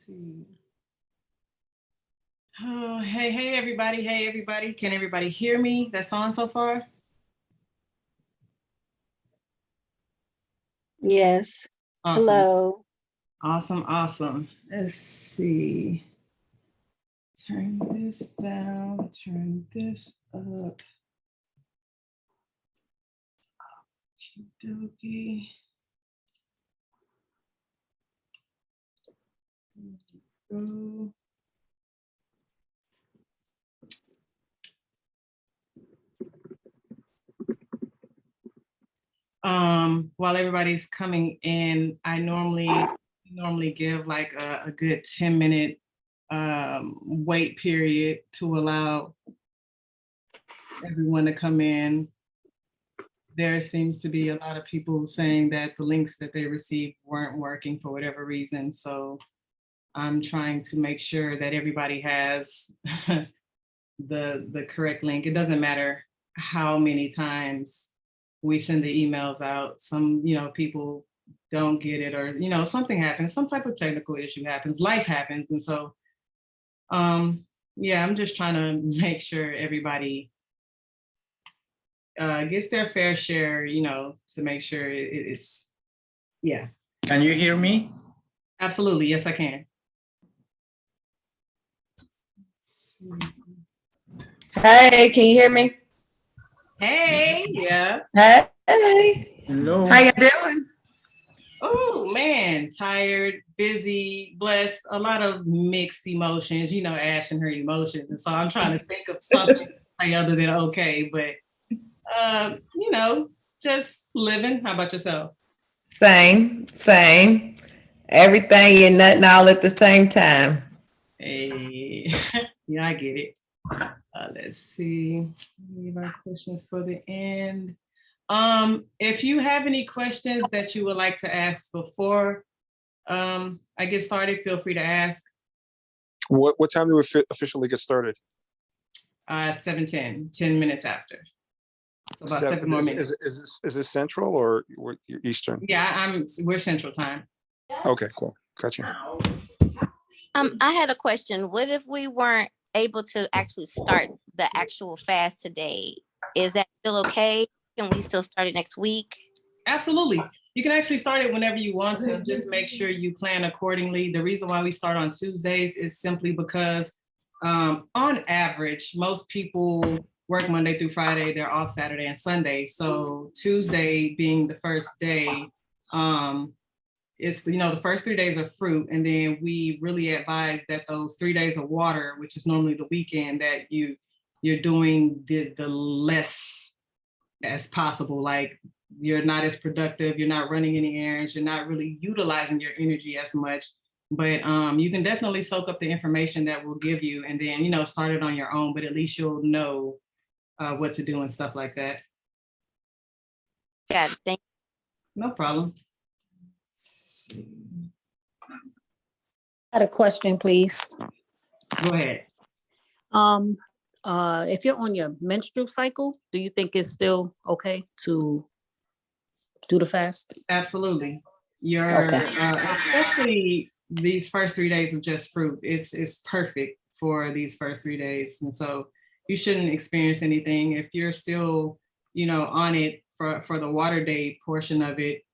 see. Oh, hey, everybody. Hey, everybody. Can everybody hear me that's on so far? Yes. Awesome. Hello. Awesome. Let's see. Turn this down, turn this up. Okey-dokey. Go. While everybody's coming in, I normally give like a good 10-minute wait period to allow everyone to come in. There seems to be a lot of people saying that the links that they received weren't working for whatever reason. So I'm trying to make sure that everybody has the correct link. It doesn't matter how many times we send the emails out. Some, people don't get it, or, something happens, some type of technical issue happens, life happens. And so, yeah, I'm just trying to make sure everybody gets their fair share, to make sure it's, yeah. Can you hear me? Absolutely, yes, I can. Hey, can you hear me? Hey, yeah. Hey. Hello. How you doing? Oh man, tired, busy, blessed, a lot of mixed emotions, Ash and her emotions. And so I'm trying to think of something to say other than okay, but just living. How about yourself? Same. Everything and nothing all at the same time. Hey, yeah, I get it. Let's see. Leave our questions for the end. If you have any questions that you would like to ask before I get started, feel free to ask. What time do we officially get started? 7:10, 10 minutes after. So about 7 more minutes. Is this Central or Eastern? Yeah, we're Central Time. Okay, cool. Gotcha. I had a question. What if we weren't able to actually start the actual fast today? Is that still okay? Can we still start it next week? Absolutely. You can actually start it whenever you want to. Just make sure you plan accordingly. The reason why we start on Tuesdays is simply because on average, most people work Monday through Friday. They're off Saturday and Sunday. So Tuesday being the first day, it's, the first 3 days are fruit. And then we really advise that those 3 days of water, which is normally the weekend, that you're doing the less as possible. Like you're not as productive, you're not running any errands, you're not really utilizing your energy as much. But you can definitely soak up the information that we'll give you and then, start it on your own, but at least you'll know what to do and stuff like that. Got it. Thank you. No problem. I had a question, please. Go ahead. If you're on your menstrual cycle, do you think it's still okay to do the fast? Absolutely. Okay. Especially these first 3 days of just fruit. It's perfect for these first 3 days. And so you shouldn't experience anything. If you're still, on it for the water day portion of it,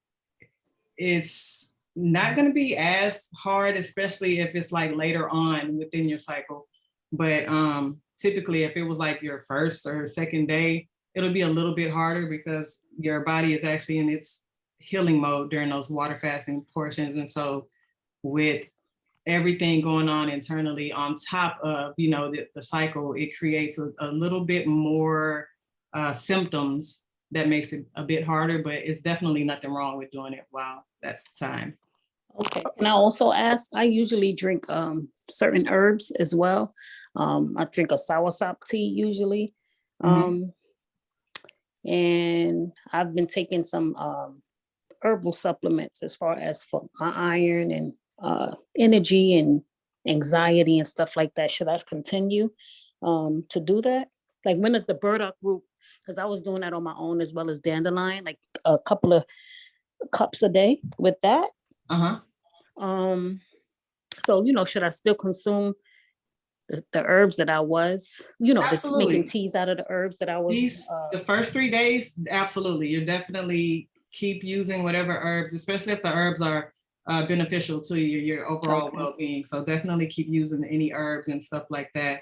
it's not going to be as hard, especially if it's like later on within your cycle. But typically, if it was like your first or second day, it'll be a little bit harder because your body is actually in its healing mode during those water fasting portions. And so with everything going on internally on top of, the cycle, it creates a little bit more symptoms that makes it a bit harder, but it's definitely nothing wrong with doing it while that's the time. Okay. And I also ask, I usually drink certain herbs as well. I drink a soursop tea usually. And I've been taking some herbal supplements as far as for my iron and energy and anxiety and stuff like that. Should I continue to do that? Like when is the burdock root? Because I was doing that on my own as well as dandelion, like a couple of cups a day with that. So, should I still consume the herbs that I was, just making Absolutely. teas out of the herbs that I was, The first 3 days, absolutely. You're definitely keep using whatever herbs, especially if the herbs are beneficial to your overall Okay. well-being. So definitely keep using any herbs and stuff like that.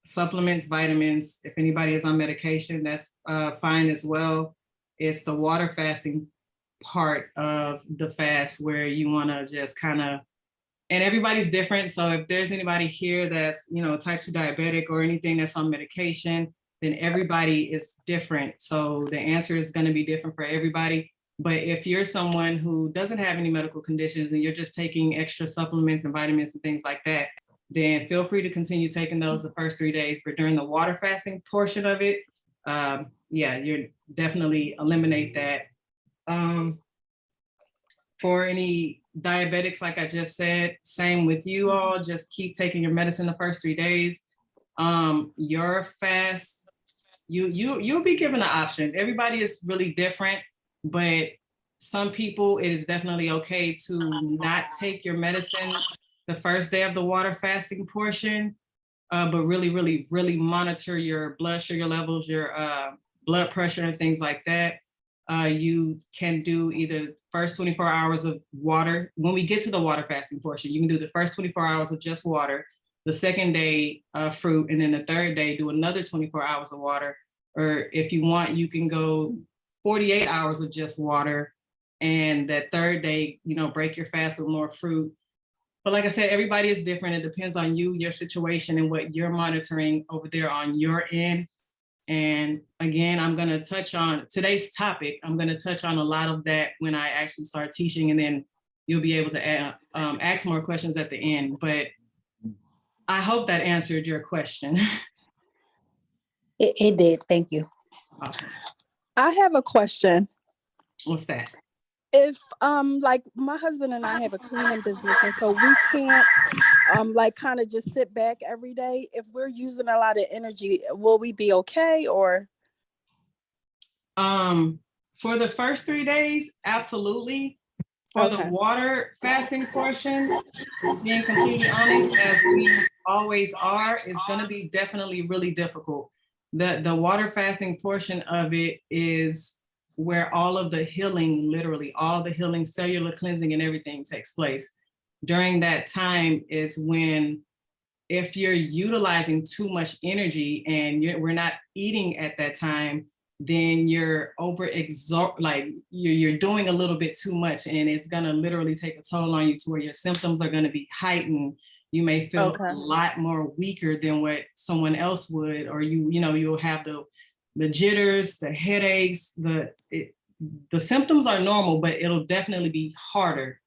Supplements, vitamins, if anybody is on medication, that's fine as well. It's the water fasting part of the fast where you want to just kind of, and everybody's different. So if there's anybody here that's, type 2 diabetic or anything that's on medication, then everybody is different. So the answer is going to be different for everybody. But if you're someone who doesn't have any medical conditions and you're just taking extra supplements and vitamins and things like that, then feel free to continue taking those the first 3 days. But during the water fasting portion of it, you're definitely eliminate that. For any diabetics, like I just said, same with you all, just keep taking your medicine the first 3 days. Your fast, you'll be given an option. Everybody is really different, but some people, it is definitely okay to not take your medicine the first day of the water fasting portion, but really, really, really monitor your blood sugar levels, your blood pressure and things like that. You can do either first 24 hours of water. When we get to the water fasting portion, you can do the first 24 hours of just water, the second day fruit, and then the third day do another 24 hours of water. Or if you want, you can go 48 hours of just water, and that third day, break your fast with more fruit. But like I said, everybody is different. It depends on you, your situation, and what you're monitoring over there on your end. And again, I'm going to touch on today's topic. I'm going to touch on a lot of that when I actually start teaching, and then you'll be able to ask more questions at the end. But I hope that answered your question. It did. Thank you. Awesome. I have a question. What's that? If like my husband and I have a cleaning business, and so we can't like kind of just sit back every day. If we're using a lot of energy, will we be okay? Or for the first 3 days, absolutely. For the water fasting portion, being completely honest, as we always are, it's going to be definitely really difficult. The water fasting portion of it is where all of the healing, literally all the healing, cellular cleansing and everything takes place. During that time is when, if you're utilizing too much energy and we're not eating at that time, then you're you're doing a little bit too much, and it's gonna literally take a toll on you to where your symptoms are gonna be heightened. You may feel a lot more weaker than what someone else would, or you'll have the jitters, the headaches, the symptoms are normal, but it'll definitely be harder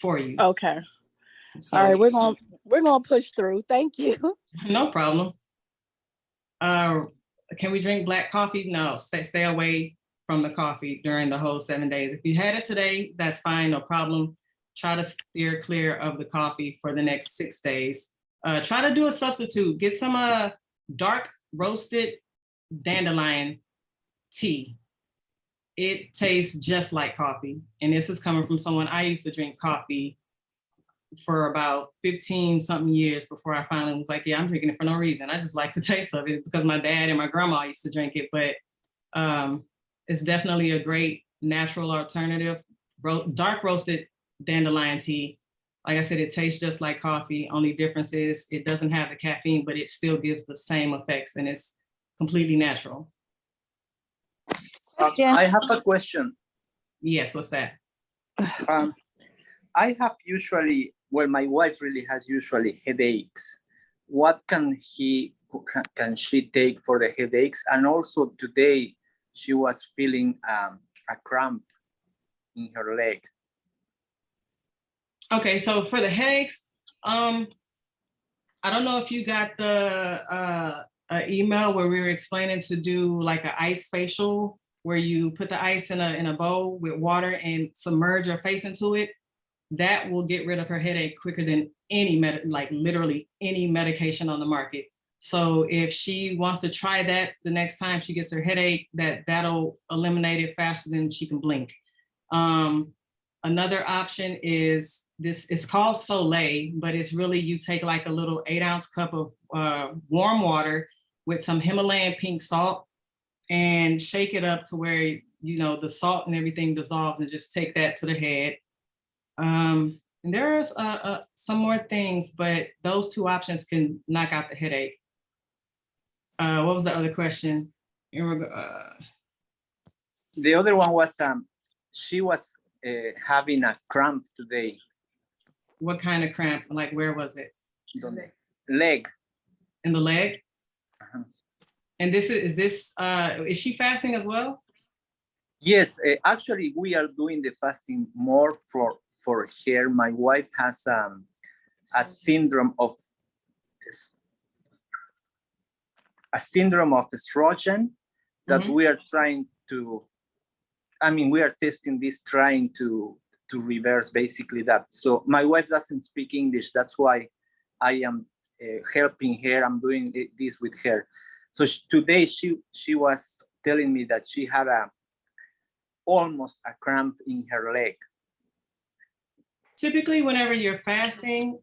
for you. okay. So, All right, we're gonna push through. Thank you. no problem. Can we drink black coffee? No, stay away from the coffee during the whole 7 days. If you had it today, that's fine, no problem. Try to steer clear of the coffee for the next 6 days. Try to do a substitute. Get some dark roasted dandelion tea. It tastes just like coffee. And this is coming from someone, I used to drink coffee for about 15 something years before I finally was like, yeah, I'm drinking it for no reason. I just like the taste of it because my dad and my grandma used to drink it, but it's definitely a great natural alternative. Dark roasted dandelion tea. Like I said, it tastes just like coffee. Only difference is it doesn't have the caffeine, but it still gives the same effects, and it's completely natural. I have a question. Yes, what's that? I have usually, well, my wife really has usually headaches. What can she take for the headaches? And also today she was feeling a cramp in her leg. Okay, so for the headaches, I don't know if you got the email where we were explaining to do like an ice facial, where you put the ice in a bowl with water and submerge your face into it. That will get rid of her headache quicker than any literally any medication on the market. So if she wants to try that the next time she gets her headache, that'll eliminate it faster than she can blink. Another option is this, it's called Soleil, but it's really, you take like a little 8-ounce cup of warm water with some Himalayan pink salt and shake it up to where, you know, the salt and everything dissolves, and just take that to the head. And there's some more things, but those 2 options can knock out the headache. What was the other question? The other one was she was having a cramp today. What kind of cramp? Like, where was it? The leg. In the leg? Uh-huh. And this is she fasting as well? Yes, actually, we are doing the fasting more for her. My wife has a syndrome of estrogen that Mhm. we are trying to. I mean, we are testing this, trying to reverse basically that. So my wife doesn't speak English. That's why I am helping her. I'm doing this with her. So today she was telling me that she had almost a cramp in her leg. Typically, whenever you're fasting,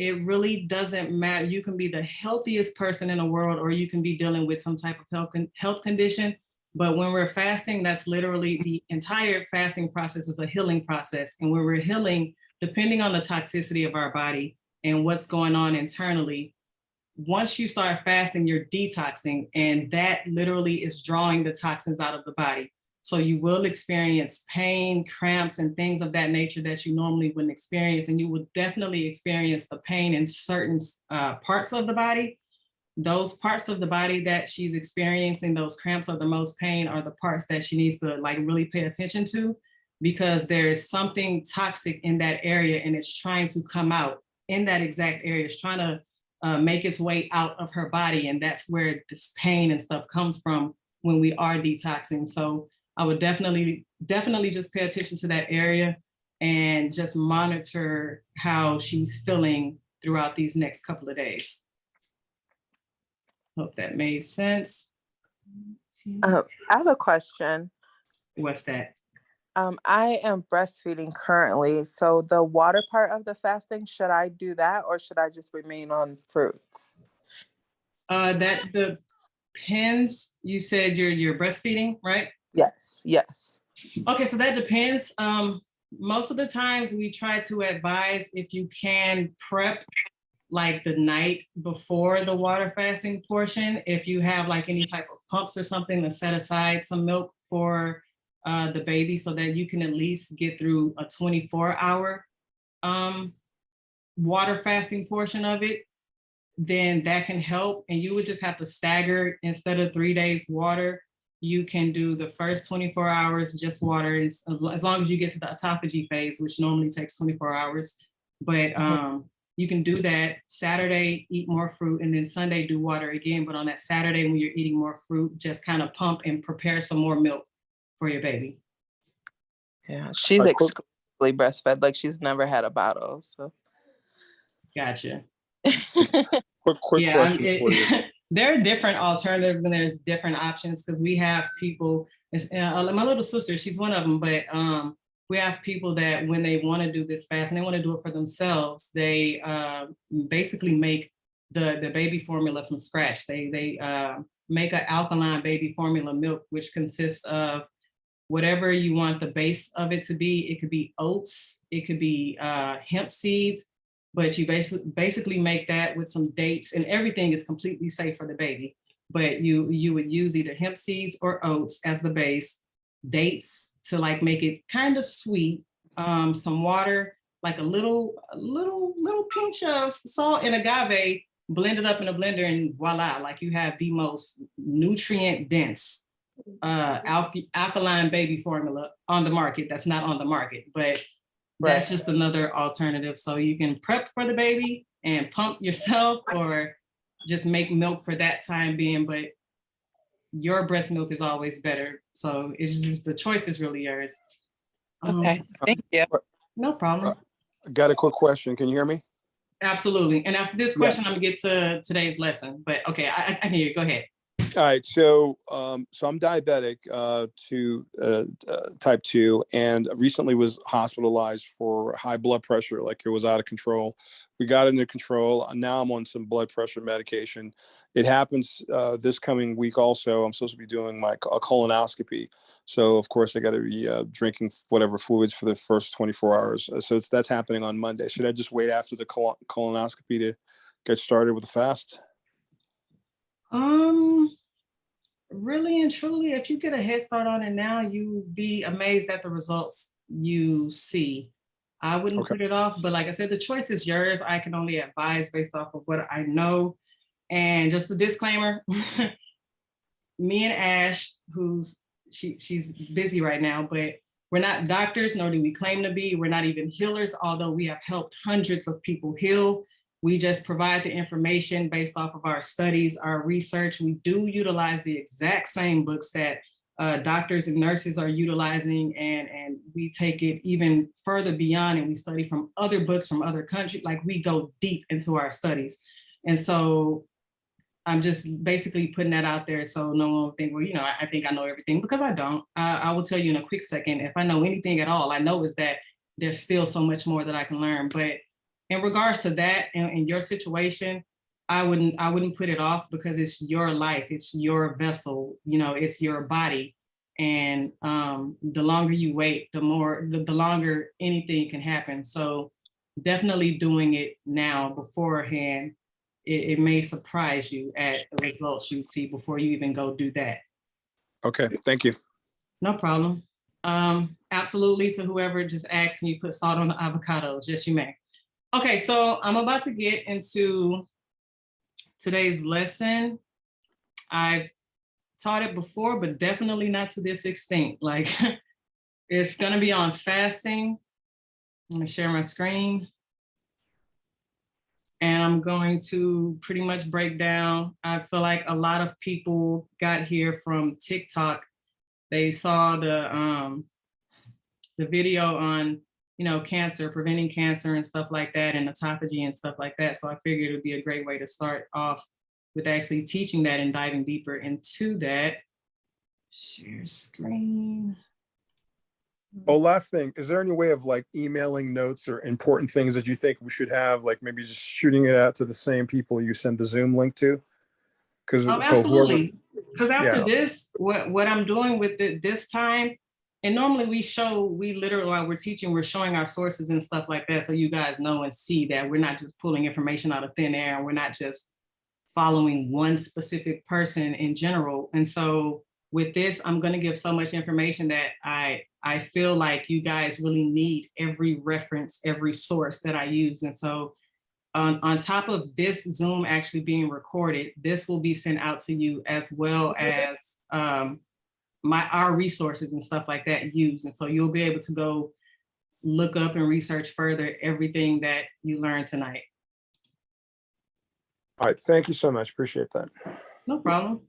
it really doesn't matter. You can be the healthiest person in the world, or you can be dealing with some type of health condition. But when we're fasting, that's literally the entire fasting process is a healing process. And when we're healing, depending on the toxicity of our body and what's going on internally, once you start fasting, you're detoxing, and that literally is drawing the toxins out of the body. So you will experience pain, cramps, and things of that nature that you normally wouldn't experience. And you will definitely experience the pain in certain parts of the body. Those parts of the body that she's experiencing, those cramps or the most pain, are the parts that she needs to like really pay attention to, because there is something toxic in that area, and it's trying to come out in that exact area. It's trying to make its way out of her body. And that's where this pain and stuff comes from when we are detoxing. So I would definitely just pay attention to that area and just monitor how she's feeling throughout these next couple of days. Hope that made sense. I have a question. What's that? I am breastfeeding currently, so the water part of the fasting, should I do that, or should I just remain on fruits? That depends. You said you're breastfeeding, right? Yes, yes. Okay, so that depends. Most of the times we try to advise, if you can, prep like the night before the water fasting portion. If you have like any type of pumps or something, to set aside some milk for the baby, so that you can at least get through a 24-hour water fasting portion of it, then that can help. And you would just have to stagger. Instead of 3 days water, you can do the first 24 hours just water, as long as you get to the autophagy phase, which normally takes 24 hours. But you can do that Saturday, eat more fruit, and then Sunday do water again. But on that Saturday, when you're eating more fruit, just kind of pump and prepare some more milk for your baby. Yeah, she's exclusively breastfed. Like, she's never had a bottle. So Gotcha. Quick question for you. There are different alternatives, and there's different options, because we have people, my little sister, she's one of them, but we have people that when they want to do this fast and they want to do it for themselves, they basically make the baby formula from scratch. They make an alkaline baby formula milk, which consists of whatever you want the base of it to be. It could be oats, it could be hemp seeds, but you basically make that with some dates, and everything is completely safe for the baby. But you would use either hemp seeds or oats as the base, dates to like make it kind of sweet, some water, like a little pinch of salt and agave, blend it up in a blender, and voila, like you have the most nutrient dense alkaline baby formula on the market. That's not on the market, but that's just another alternative. So you can prep for the baby and pump yourself, or just make milk for that time being, but your breast milk is always better. So it's just, the choice is really yours. okay, thank you. No problem. Got a quick question. Can you hear me? Absolutely. And after this question, I'm gonna get to today's lesson, but okay, I can hear you. Go ahead. All right, so so I'm diabetic type 2, and recently was hospitalized for high blood pressure, like it was out of control. We got it under control. Now I'm on some blood pressure medication. It happens this coming week also. I'm supposed to be doing a colonoscopy. So of course I got to be drinking whatever fluids for the first 24 hours. So that's happening on Monday. Should I just wait after the colonoscopy to get started with the fast? Really and truly, if you get a head start on it now, you be amazed at the results you see. I wouldn't Okay. put it off, but like I said, the choice is yours. I can only advise based off of what I know. And just a disclaimer, me and Ash, she's busy right now, but we're not doctors, nor do we claim to be. We're not even healers, although we have helped hundreds of people heal. We just provide the information based off of our studies, our research. We do utilize the exact same books that doctors and nurses are utilizing, and we take it even further beyond, and we study from other books from other countries. Like, we go deep into our studies. And so I'm just basically putting that out there so no one will think, well, I think I know everything, because I don't. I will tell you in a quick second, if I know anything at all, I know is that there's still so much more that I can learn. But in regards to that, in your situation, I wouldn't put it off, because it's your life, it's your vessel, it's your body. And the longer you wait, the longer anything can happen. So definitely doing it now beforehand, it may surprise you at the results you see before you even go do that. Okay, thank you. No problem. Absolutely. So whoever just asked, you put salt on the avocados? Yes, you may. Okay, so I'm about to get into today's lesson. I've taught it before, but definitely not to this extent. Like, it's gonna be on fasting. Let me share my screen. And I'm going to pretty much break down. I feel like a lot of people got here from TikTok. They saw the video on cancer, preventing cancer and stuff like that, and autophagy and stuff like that. So I figured it would be a great way to start off with actually teaching that and diving deeper into that. Share screen. Oh, last thing, is there any way of like emailing notes or important things that you think we should have, like maybe just shooting it out to the same people you send the Zoom link to? Because absolutely. Because after this, what I'm doing with it this time, and normally we literally, while we're teaching, we're showing our sources and stuff like that, so you guys know and see that we're not just pulling information out of thin air, and we're not just following one specific person in general. And so with this, I'm going to give so much information that I feel like you guys really need every reference, every source that I use. And so on top of this Zoom actually being recorded, this will be sent out to you, as well as our resources and stuff like that used. And so you'll be able to go look up and research further everything that you learned tonight. All right, thank you so much. Appreciate that. No problem.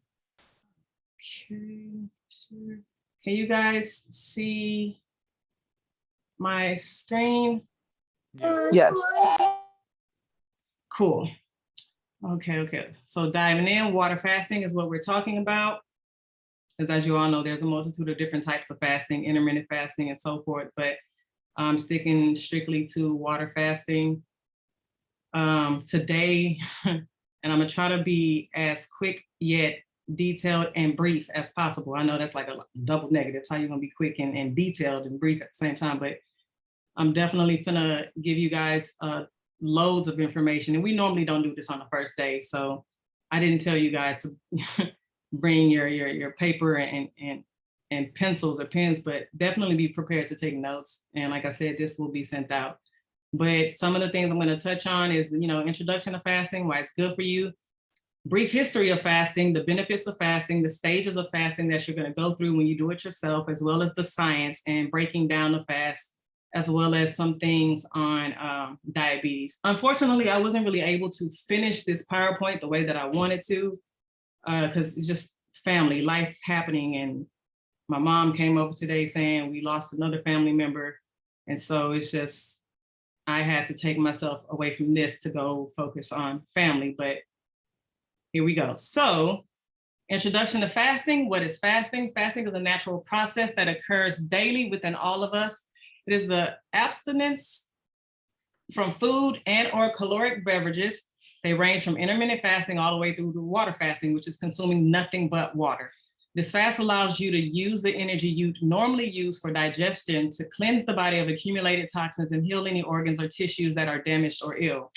Okay, sure. Can you guys see my screen? Yes. Cool. Okay. So diving in, water fasting is what we're talking about. Because as you all know, there's a multitude of different types of fasting, intermittent fasting and so forth, but I'm sticking strictly to water fasting today. And I'm gonna try to be as quick yet detailed and brief as possible. I know that's like a double negative. How you're gonna be quick and detailed and brief at the same time, but I'm definitely gonna give you guys loads of information. And we normally don't do this on the first day, so I didn't tell you guys to bring your paper and pencils or pens, but definitely be prepared to take notes. And like I said, this will be sent out. But some of the things I'm going to touch on is, introduction to fasting, why it's good for you, brief history of fasting, the benefits of fasting, the stages of fasting that you're going to go through when you do it yourself, as well as the science and breaking down the fast, as well as some things on diabetes. Unfortunately, I wasn't really able to finish this PowerPoint the way that I wanted to, because it's just family life happening. And my mom came over today saying we lost another family member. And so it's just, I had to take myself away from this to go focus on family, but here we go. So Introduction to fasting. What is fasting? Fasting is a natural process that occurs daily within all of us. It is the abstinence from food and or caloric beverages. They range from intermittent fasting all the way through to water fasting, which is consuming nothing but water. This fast allows you to use the energy you normally use for digestion to cleanse the body of accumulated toxins and heal any organs or tissues that are damaged or ill.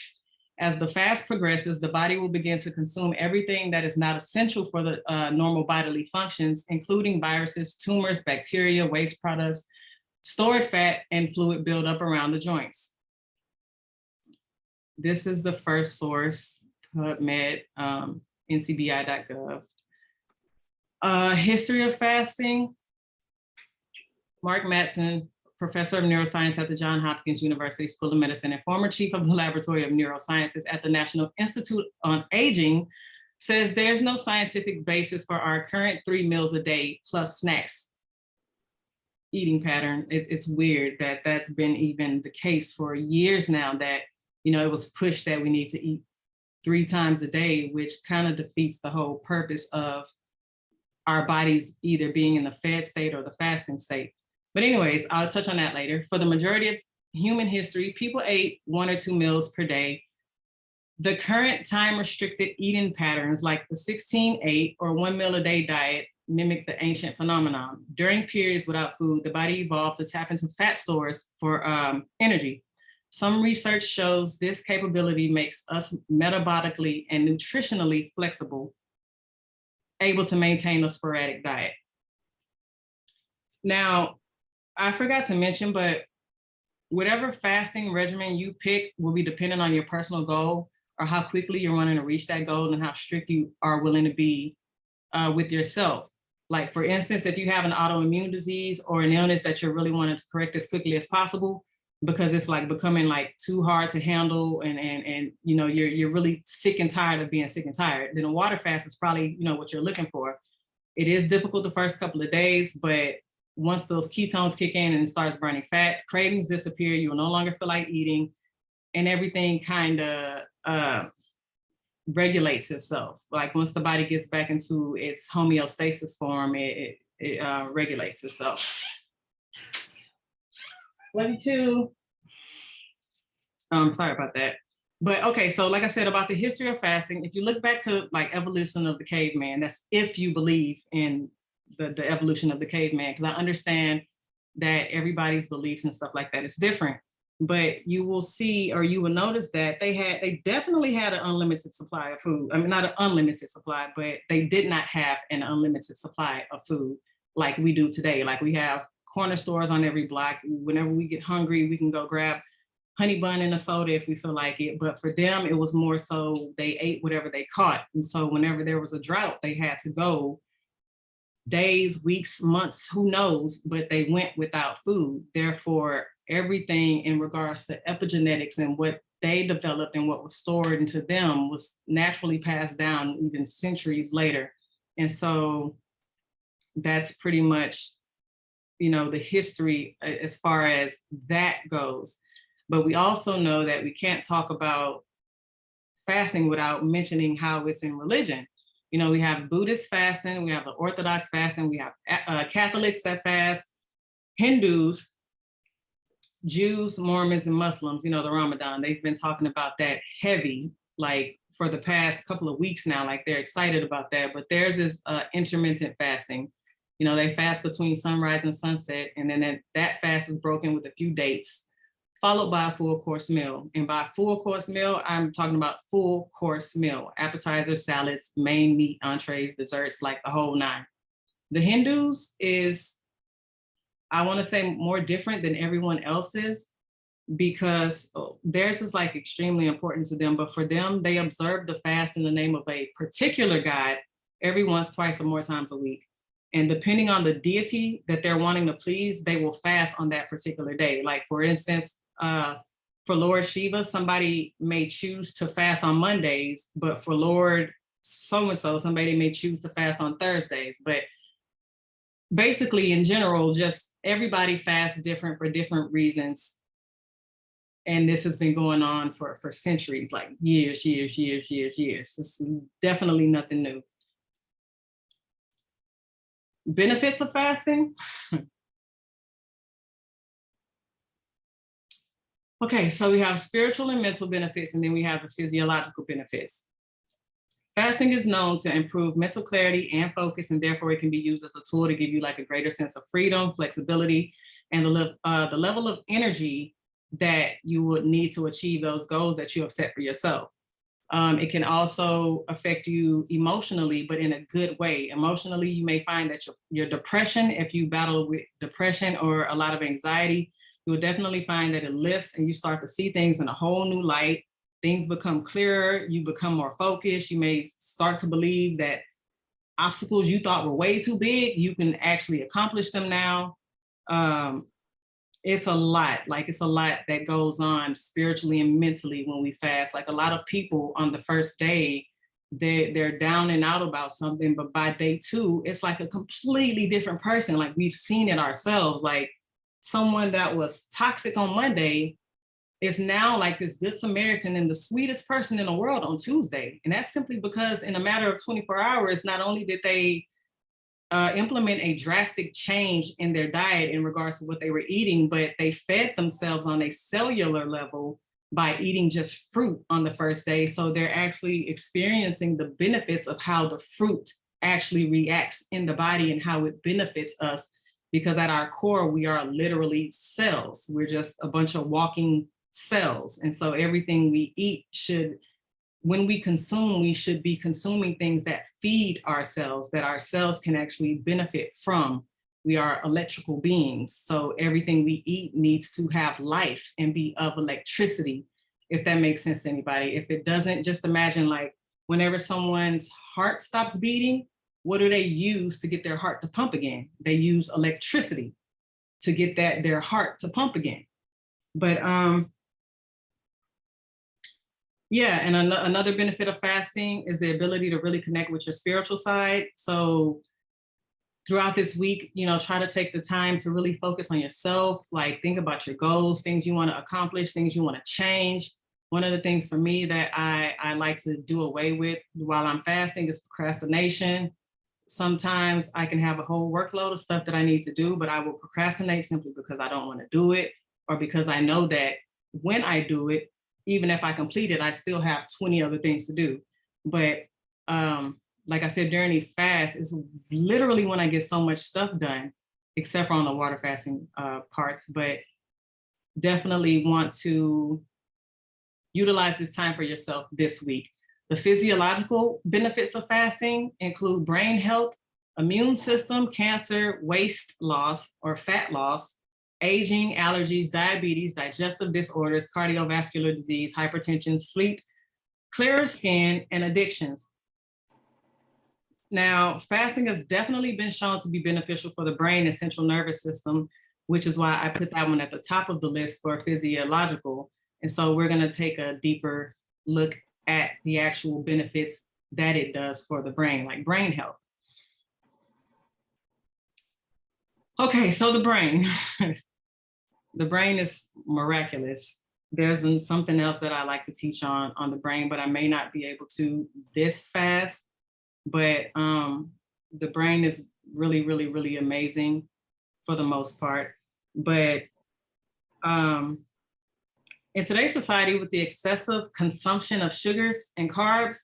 As the fast progresses, the body will begin to consume everything that is not essential for the normal bodily functions, including viruses, tumors, bacteria, waste products, stored fat, and fluid buildup around the joints. This is the first source, PubMed, ncbi.gov. History of fasting. Mark Mattson, professor of neuroscience at the Johns Hopkins University School of Medicine and former chief of the Laboratory of Neurosciences at the National Institute on Aging, says there's no scientific basis for our current 3 meals a day plus snacks eating pattern. It's weird that that's been even the case for years now, that, you know, it was pushed that we need to eat 3 times a day, which kind of defeats the whole purpose of our bodies either being in the fed state or the fasting state. But anyways, I'll touch on that later. For the majority of human history, people ate 1 or 2 meals per day. The current time-restricted eating patterns like the 16-8 or 1 meal a day diet mimic the ancient phenomenon. During periods without food, the body evolved to tap into fat stores for energy. Some research shows this capability makes us metabolically and nutritionally flexible, able to maintain a sporadic diet. Now, I forgot to mention, but whatever fasting regimen you pick will be dependent on your personal goal or how quickly you're wanting to reach that goal and how strict you are willing to be with yourself. Like, for instance, if you have an autoimmune disease or an illness that you're really wanting to correct as quickly as possible, because it's like becoming like too hard to handle and you know, you're really sick and tired of being sick and tired, then a water fast is probably, you know, what you're looking for. It is difficult the first couple of days, but once those ketones kick in and it starts burning fat, cravings disappear, you will no longer feel like eating, and everything kind of regulates itself. Like once the body gets back into its homeostasis form, it regulates itself. 22. Sorry about that. But okay, so like I said about the history of fasting, if you look back to like evolution of the caveman, that's if you believe in the evolution of the caveman, because I understand that everybody's beliefs and stuff like that is different. But you will see, or you will notice that they definitely had an unlimited supply of food. I mean, not an unlimited supply, but they did not have an unlimited supply of food like we do today. Like we have corner stores on every block. Whenever we get hungry, we can go grab honey bun and a soda if we feel like it. But for them, it was more so they ate whatever they caught. And so whenever there was a drought, they had to go days, weeks, months, who knows, but they went without food. Therefore, everything in regards to epigenetics and what they developed and what was stored into them was naturally passed down even centuries later. And so that's pretty much, you know, the history as far as that goes. But we also know that we can't talk about fasting without mentioning how it's in religion. You know, we have Buddhist fasting, we have the Orthodox fasting, we have Catholics that fast, Hindus, Jews, Mormons, and Muslims, you know, the Ramadan. They've been talking about that heavy, like for the past couple of weeks now, like they're excited about that. But theirs is intermittent fasting. You know, they fast between sunrise and sunset, and then that fast is broken with a few dates, followed by a full course meal. And by full course meal, I'm talking about full course meal, appetizers, salads, main meat, entrees, desserts, like the whole 9. The Hindus is, I want to say, more different than everyone else's because theirs is like extremely important to them. But for them, they observe the fast in the name of a particular god every once, twice, or more times a week. And depending on the deity that they're wanting to please, they will fast on that particular day. Like for instance, for Lord Shiva, somebody may choose to fast on Mondays, but for Lord so-and-so, somebody may choose to fast on Thursdays. But basically, in general, just everybody fasts different for different reasons. And this has been going on for centuries, like years. It's definitely nothing new. benefits of fasting. Okay, so we have spiritual and mental benefits, and then we have the physiological benefits. Fasting is known to improve mental clarity and focus, and therefore it can be used as a tool to give you like a greater sense of freedom, flexibility, and the level of energy that you would need to achieve those goals that you have set for yourself. It can also affect you emotionally, but in a good way. Emotionally, you may find that your depression, if you battle with depression or a lot of anxiety, you will definitely find that it lifts and you start to see things in a whole new light. Things become clearer, you become more focused. You may start to believe that obstacles you thought were way too big, you can actually accomplish them now. It's a lot that goes on spiritually and mentally when we fast. Like a lot of people on the first day, they're down and out about something, but by day 2, it's like a completely different person. Like we've seen it ourselves. Like someone that was toxic on Monday is now like this good Samaritan and the sweetest person in the world on Tuesday. And that's simply because in a matter of 24 hours, not only did they implement a drastic change in their diet in regards to what they were eating, but they fed themselves on a cellular level by eating just fruit on the first day. So they're actually experiencing the benefits of how the fruit actually reacts in the body and how it benefits us, because at our core, we are literally cells. We're just a bunch of walking cells. And so everything we eat when we consume, we should be consuming things that feed our cells, that our cells can actually benefit from. We are electrical beings. So everything we eat needs to have life and be of electricity, if that makes sense to anybody. If it doesn't, just imagine like whenever someone's heart stops beating, what do they use to get their heart to pump again? They use electricity to get their heart to pump again. But yeah, and another benefit of fasting is the ability to really connect with your spiritual side. So throughout this week, try to take the time to really focus on yourself, like think about your goals, things you want to accomplish, things you want to change. One of the things for me that I like to do away with while I'm fasting is procrastination. Sometimes I can have a whole workload of stuff that I need to do, but I will procrastinate simply because I don't want to do it, or because I know that when I do it, even if I complete it, I still have 20 other things to do. But like I said, during these fasts, it's literally when I get so much stuff done, except for on the water fasting parts, but definitely want to utilize this time for yourself this week. The physiological benefits of fasting include brain health, immune system, cancer, waist loss or fat loss, aging, allergies, diabetes, digestive disorders, cardiovascular disease, hypertension, sleep, clearer skin, and addictions. Now, fasting has definitely been shown to be beneficial for the brain and central nervous system, which is why I put that one at the top of the list for physiological. And so we're going to take a deeper look at the actual benefits that it does for the brain, like brain health. Okay, so the brain. The brain is miraculous. There's something else that I like to teach on the brain, but I may not be able to this fast. But the brain is really, really, really amazing for the most part. But in today's society, with the excessive consumption of sugars and carbs,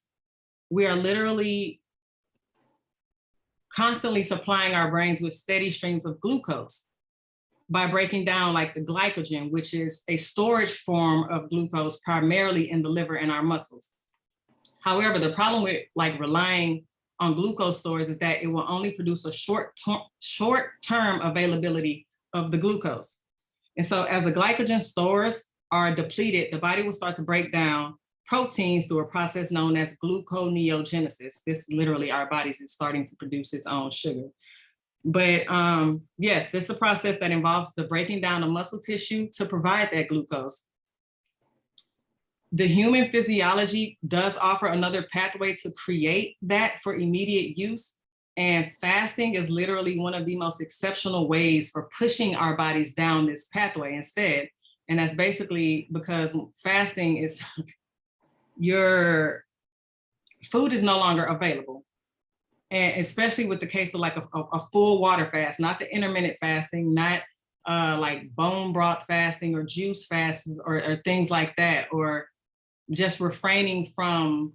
we are literally constantly supplying our brains with steady streams of glucose by breaking down like the glycogen, which is a storage form of glucose primarily in the liver and our muscles. However, the problem with like relying on glucose stores is that it will only produce a short-term availability of the glucose. And so as the glycogen stores are depleted, the body will start to break down proteins through a process known as gluconeogenesis. This literally our bodies is starting to produce its own sugar. But yes, this is a process that involves the breaking down of muscle tissue to provide that glucose. The human physiology does offer another pathway to create that for immediate use. And fasting is literally one of the most exceptional ways for pushing our bodies down this pathway instead. And that's basically because fasting is your food is no longer available. And especially with the case of like a full water fast, not the intermittent fasting, not like bone broth fasting or juice fasts or things like that, or just refraining from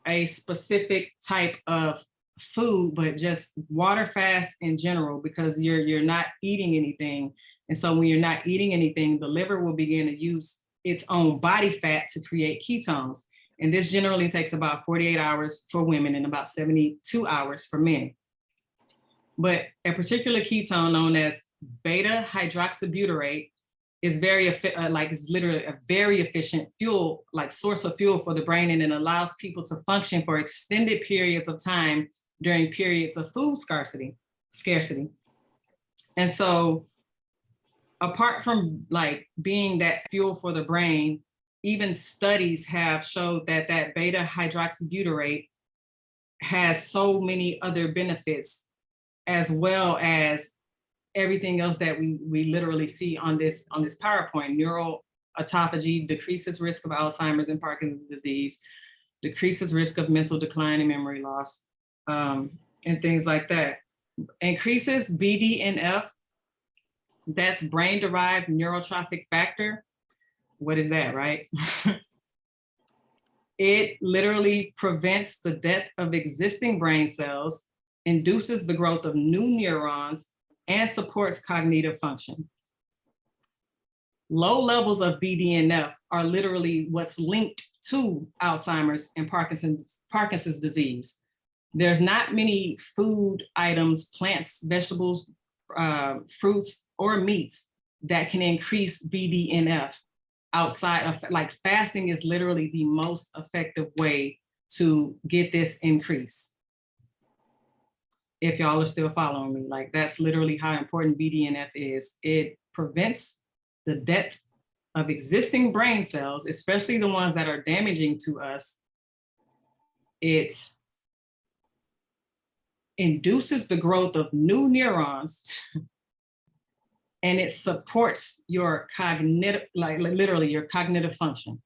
a specific type of food, but just water fast in general, because you're not eating anything. And so when you're not eating anything, the liver will begin to use its own body fat to create ketones. And this generally takes about 48 hours for women and about 72 hours for men. But a particular ketone known as beta hydroxybutyrate is it's literally a very efficient fuel, like source of fuel for the brain, and it allows people to function for extended periods of time during periods of food scarcity. And so apart from like being that fuel for the brain, even studies have showed that beta hydroxybutyrate has so many other benefits, as well as everything else that we literally see on this PowerPoint. Neural autophagy decreases risk of Alzheimer's and Parkinson's disease, decreases risk of mental decline and memory loss, and things like that. Increases BDNF, that's brain-derived neurotrophic factor. What is that, right? It literally prevents the death of existing brain cells, induces the growth of new neurons, and supports cognitive function. Low levels of BDNF are literally what's linked to Alzheimer's and Parkinson's disease. There's not many food items, plants, vegetables, fruits, or meats that can increase BDNF outside of, like, fasting is literally the most effective way to get this increase. If y'all are still following me, like, that's literally how important BDNF is. It prevents the death of existing brain cells, especially the ones that are damaging to us. It induces the growth of new neurons and it supports your cognitive, like literally your cognitive function.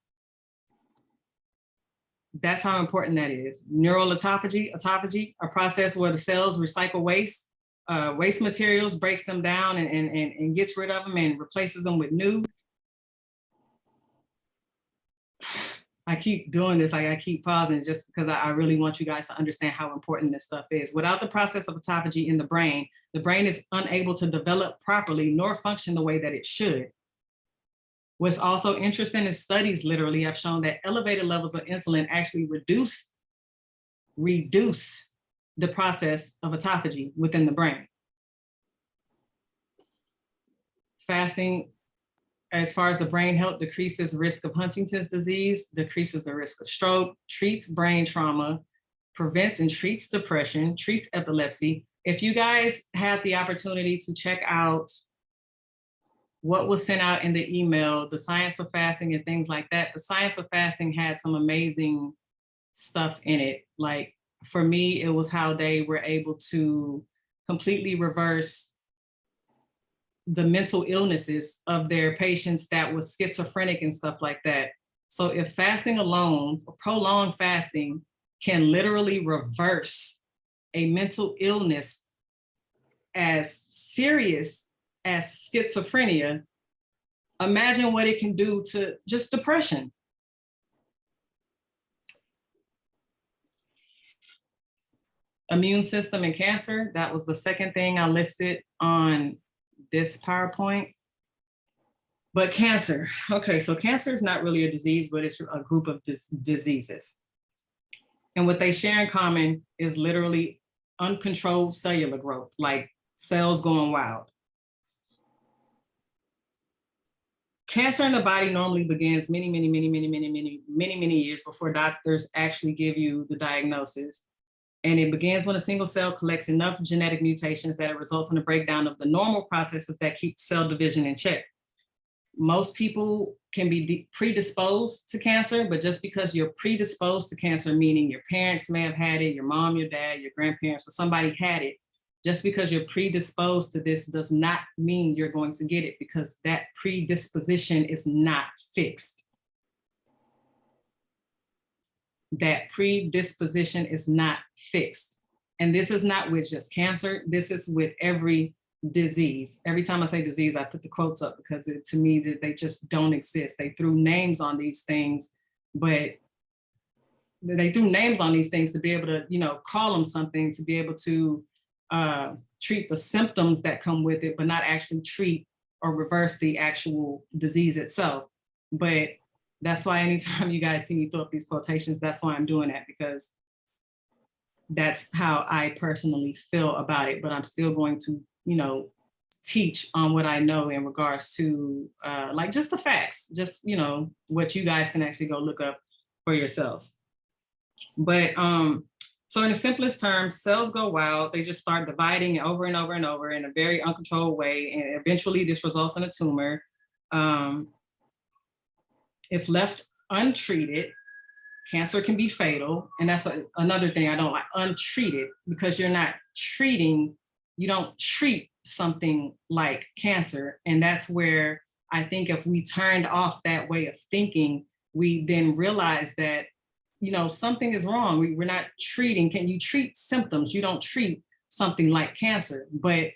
That's how important that is. Neural autophagy, a process where the cells recycle waste materials, breaks them down and gets rid of them and replaces them with new. I keep doing this, like I keep pausing just because I really want you guys to understand how important this stuff is. Without the process of autophagy in the brain is unable to develop properly nor function the way that it should. What's also interesting is studies literally have shown that elevated levels of insulin actually reduce the process of autophagy within the brain. Fasting, as far as the brain health, decreases risk of Huntington's disease, decreases the risk of stroke, treats brain trauma, prevents and treats depression, treats epilepsy. If you guys have the opportunity to check out what was sent out in the email, the science of fasting and things like that, the science of fasting had some amazing stuff in it. Like, for me, it was how they were able to completely reverse the mental illnesses of their patients that was schizophrenic and stuff like that. So if fasting alone, prolonged fasting, can literally reverse a mental illness as serious as schizophrenia, imagine what it can do to just depression. Immune system and cancer, that was the second thing I listed on this PowerPoint. But cancer, okay, so cancer is not really a disease, but it's a group of diseases. And what they share in common is literally uncontrolled cellular growth, like cells going wild. Cancer in the body normally begins many years before doctors actually give you the diagnosis. And it begins when a single cell collects enough genetic mutations that it results in a breakdown of the normal processes that keep cell division in check. Most people can be predisposed to cancer, but just because you're predisposed to cancer, meaning your parents may have had it, your mom, your dad, your grandparents, or somebody had it, just because you're predisposed to this does not mean you're going to get it, because that predisposition is not fixed. That predisposition is not fixed. And this is not with just cancer. This is with every disease. Every time I say disease, I put the quotes up because to me, that they just don't exist. They threw names on these things, but they threw names on these things to be able to, call them something, to be able to treat the symptoms that come with it, but not actually treat or reverse the actual disease itself. But that's why anytime you guys see me throw up these quotations, that's why I'm doing that, because that's how I personally feel about it. But I'm still going to, teach on what I know in regards to like just the facts, just, what you guys can actually go look up for yourselves. But so in the simplest terms, cells go wild. They just start dividing over and over and over in a very uncontrolled way. And eventually this results in a tumor. If left untreated, cancer can be fatal. And that's another thing I don't like, untreated, because you don't treat something like cancer. And that's where I think if we turned off that way of thinking, we then realize that, something is wrong. We're not treating. Can you treat symptoms? You don't treat something like cancer. But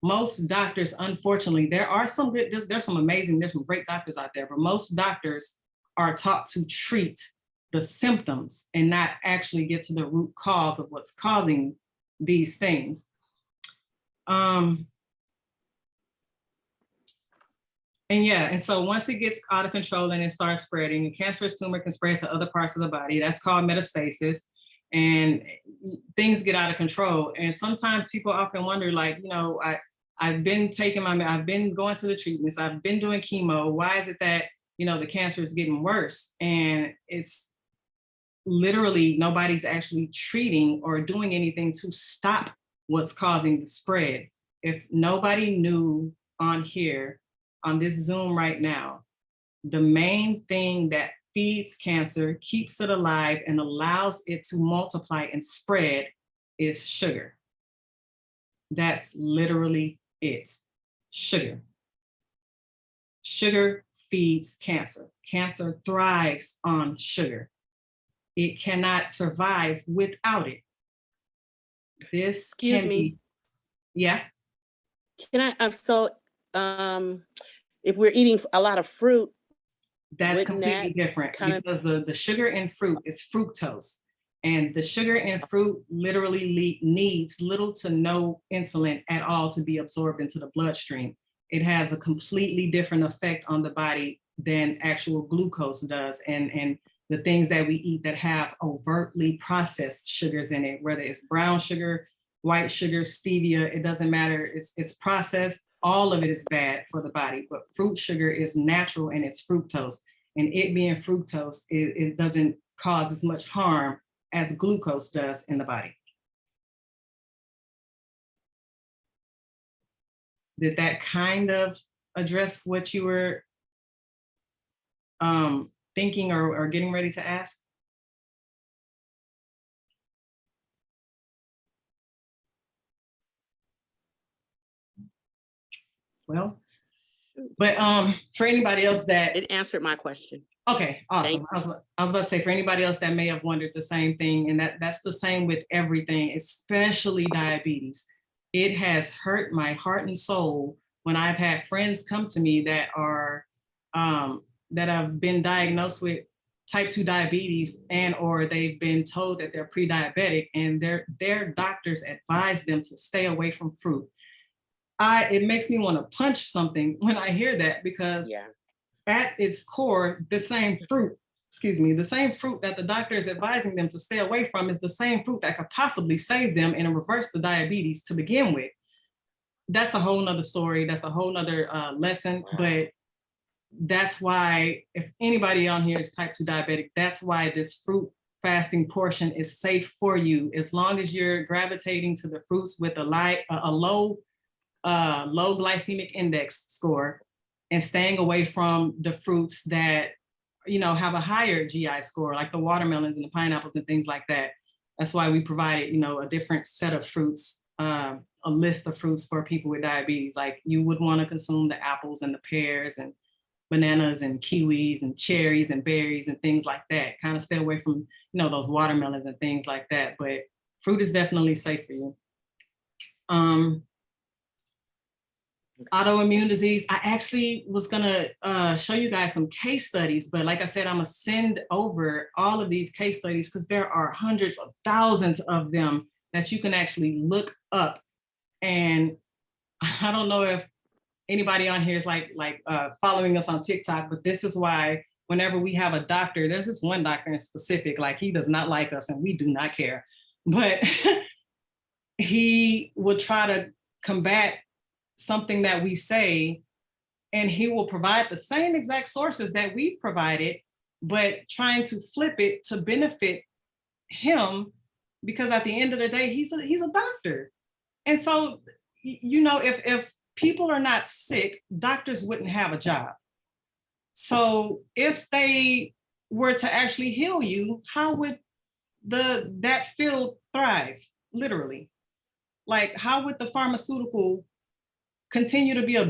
most doctors, unfortunately, there's some great doctors out there, but most doctors are taught to treat the symptoms and not actually get to the root cause of what's causing these things. And so once it gets out of control and it starts spreading, a cancerous tumor can spread to other parts of the body. That's called metastasis, and things get out of control. And sometimes people often wonder, like, I've been going to the treatments, I've been doing chemo. Why is it that, the cancer is getting worse? And it's literally nobody's actually treating or doing anything to stop what's causing the spread. If nobody knew on here, on this Zoom right now, the main thing that feeds cancer, keeps it alive, and allows it to multiply and spread is sugar. That's literally it. Sugar. Sugar feeds cancer. Cancer thrives on sugar. It cannot survive without it. This Excuse can me. be, yeah. Can if we're eating a lot of fruit, That's wouldn't completely that different, kind because the sugar in fruit is fructose. And the sugar in fruit literally needs little to no insulin at all to be absorbed into the bloodstream. It has a completely different effect on the body than actual glucose does. And the things that we eat that have overtly processed sugars in it, whether it's brown sugar, white sugar, stevia, it doesn't matter. It's processed. All of it is bad for the body, but fruit sugar is natural and it's fructose. And it being fructose, it doesn't cause as much harm as glucose does in the body. Did that kind of address what you were thinking or getting ready to ask? Well, but for anybody else that it answered my question. okay, awesome. Thank I was about to say, for anybody else that may have wondered the same thing, and that's the same with everything, especially diabetes. It has hurt my heart and soul when I've had friends come to me that are that have been diagnosed with type 2 diabetes, and or they've been told that they're pre-diabetic, and their doctors advise them to stay away from fruit. It makes me want to punch something when I hear that, because at its core, the same fruit that the doctor is advising them to stay away from is the same fruit that could possibly save them and reverse the diabetes to begin with. That's a whole nother story. That's a whole nother lesson. Wow. But that's why, if anybody on here is type 2 diabetic, that's why this fruit fasting portion is safe for you. As long as you're gravitating to the fruits with a low glycemic index score, and staying away from the fruits that, have a higher GI score, like the watermelons and the pineapples and things like that. That's why we provided, a different set of fruits, a list of fruits for people with diabetes. Like, you would want to consume the apples and the pears and bananas and kiwis and cherries and berries and things like that. Kind of stay away from, those watermelons and things like that. But fruit is definitely safe for you. Autoimmune disease, I actually was gonna show you guys some case studies, but like I said, I'm gonna send over all of these case studies because there are hundreds of thousands of them that you can actually look up. And I don't know if anybody on here is like following us on TikTok, but this is why whenever we have a doctor, there's this one doctor in specific, like he does not like us and we do not care, but he would try to combat something that we say, and he will provide the same exact sources that we've provided, but trying to flip it to benefit him, because at the end of the day, he's a doctor. And so, you know, if people are not sick, doctors wouldn't have a job. So if they were to actually heal you, how would that field thrive, literally? Like, how would the pharmaceutical continue to be a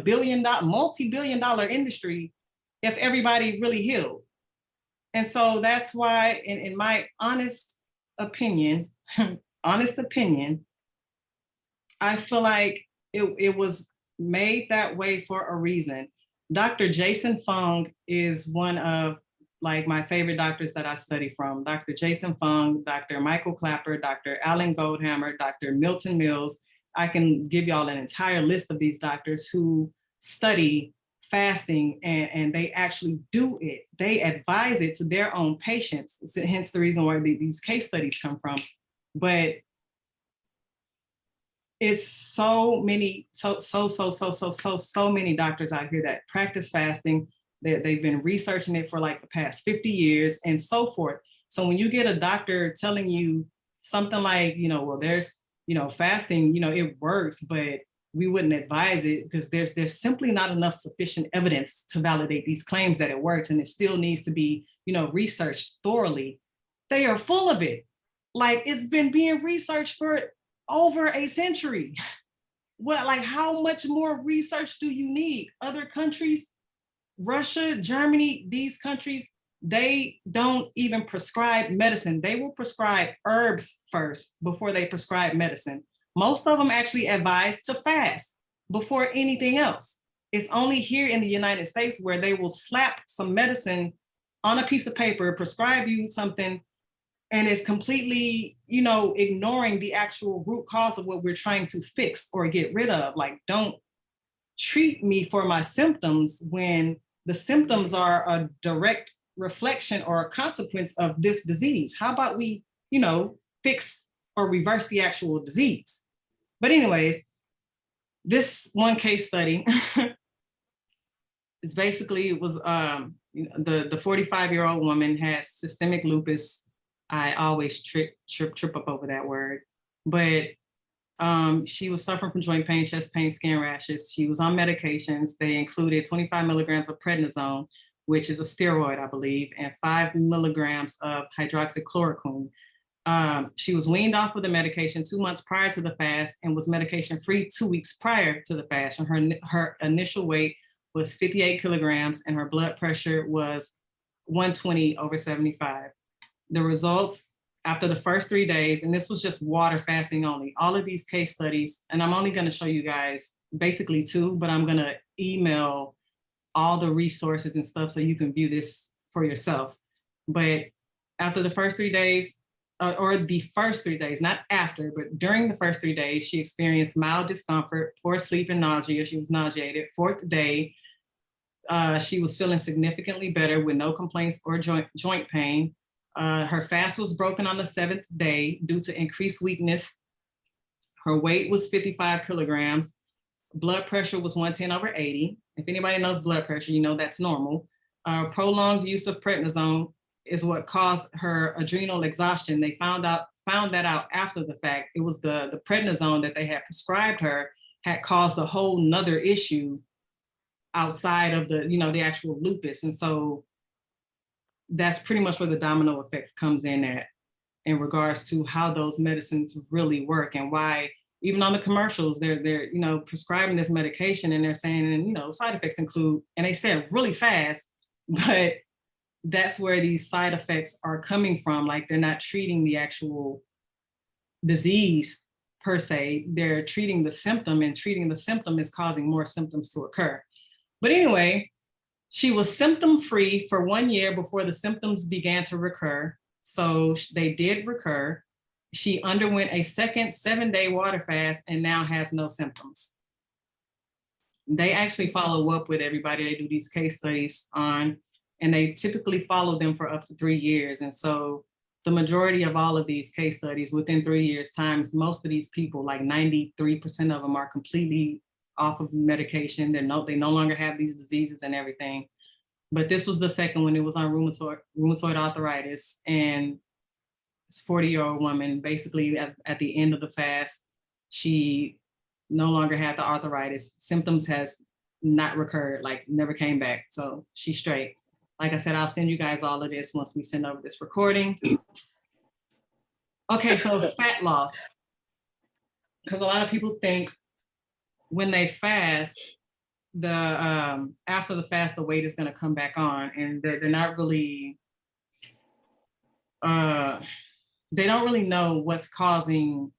multi-billion-dollar industry if everybody really healed? And so that's why, in my honest opinion, I feel like it was made that way for a reason. Dr. Jason Fung is one of like my favorite doctors that I study from. Dr. Jason Fung, Dr. Michael Clapper, Dr. Alan Goldhammer, Dr. Milton Mills. I can give y'all an entire list of these doctors who study fasting and they actually do it. They advise it to their own patients. Hence the reason why these case studies come from. But it's so many doctors out here that practice fasting. They've been researching it for like the past 50 years and so forth. So when you get a doctor telling you something like, you know, well, there's, you know, fasting, you know, it works, but we wouldn't advise it because there's simply not enough sufficient evidence to validate these claims that it works, and it still needs to be, you know, researched thoroughly. They are full of it. Like, it's been being researched for over a century. What, like, how much more research do you need? Other countries, Russia, Germany, these countries, they don't even prescribe medicine. They will prescribe herbs first before they prescribe medicine. Most of them actually advise to fast before anything else. It's only here in the United States where they will slap some medicine on a piece of paper, prescribe you something, and it's completely, you know, ignoring the actual root cause of what we're trying to fix or get rid of. Like, don't treat me for my symptoms when the symptoms are a direct reflection or a consequence of this disease. How about we, you know, fix or reverse the actual disease? But anyways, this one case study is basically, it was the 45-year-old woman has systemic lupus. I always trip up over that word, but she was suffering from joint pain, chest pain, skin rashes. She was on medications. They included 25 milligrams of prednisone, which is a steroid, I believe, and 5 milligrams of hydroxychloroquine. She was weaned off of the medication 2 months prior to the fast and was medication-free 2 weeks prior to the fast. And her initial weight was 58 kilograms and her blood pressure was 120/75. The results after the first 3 days, and this was just water fasting only, all of these case studies, and I'm only gonna show you guys basically 2, but I'm gonna email all the resources and stuff so you can view this for yourself. But after the first 3 days, or the first 3 days, not after, but during the first 3 days, she experienced mild discomfort, poor sleep, and nausea. She was nauseated. 4th day, she was feeling significantly better with no complaints or joint pain. Her fast was broken on the 7th day due to increased weakness. Her weight was 55 kilograms. Blood pressure was 110/80. If anybody knows blood pressure, you know that's normal. Prolonged use of prednisone is what caused her adrenal exhaustion. They found that out after the fact. It was the prednisone that they had prescribed her had caused a whole nother issue outside of the, you know, the actual lupus. And so that's pretty much where the domino effect comes in regards to how those medicines really work and why even on the commercials, they're you know, prescribing this medication and they're saying, and you know, side effects include, and they said really fast, but that's where these side effects are coming from. Like, they're not treating the actual disease per se. They're treating the symptom, and treating the symptom is causing more symptoms to occur. But anyway, she was symptom-free for 1 year before the symptoms began to recur. So they did recur. She underwent a second 7-day water fast and now has no symptoms. They actually follow up with everybody they do these case studies on, and they typically follow them for up to 3 years. And so the majority of all of these case studies within 3 years times, most of these people, like 93% of them, are completely off of medication. They no longer have these diseases and everything. But this was the second one. It was on rheumatoid arthritis, and it's a 40-year-old woman. Basically, at the end of the fast, she no longer had the arthritis. Symptoms has not recurred, like never came back. So she's straight. Like I said, I'll send you guys all of this once we send over this recording. Okay, so fat loss. Because a lot of people think when they fast, after the fast, the weight is going to come back on, and they're not really, they don't really know what's causing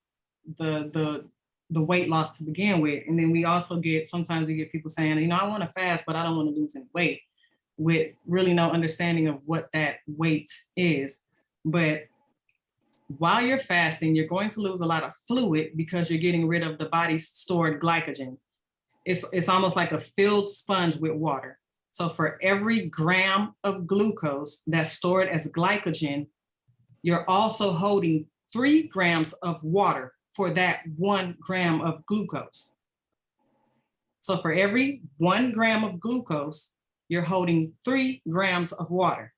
the weight loss to begin with. And then we also sometimes we get people saying, you know, I want to fast, but I don't want to lose any weight, with really no understanding of what that weight is. But while you're fasting, you're going to lose a lot of fluid because you're getting rid of the body's stored glycogen. It's almost like a filled sponge with water. So for every gram of glucose that's stored as glycogen, you're also holding 3 grams of water for that 1 gram of glucose. So for every 1 gram of glucose, you're holding 3 grams of water.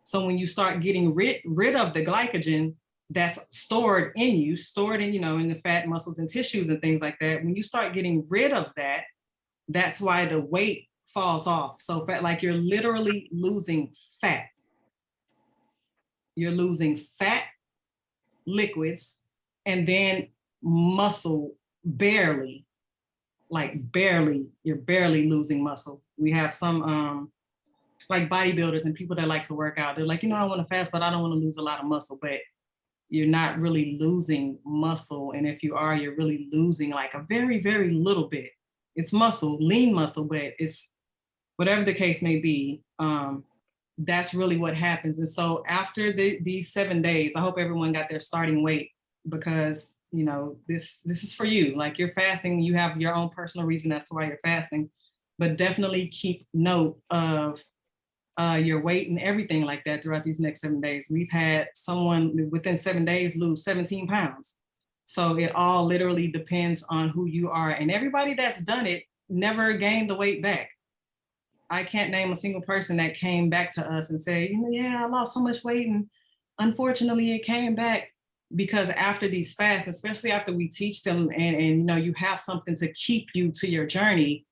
So when you start getting rid of the glycogen that's stored in, you know, in the fat, muscles, and tissues and things like that, when you start getting rid of that, that's why the weight falls off. So like you're literally losing fat. You're losing fat, liquids, and then muscle barely, you're barely losing muscle. We have some like bodybuilders and people that like to work out. They're like, you know, I want to fast, but I don't want to lose a lot of muscle. But you're not really losing muscle. And if you are, you're really losing like a very, very little bit. It's muscle, lean muscle, but it's whatever the case may be. That's really what happens. And so after these 7 days, I hope everyone got their starting weight, because, you know, this is for you. Like, you're fasting, you have your own personal reason as to why you're fasting, but definitely keep note of your weight and everything like that throughout these next 7 days. We've had someone within 7 days lose 17 pounds. So it all literally depends on who you are. And everybody that's done it never gained the weight back. I can't name a single person that came back to us and said, you know, yeah, I lost so much weight, and unfortunately it came back. Because after these fasts, especially after we teach them and you know, you have something to keep you to your journey,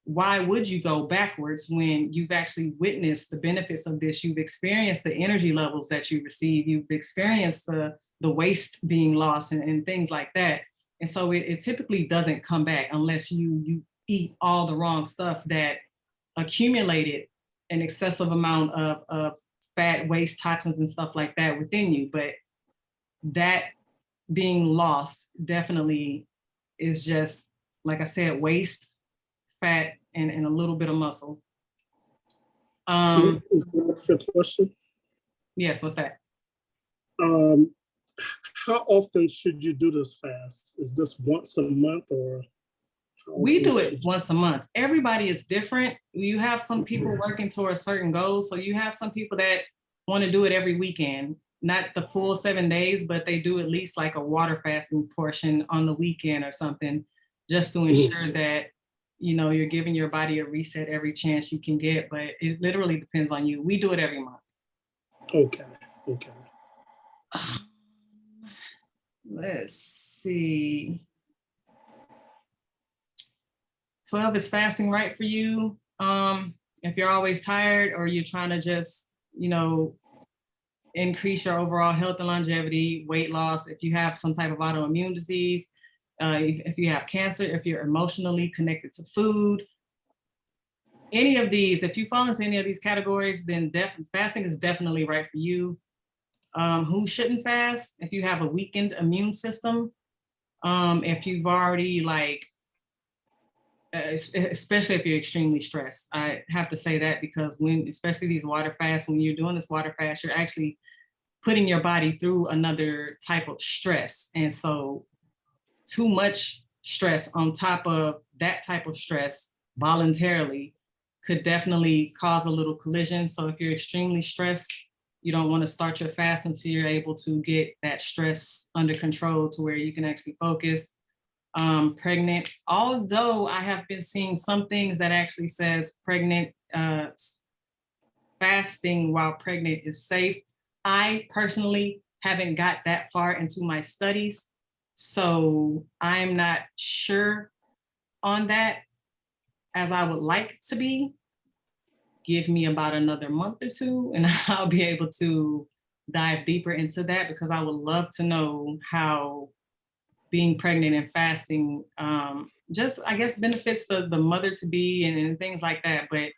why would you go backwards when you've actually witnessed the benefits of this? You've experienced the energy levels that you receive. You've experienced the waist being lost and things like that. And so it typically doesn't come back unless you eat all the wrong stuff that accumulated an excessive amount of fat, waste, toxins, and stuff like that within you. But that being lost definitely is just, like I said, waste, fat, and a little bit of muscle. That's a question. Yes, what's that? How often should you do this fast? Is this once a month, or? We do it once a month. Everybody is different. You have some people working towards certain goals. So you have some people that want to do it every weekend, not the full 7 days, but they do at least like a water fasting portion on the weekend or something, just to ensure that, you know, you're giving your body a reset every chance you can get. But it literally depends on you. We do it every month. Okay. Let's see. 12, is fasting right for you? If you're always tired, or you're trying to just, you know, increase your overall health and longevity, weight loss, if you have some type of autoimmune disease, if you have cancer, if you're emotionally connected to food, any of these, if you fall into any of these categories, then fasting is definitely right for you. who shouldn't fast? If you have a weakened immune system, if you've already like, especially if you're extremely stressed. I have to say that because when, especially these water fasts, when you're doing this water fast, you're actually putting your body through another type of stress. And so too much stress on top of that type of stress voluntarily could definitely cause a little collision. So if you're extremely stressed, you don't want to start your fast until you're able to get that stress under control to where you can actually focus. Pregnant, although I have been seeing some things that actually says pregnant, fasting while pregnant is safe. I personally haven't got that far into my studies, so I'm not sure on that as I would like to be. Give me about another month or two and I'll be able to dive deeper into that, because I would love to know how being pregnant and fasting just, I guess, benefits the mother to be and things like that. But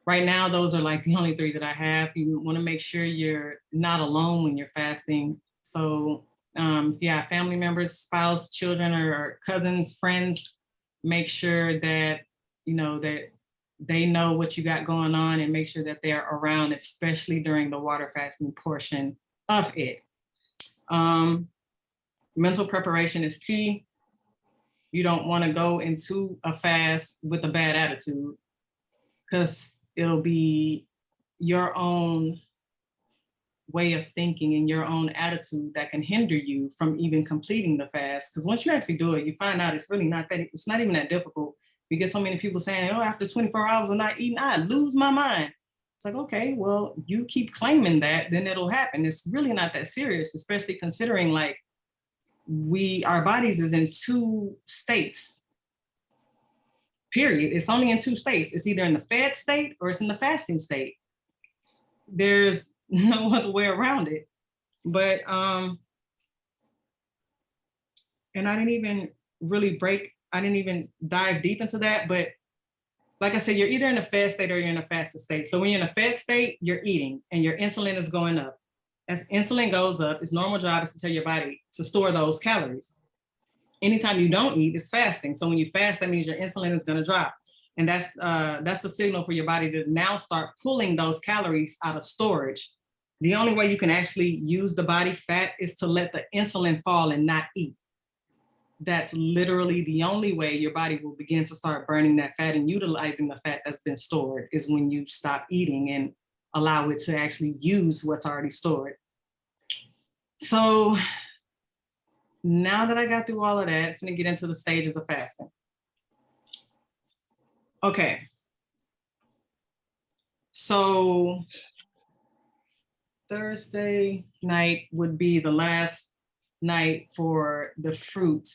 right now, those are like the only three that I have. You want to make sure you're not alone when you're fasting. So if you have family members, spouse, children, or cousins, friends, make sure that, you know, that they know what you got going on and make sure that they're around, especially during the water fasting portion of it. Mental preparation is key. You don't want to go into a fast with a bad attitude, because it'll be your own way of thinking and your own attitude that can hinder you from even completing the fast. Because once you actually do it, you find out it's really not that, it's not even that difficult. We get so many people saying, oh, after 24 hours of not eating, I lose my mind. It's like, okay, well, you keep claiming that, then it'll happen. It's really not that serious, especially considering like our bodies is in 2 states, period. It's only in 2 states. It's either in the fed state or it's in the fasting state. There's no other way around it. But, and I didn't even dive deep into that, but like I said, you're either in a fed state or you're in a fasted state. So when you're in a fed state, you're eating and your insulin is going up. As insulin goes up, its normal job is to tell your body to store those calories. Anytime you don't eat, it's fasting. So when you fast, that means your insulin is going to drop. And that's the signal for your body to now start pulling those calories out of storage. The only way you can actually use the body fat is to let the insulin fall and not eat. That's literally the only way your body will begin to start burning that fat and utilizing the fat that's been stored, is when you stop eating and allow it to actually use what's already stored. So now that I got through all of that, I'm gonna get into the stages of fasting. Okay. So Thursday night would be the last night for the fruit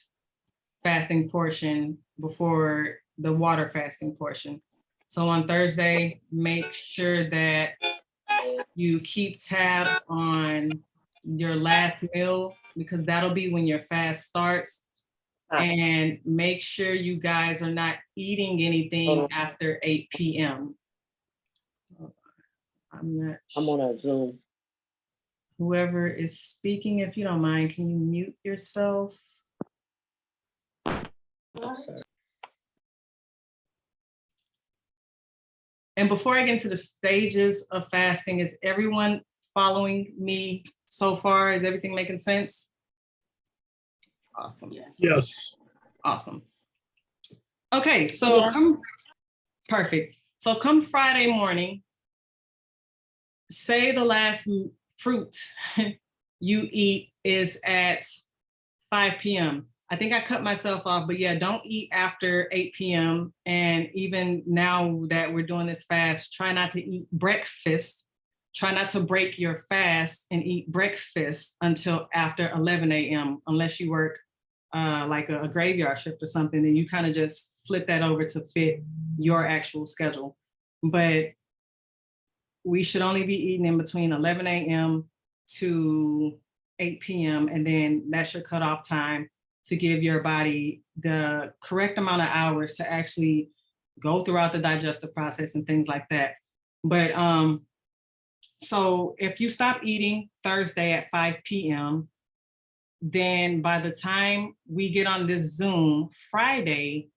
fasting portion before the water fasting portion. So on Thursday, make sure that you keep tabs on your last meal, because that'll be when your fast starts. And make sure you guys are not eating anything after 8 p.m. I'm on a Zoom. Whoever is speaking, if you don't mind, can you mute yourself? Oh, sorry. And before I get into the stages of fasting, is everyone following me so far? Is everything making sense? Awesome. Yes. Awesome. Okay, so yes. Perfect. So come Friday morning, say the last fruit you eat is at 5 p.m. I think I cut myself off, but yeah, don't eat after 8 p.m. And even now that we're doing this fast, try not to eat breakfast. Try not to break your fast and eat breakfast until after 11 a.m. unless you work like a graveyard shift or something, then you kind of just flip that over to fit your actual schedule. But we should only be eating in between 11 a.m. to 8 p.m. And then that's your cutoff time to give your body the correct amount of hours to actually go throughout the digestive process and things like that. But So if you stop eating Thursday at 5 p.m., then by the time we get on this Zoom Friday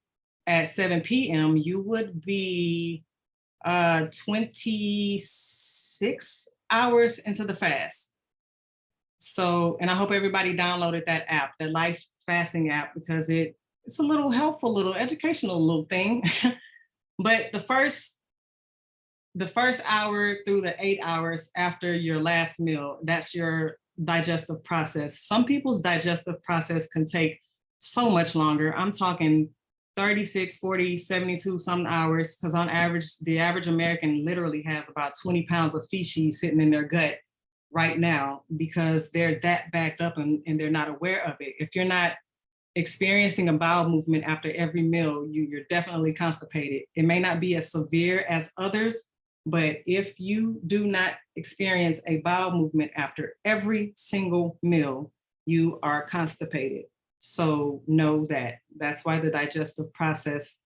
at 7 p.m., you would be 26 hours into the fast. So, and I hope everybody downloaded that app, the Life Fasting app, because it's a little helpful, little educational little thing. But the first hour through the 8 hours after your last meal, that's your digestive process. Some people's digestive process can take so much longer. I'm talking 36, 40, 72 some hours, because on average, the average American literally has about 20 pounds of feces sitting in their gut right now because they're that backed up and they're not aware of it. If you're not experiencing a bowel movement after every meal, you're definitely constipated. It may not be as severe as others, but if you do not experience a bowel movement after every single meal, you are constipated. So know that. That's why the digestive process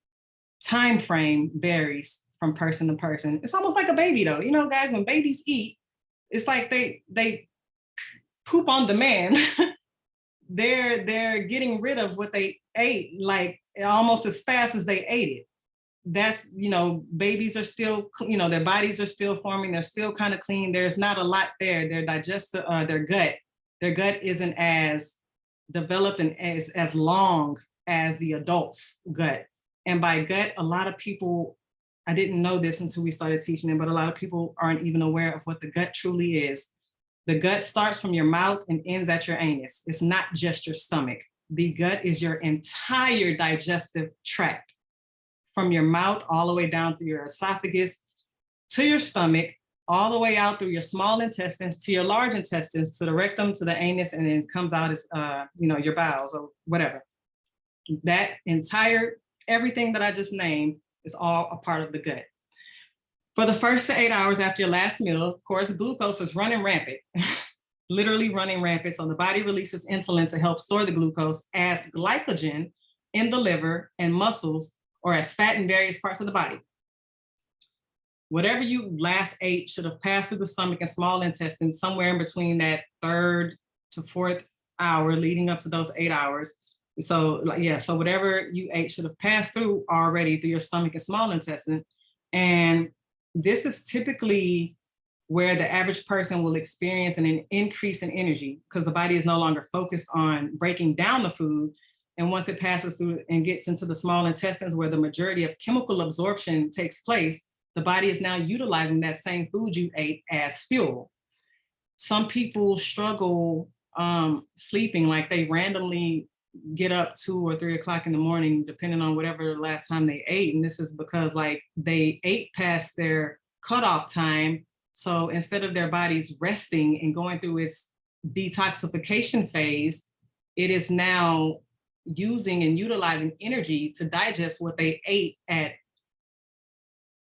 time frame varies from person to person. It's almost like a baby though. You know, guys, when babies eat, it's like they poop on demand. They're getting rid of what they ate like almost as fast as they ate it. That's, you know, babies are still, you know, their bodies are still forming. They're still kind of clean. There's not a lot there. Their digestive, their gut isn't as developed and as long as the adult's gut. And by gut, a lot of people, I didn't know this until we started teaching it, but a lot of people aren't even aware of what the gut truly is. The gut starts from your mouth and ends at your anus. It's not just your stomach. The gut is your entire digestive tract, from your mouth all the way down through your esophagus to your stomach, all the way out through your small intestines to your large intestines, to the rectum, to the anus, and then it comes out as, you know, your bowels or whatever. That entire, everything that I just named is all a part of the gut. For the first 8 hours after your last meal, of course, glucose is running rampant, literally running rampant. So the body releases insulin to help store the glucose as glycogen in the liver and muscles, or as fat in various parts of the body. Whatever you last ate should have passed through the stomach and small intestine somewhere in between that 3rd to 4th hour leading up to those 8 hours. So yeah, so whatever you ate should have passed through already through your stomach and small intestine. And this is typically where the average person will experience an increase in energy because the body is no longer focused on breaking down the food. And once it passes through and gets into the small intestines where the majority of chemical absorption takes place, the body is now utilizing that same food you ate as fuel. Some people struggle sleeping, like they randomly get up 2 or 3 o'clock in the morning, depending on whatever last time they ate. And this is because like they ate past their cutoff time. So instead of their bodies resting and going through its detoxification phase, it is now using and utilizing energy to digest what they ate at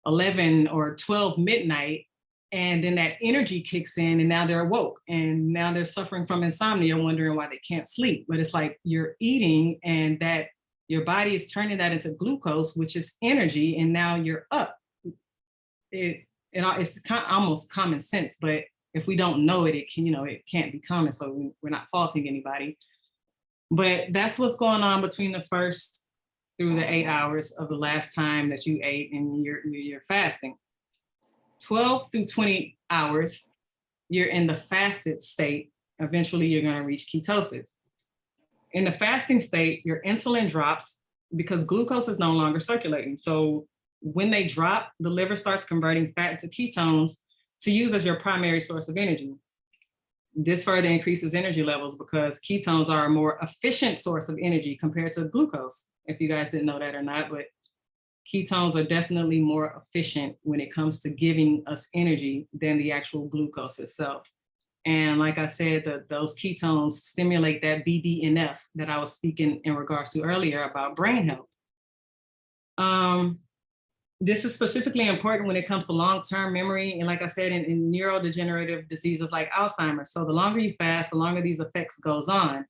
11 or 12 midnight. And then that energy kicks in and now they're awoke and now they're suffering from insomnia, wondering why they can't sleep. But it's like you're eating and that your body is turning that into glucose, which is energy. And now you're up. It's almost common sense, but if we don't know it, it can, it can't be common. So we're not faulting anybody. But that's what's going on between the first through the 8 hours of the last time that you ate and you're fasting. 12 through 20 hours, you're in the fasted state. Eventually, you're going to reach ketosis. In the fasting state, your insulin drops because glucose is no longer circulating. So when they drop, the liver starts converting fat to ketones to use as your primary source of energy. This further increases energy levels because ketones are a more efficient source of energy compared to glucose, if you guys didn't know that or not, but ketones are definitely more efficient when it comes to giving us energy than the actual glucose itself. And like I said, those ketones stimulate that BDNF that I was speaking in regards to earlier about brain health. This is specifically important when it comes to long-term memory. And like I said, in neurodegenerative diseases like Alzheimer's. So the longer you fast, the longer these effects goes on.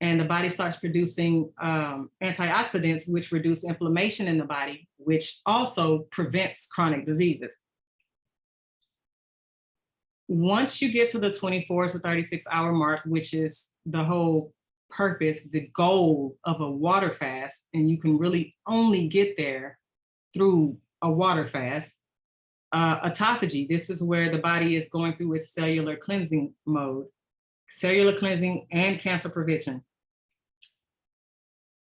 And the body starts producing antioxidants, which reduce inflammation in the body, which also prevents chronic diseases. Once you get to the 24 to 36 hour mark, which is the whole purpose, the goal of a water fast, and you can really only get there through a water fast, autophagy. This is where the body is going through its cellular cleansing mode, cellular cleansing and cancer prevention.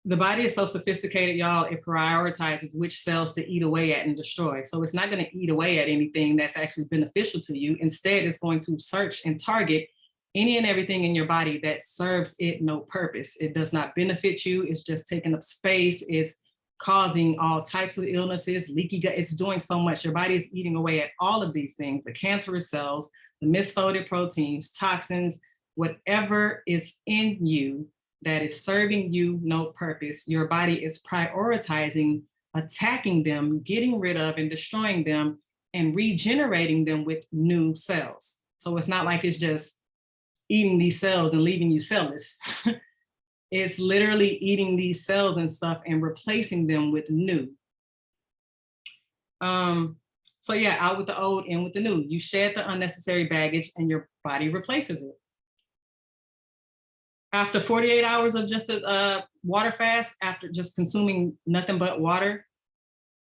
The body is so sophisticated, y'all, it prioritizes which cells to eat away at and destroy. So it's not going to eat away at anything that's actually beneficial to you. Instead, it's going to search and target any and everything in your body that serves it no purpose. It does not benefit you. It's just taking up space. It's causing all types of illnesses, leaky gut. It's doing so much. Your body is eating away at all of these things, the cancerous cells, the misfolded proteins, toxins, whatever is in you that is serving you no purpose. Your body is prioritizing attacking them, getting rid of and destroying them, and regenerating them with new cells. So it's not like it's just eating these cells and leaving you cellless. It's literally eating these cells and stuff and replacing them with new. So yeah, out with the old, in with the new. You shed the unnecessary baggage and your body replaces it. After 48 hours of just a water fast, after just consuming nothing but water,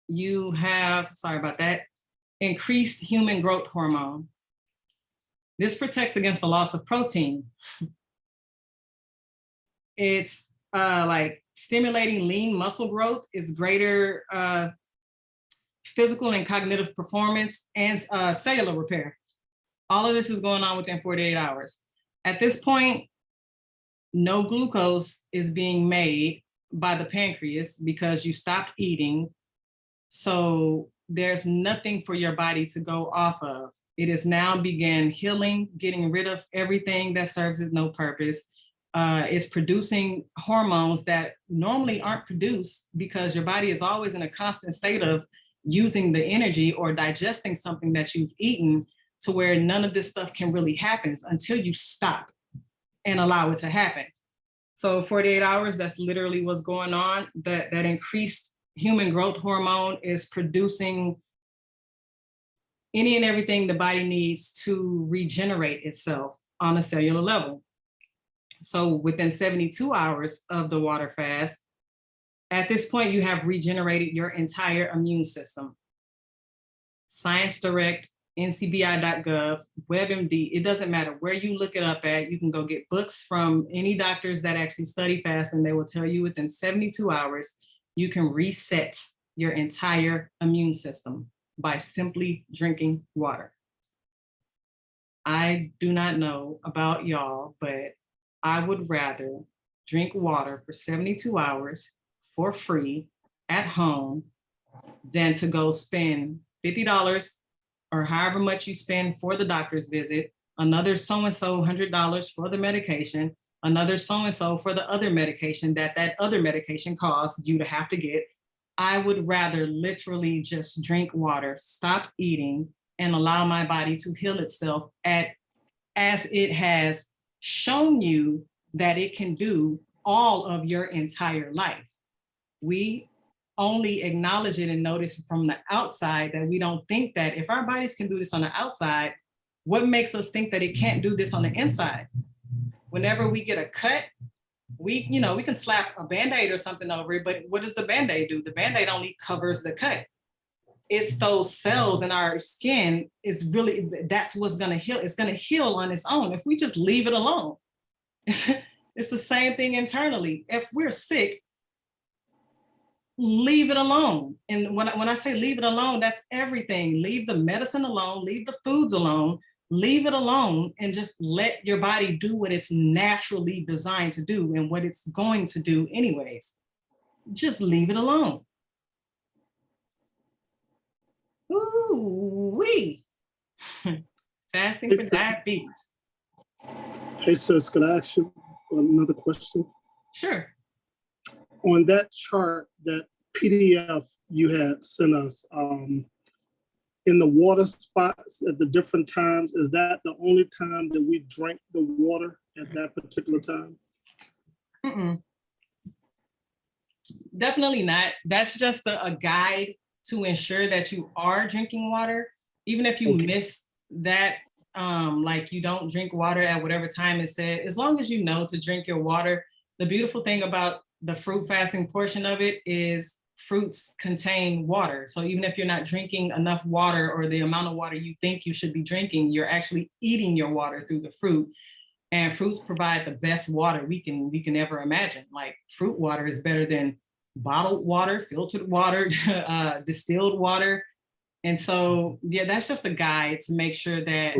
you have, sorry about that, increased human growth hormone. This protects against the loss of protein. It's like stimulating lean muscle growth. It's greater physical and cognitive performance and cellular repair. All of this is going on within 48 hours. At this point, no glucose is being made by the pancreas because you stopped eating. So there's nothing for your body to go off of. It has now began healing, getting rid of everything that serves it no purpose. It's producing hormones that normally aren't produced because your body is always in a constant state of using the energy or digesting something that you've eaten, to where none of this stuff can really happen until you stop and allow it to happen. So 48 hours, that's literally what's going on. That increased human growth hormone is producing any and everything the body needs to regenerate itself on a cellular level. So within 72 hours of the water fast, at this point, you have regenerated your entire immune system. Science Direct, ncbi.gov, WebMD, it doesn't matter where you look it up at. You can go get books from any doctors that actually study fast, and they will tell you within 72 hours, you can reset your entire immune system by simply drinking water. I do not know about y'all, but I would rather drink water for 72 hours for free at home than to go spend $50 or however much you spend for the doctor's visit, another so-and-so $100 for the medication, another so-and-so for the other medication that other medication costs you to have to get. I would rather literally just drink water, stop eating, and allow my body to heal itself as it has shown you that it can do all of your entire life. We only acknowledge it and notice from the outside that we don't think that if our bodies can do this on the outside, what makes us think that it can't do this on the inside? Whenever we get a cut, we can slap a Band-Aid or something over it, but what does the Band-Aid do? The Band-Aid only covers the cut. It's those cells in our skin, that's what's gonna heal. It's gonna heal on its own if we just leave it alone. It's the same thing internally. If we're sick, leave it alone. And when I say leave it alone, that's everything. Leave the medicine alone, leave the foods alone, leave it alone, and just let your body do what it's naturally designed to do and what it's going to do anyways. Just leave it alone. Ooh-wee. Fasting for diabetes. Hey sis, can I ask you another question? Sure. On that chart, that PDF you had sent us, in the water spots at the different times, is that the only time that we drank the water at that particular time? Mm-mm. Definitely not. That's just a guide to ensure that you are drinking water. Even if you miss that like you don't drink water at whatever time it said, as long as you know to drink your water. The beautiful thing about the fruit fasting portion of it is fruits contain water. So even if you're not drinking enough water or the amount of water you think you should be drinking, you're actually eating your water through the fruit. And fruits provide the best water we can ever imagine. Like fruit water is better than bottled water, filtered water, distilled water. And so, yeah, that's just a guide to make sure that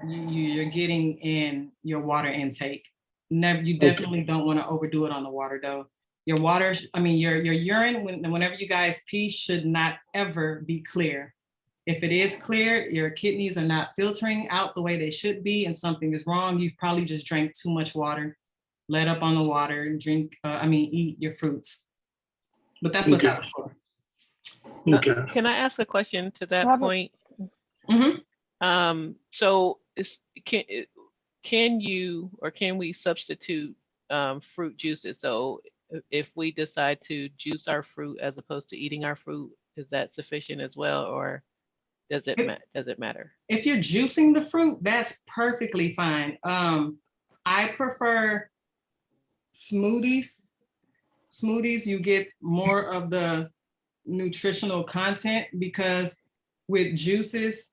you're getting in your water intake. Never, you definitely don't want to overdo it on the water though. Your water, I mean, your urine, whenever you guys pee, should not ever be clear. If it is clear, your kidneys are not filtering out the way they should be and something is wrong. You've probably just drank too much water. Let up on the water and eat your fruits. But that's what that was for. Okay. Can I ask a question to that Robert. point? Mhm. So can you or can we substitute fruit juices? So if we decide to juice our fruit as opposed to eating our fruit, is that sufficient as well, or does it matter? If you're juicing the fruit, that's perfectly fine. I prefer smoothies. Smoothies, you get more of the nutritional content, because with juices,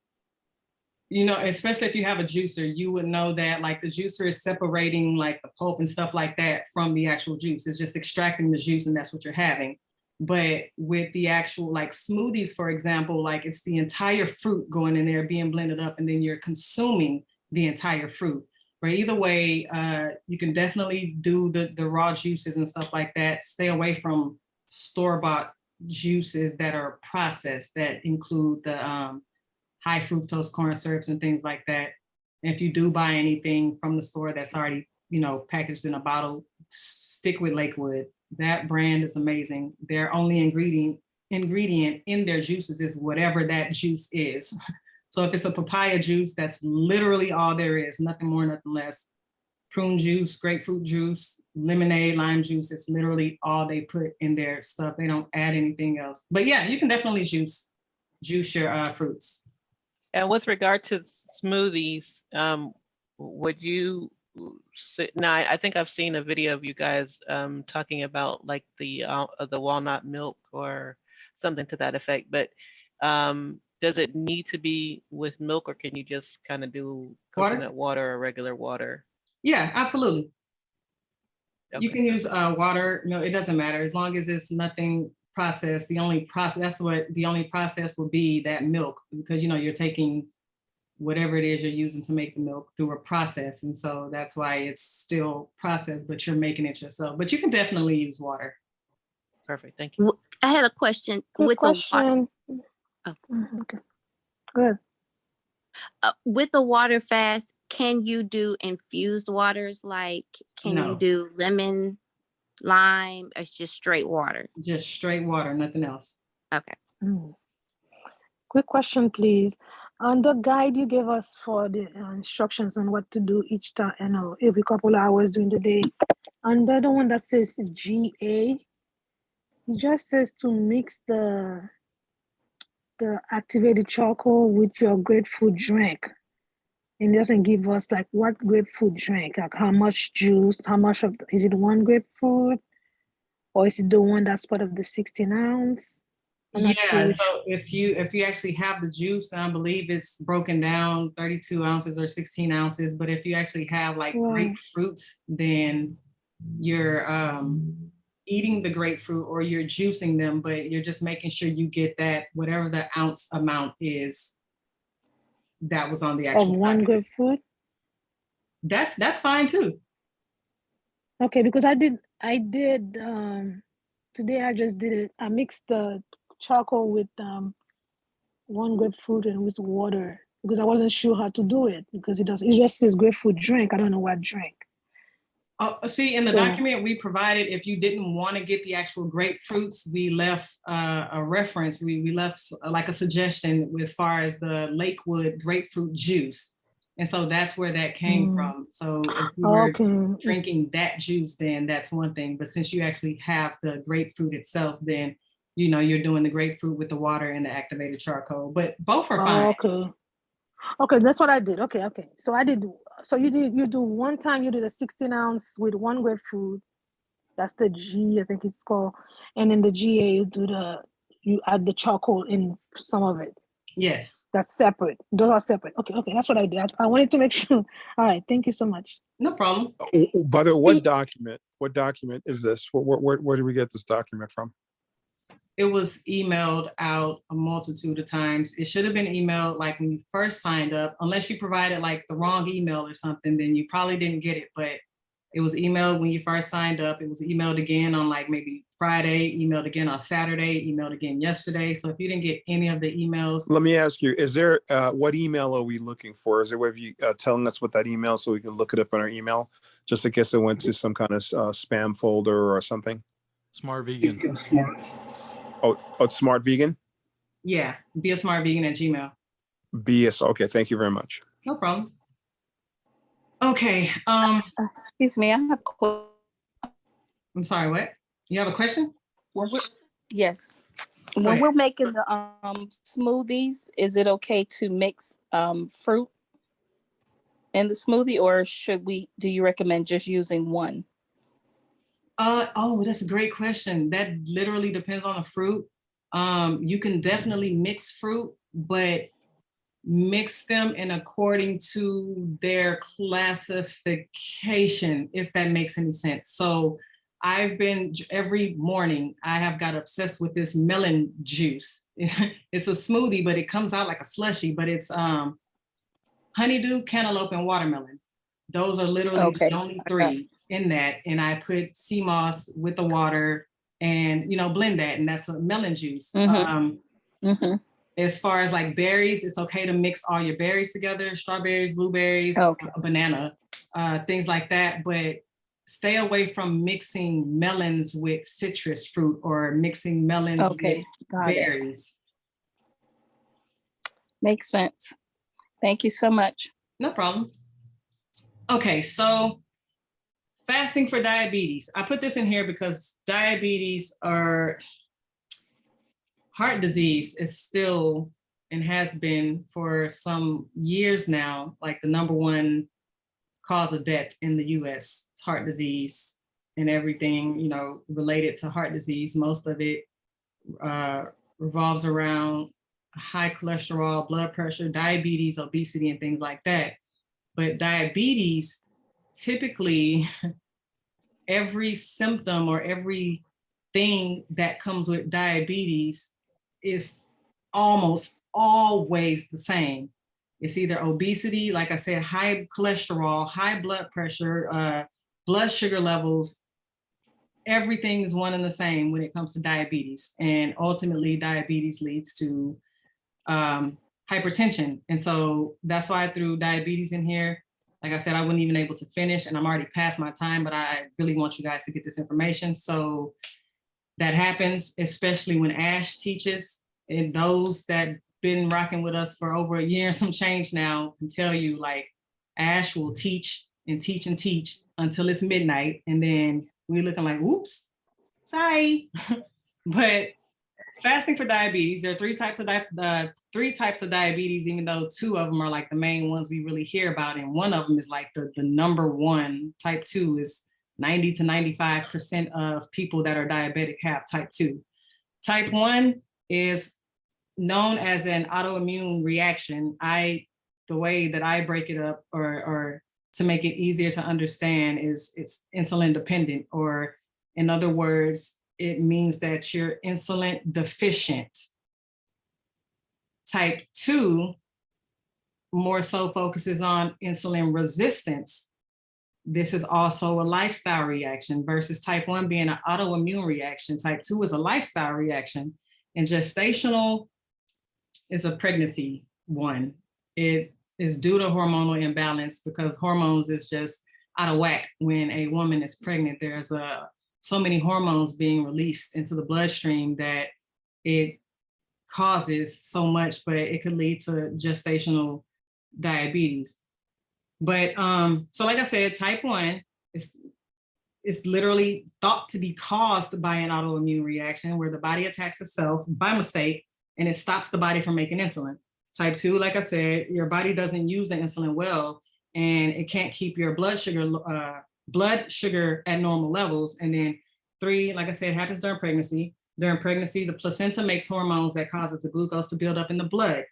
especially if you have a juicer, you would know that like the juicer is separating like the pulp and stuff like that from the actual juice. It's just extracting the juice and that's what you're having. But with the actual like smoothies, for example, like it's the entire fruit going in there being blended up and then you're consuming the entire fruit. But either way, you can definitely do the raw juices and stuff like that. Stay away from store-bought juices that are processed, that include the high fructose corn syrups and things like that. And if you do buy anything from the store that's already, packaged in a bottle, stick with Lakewood. That brand is amazing. Their only ingredient in their juices is whatever that juice is. So if it's a papaya juice, that's literally all there is, nothing more, nothing less. Prune juice, grapefruit juice, lemonade, lime juice, it's literally all they put in their stuff. They don't add anything else. But yeah, you can definitely juice your fruits. And with regard to smoothies, would you now I think I've seen a video of you guys talking about like the walnut milk or something to that effect, but does it need to be with milk, or can you just kind of do coconut water or regular water? Yeah, absolutely. Okay. You can use water. No, it doesn't matter as long as it's nothing processed. The only process will be that milk, because you're taking whatever it is you're using to make the milk through a process, and so that's why it's still processed, but you're making it yourself. But you can definitely use water. Perfect, thank you. I had a question Quick with the water. Okay. Good. With the water fast, can you do infused waters? Like, can No. you do lemon, lime? Or it's just straight water? Just straight water, nothing else. Okay. Quick question, please. On the guide you gave us for the instructions on what to do each time, every couple of hours during the day, under the one that says GA, it just says to mix the activated charcoal with your grapefruit drink. And it doesn't give us like what grapefruit drink, like how much juice, is it one grapefruit, or is it the one that's part of the 16 ounce? I'm not sure which. So if you actually have the juice, I believe it's broken down 32 ounces or 16 ounces. But if you actually have like grapefruits, then you're eating the grapefruit or you're juicing them, but you're just making sure you get that whatever the ounce amount is that was on the actual of one grapefruit. That's fine too. Okay, because I did today I just did it. I mixed the charcoal with one grapefruit and with water, because I wasn't sure how to do it, because it just says grapefruit drink. I don't know what drink. See, in the document we provided, if you didn't want to get the actual grapefruits, we left a reference. We left like a suggestion as far as the Lakewood grapefruit juice. And so that's where that came from. So if you were drinking that juice, then that's one thing. But since you actually have the grapefruit itself, then you're doing the grapefruit with the water and the activated charcoal. But both are fine. Okay, that's what I did. Okay. So you do one time, you did a 16 ounce with one grapefruit. That's the G, I think it's called. And in the GA, you add the charcoal in some of it. Yes, That's separate. Those are separate. Okay, that's what I did. I wanted to make sure. All right, thank you so much. no problem. By the way, what document is this? Where did we get this document from? It was emailed out a multitude of times. It should have been emailed like when you first signed up, unless you provided like the wrong email or something, then you probably didn't get it. But it was emailed when you first signed up. It was emailed again on like maybe Friday, emailed again on Saturday, emailed again yesterday. So if you didn't get any of the emails, Let me ask you, is there, what email are we looking for? Is there a way of you telling us what that email so we can look it up in our email? Just in case it went to some kind of spam folder or something? Smart Vegan. Oh, it's Smart Vegan? yeah, be a smart vegan at Gmail. BS, okay, thank you very much. No problem. Okay, Excuse me, I have I'm sorry, what? You have a question? yes. Go When ahead. we're making the smoothies, is it okay to mix fruit in the smoothie, or do you recommend just using one? Oh, that's a great question. That literally depends on the fruit. You can definitely mix fruit, but mix them in according to their classification, if that makes any sense. So every morning, I have got obsessed with this melon juice. It's a smoothie, but it comes out like a slushy, but it's honeydew, cantaloupe, and watermelon. Those are literally Okay. the only three in that. And I put sea moss with the water and, blend that. And that's a melon juice. As far as like berries, it's okay to mix all your berries together, strawberries, blueberries, banana, things like that. But stay away from mixing melons with citrus fruit or mixing melons with berries. Makes sense. Thank you so much. No problem. Okay, so fasting for diabetes. I put this in here because heart disease is still and has been for some years now, like the #1 cause of death in the US. It's heart disease and everything, related to heart disease. Most of it revolves around high cholesterol, blood pressure, diabetes, obesity, and things like that. But diabetes, typically, every symptom or everything that comes with diabetes is almost always the same. It's either obesity, like I said, high cholesterol, high blood pressure, blood sugar levels. Everything is one and the same when it comes to diabetes. And ultimately, diabetes leads to hypertension. And so that's why I threw diabetes in here. Like I said, I wasn't even able to finish and I'm already past my time, but I really want you guys to get this information. So that happens, especially when Ash teaches, and those that been rocking with us for over a year and some change now can tell you, like, Ash will teach and teach and teach until it's midnight. And then we're looking like, oops, sorry. But fasting for diabetes, there are three types of diabetes, even though 2 of them are like the main ones we really hear about. And one of them is like the #1. Type 2 is 90 to 95% of people that are diabetic have type 2. Type 1 is known as an autoimmune reaction. The way that I break it up or to make it easier to understand is it's insulin dependent, or in other words, it means that you're insulin deficient. Type 2 more so focuses on insulin resistance. This is also a lifestyle reaction versus type 1 being an autoimmune reaction. Type 2 is a lifestyle reaction. And gestational is a pregnancy one. It is due to hormonal imbalance because hormones is just out of whack when a woman is pregnant. There's so many hormones being released into the bloodstream that it causes so much, but it could lead to gestational diabetes. But so like I said, type 1 is literally thought to be caused by an autoimmune reaction where the body attacks itself by mistake and it stops the body from making insulin. Type 2, like I said, your body doesn't use the insulin well, and it can't keep your blood sugar at normal levels. And then 3, like I said, happens during pregnancy. During pregnancy, the placenta makes hormones that causes the glucose to build up in the blood.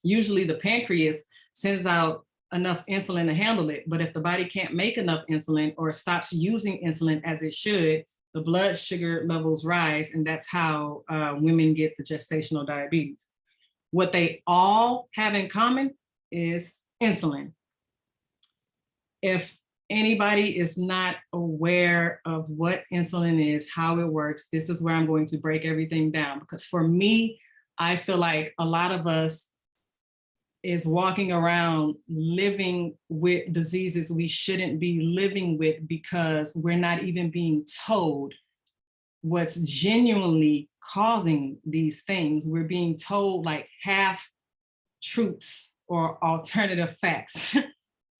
Usually the pancreas sends out enough insulin to handle it, but if the body can't make enough insulin or stops using insulin as it should, the blood sugar levels rise, and that's how women get the gestational diabetes. What they all have in common is insulin. If anybody is not aware of what insulin is, how it works, this is where I'm going to break everything down. Because for me, I feel like a lot of us is walking around living with diseases we shouldn't be living with because we're not even being told what's genuinely causing these things. We're being told like half truths or alternative facts.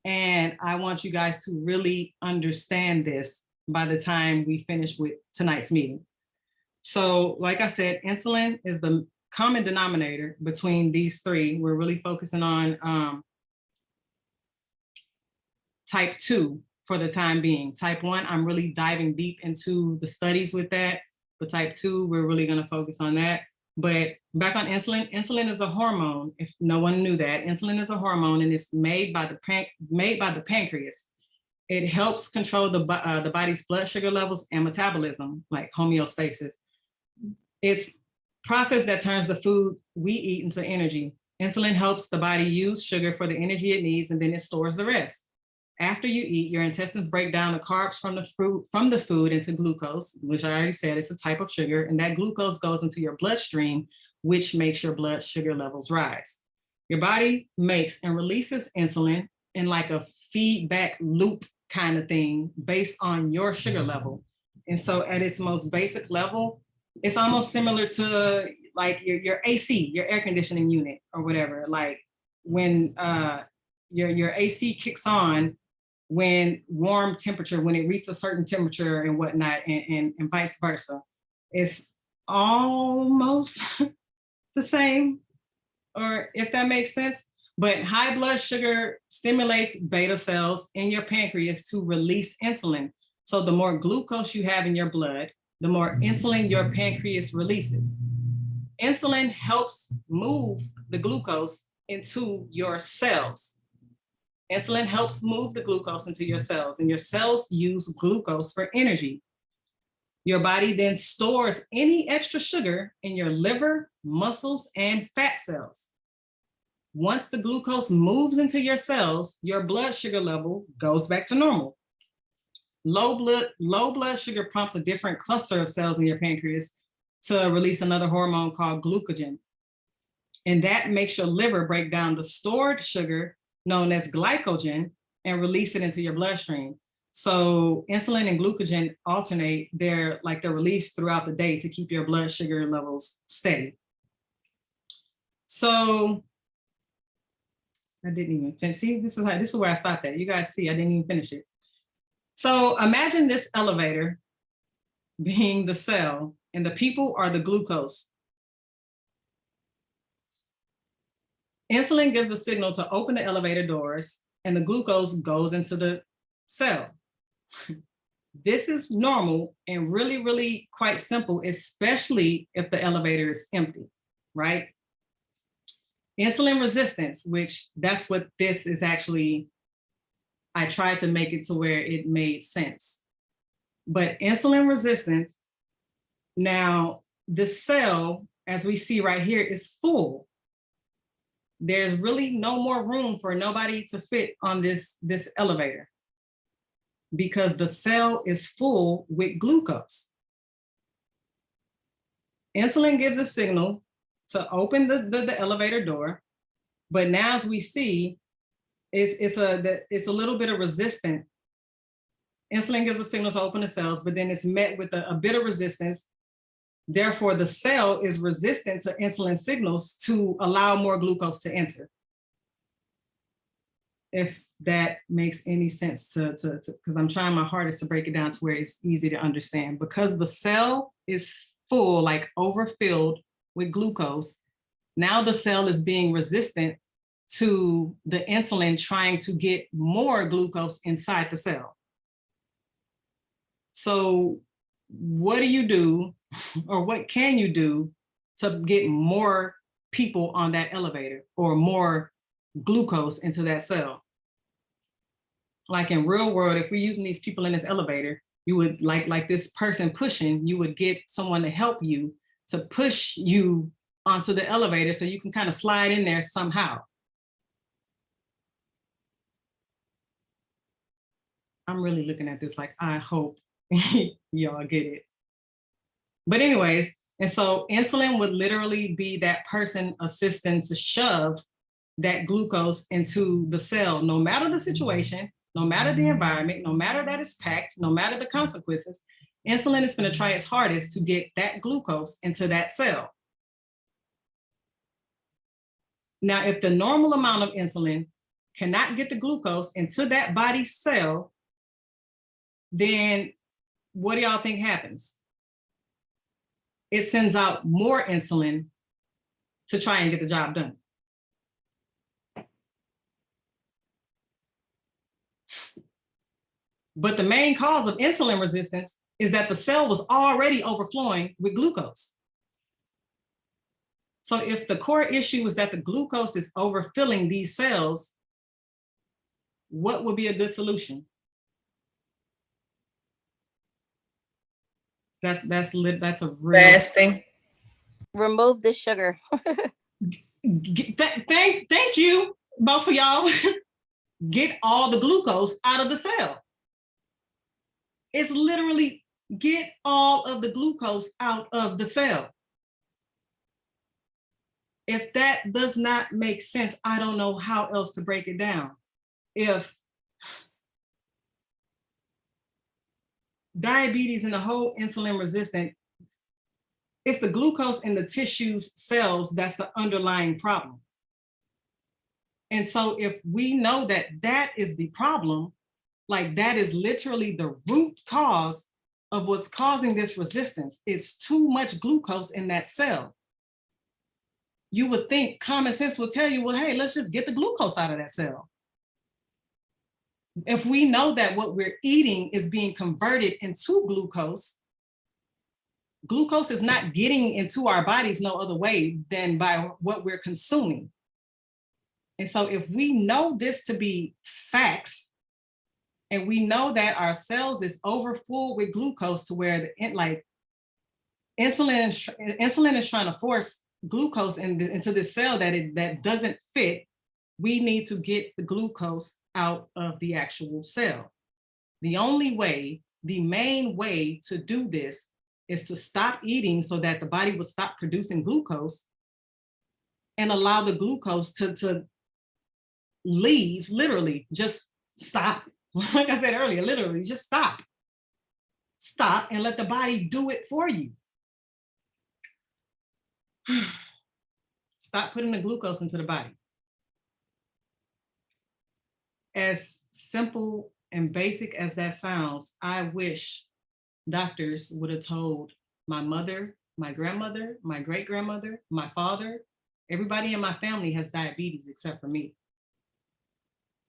And I want you guys to really understand this by the time we finish with tonight's meeting. So like I said, insulin is the common denominator between these 3. We're really focusing on type 2 for the time being. Type 1, I'm really diving deep into the studies with that. But type 2, we're really gonna focus on that. But back on insulin, insulin is a hormone. If no one knew that, insulin is a hormone and it's made by the pancreas. It helps control the body's blood sugar levels and metabolism, like homeostasis. It's process that turns the food we eat into energy. Insulin helps the body use sugar for the energy it needs, and then it stores the rest. After you eat, your intestines break down the carbs from the food into glucose, which I already said is a type of sugar, and that glucose goes into your bloodstream, which makes your blood sugar levels rise. Your body makes and releases insulin in like a feedback loop kind of thing based on your sugar level. And so at its most basic level, it's almost similar to like your AC, your air conditioning unit or whatever. Like when your AC kicks on, when warm temperature, when it reaches a certain temperature and whatnot, and vice versa. It's almost the same, or if that makes sense. But high blood sugar stimulates beta cells in your pancreas to release insulin. So the more glucose you have in your blood, the more insulin your pancreas releases. Insulin helps move the glucose into your cells. Insulin helps move the glucose into your cells, and your cells use glucose for energy. Your body then stores any extra sugar in your liver, muscles, and fat cells. Once the glucose moves into your cells, your blood sugar level goes back to normal. Low blood sugar prompts a different cluster of cells in your pancreas to release another hormone called glucagon. And that makes your liver break down the stored sugar known as glycogen and release it into your bloodstream. So insulin and glucagon alternate, they're released throughout the day to keep your blood sugar levels steady. So I didn't even finish. See, this is where I stopped at. You guys see, I didn't even finish it. So imagine this elevator being the cell and the people are the glucose. Insulin gives a signal to open the elevator doors and the glucose goes into the cell. This is normal and really, really quite simple, especially if the elevator is empty, right? Insulin resistance, which that's what this is actually, I tried to make it to where it made sense. But insulin resistance, now the cell, as we see right here, is full. There's really no more room for nobody to fit on this elevator because the cell is full with glucose. Insulin gives a signal to open the elevator door, but now as we see, it's a little bit of resistance. Insulin gives a signal to open the cells, but then it's met with a bit of resistance. Therefore, the cell is resistant to insulin signals to allow more glucose to enter. If that makes any sense because I'm trying my hardest to break it down to where it's easy to understand. Because the cell is full, like overfilled with glucose, Now the cell is being resistant to the insulin trying to get more glucose inside the cell. So what do you do, or what can you do to get more people on that elevator or more glucose into that cell? Like in real world, if we're using these people in this elevator, you would like this person pushing, you would get someone to help you to push you onto the elevator so you can kind of slide in there somehow. I'm really looking at this like, I hope y'all get it. But anyways, and so insulin would literally be that person assisting to shove that glucose into the cell, no matter the situation, no matter the environment, no matter that it's packed, no matter the consequences. Insulin is going to try its hardest to get that glucose into that cell. Now, if the normal amount of insulin cannot get the glucose into that body cell, then what do y'all think happens? It sends out more insulin to try and get the job done. But the main cause of insulin resistance is that the cell was already overflowing with glucose. So if the core issue is that the glucose is overfilling these cells, what would be a good solution? That's a real Fasting. Remove the sugar. Thank you, both of y'all. Get all the glucose out of the cell. It's literally get all of the glucose out of the cell. If that does not make sense, I don't know how else to break it down. If diabetes and the whole insulin resistant, it's the glucose in the tissues cells that's the underlying problem. And so if we know that that is the problem, like that is literally the root cause of what's causing this resistance, it's too much glucose in that cell. You would think common sense will tell you, well, hey, let's just get the glucose out of that cell. If we know that what we're eating is being converted into glucose, glucose is not getting into our bodies no other way than by what we're consuming. And so if we know this to be facts, and we know that our cells is overfull with glucose to where insulin is trying to force glucose into this cell that doesn't fit, we need to get the glucose out of the actual cell. The only way, the main way to do this is to stop eating so that the body will stop producing glucose and allow the glucose to leave, literally just stop. Like I said earlier, literally just stop. Stop and let the body do it for you. Stop putting the glucose into the body. As simple and basic as that sounds, I wish doctors would have told my mother, my grandmother, my great-grandmother, my father, everybody in my family has diabetes except for me.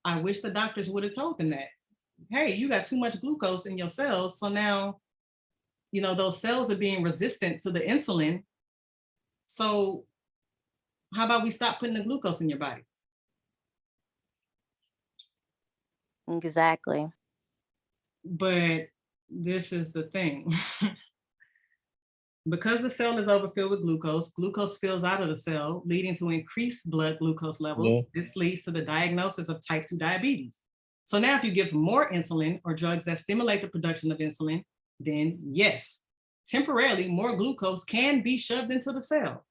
I wish the doctors would have told them that, hey, you got too much glucose in your cells. So now, those cells are being resistant to the insulin. So how about we stop putting the glucose in your body? Exactly. But this is the thing. Because the cell is overfilled with glucose, glucose spills out of the cell, leading to increased blood glucose levels. Yeah. This leads to the diagnosis of type 2 diabetes. So now if you give more insulin or drugs that stimulate the production of insulin, then yes, temporarily more glucose can be shoved into the cell.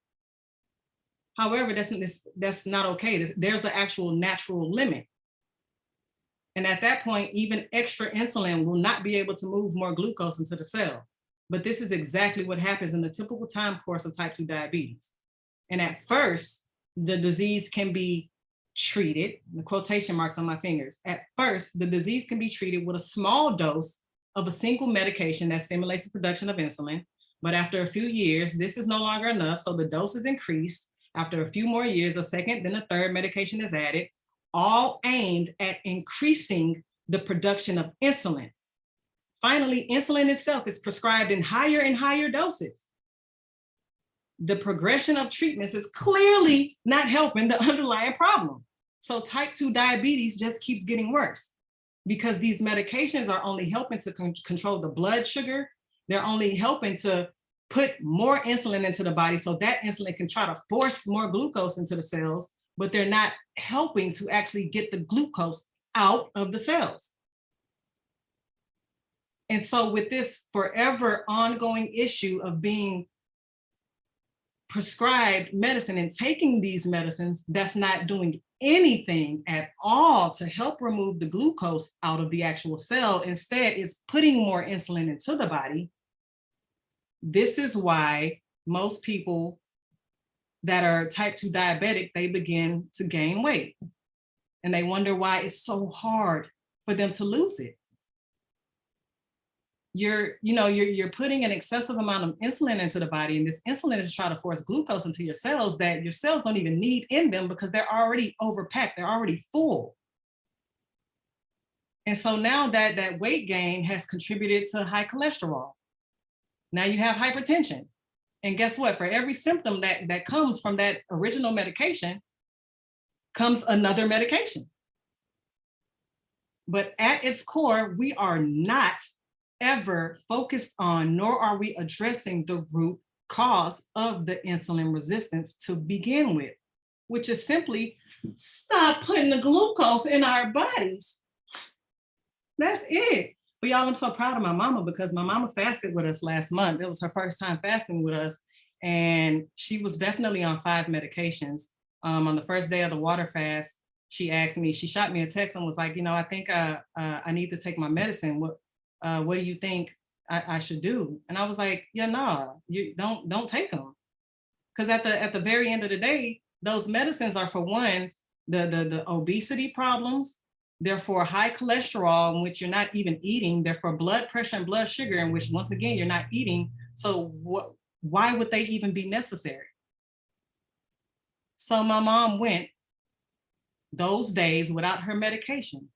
However, that's not okay. There's an actual natural limit. And at that point, even extra insulin will not be able to move more glucose into the cell. But this is exactly what happens in the typical time course of type 2 diabetes. And at first, the disease can be treated, the quotation marks on my fingers. At first, the disease can be treated with a small dose of a single medication that stimulates the production of insulin. But after a few years, this is no longer enough. So the dose is increased After a few more years, a second, then a third medication is added, all aimed at increasing the production of insulin. Finally, insulin itself is prescribed in higher and higher doses. The progression of treatments is clearly not helping the underlying problem. So type 2 diabetes just keeps getting worse because these medications are only helping to control the blood sugar. They're only helping to put more insulin into the body so that insulin can try to force more glucose into the cells, but they're not helping to actually get the glucose out of the cells. And so with this forever ongoing issue of being prescribed medicine and taking these medicines that's not doing anything at all to help remove the glucose out of the actual cell, instead it's putting more insulin into the body. This is why most people that are type 2 diabetic, they begin to gain weight. And they wonder why it's so hard for them to lose it. You're putting an excessive amount of insulin into the body, and this insulin is trying to force glucose into your cells that your cells don't even need in them because they're already overpacked, they're already full. And so now that weight gain has contributed to high cholesterol. Now you have hypertension. And guess what? For every symptom that comes from that original medication comes another medication. But at its core, we are not ever focused on, nor are we addressing the root cause of the insulin resistance to begin with, which is simply stop putting the glucose in our bodies. That's it. But y'all, I'm so proud of my mama because my mama fasted with us last month. It was her first time fasting with us. And she was definitely on 5 medications. On the first day of the water fast, she asked me, she shot me a text and was like, I think I need to take my medicine. What do you think I should do? And I was like, yeah, no, you don't take them. Because at the very end of the day, those medicines are, for one, the obesity problems. They're for high cholesterol, in which you're not even eating. They're for blood pressure and blood sugar, in which, once again, you're not eating. So why would they even be necessary? So my mom went those days without her medication.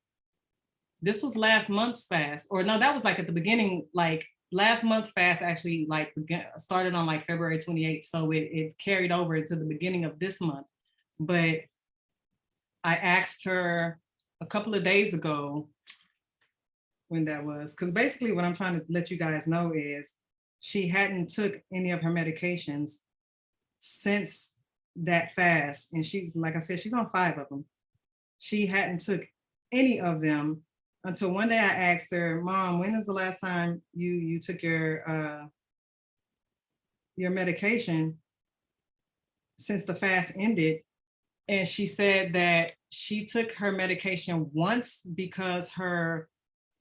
This was last month's fast, or no, that was like at the beginning, like last month's fast actually like started on like February 28th. So it carried over into the beginning of this month. But I asked her a couple of days ago when that was, because basically what I'm trying to let you guys know is she hadn't took any of her medications since that fast. And she's, like I said, she's on 5 of them. She hadn't took any of them until one day I asked her, Mom, when is the last time you took your medication since the fast ended? And she said that she took her medication once because her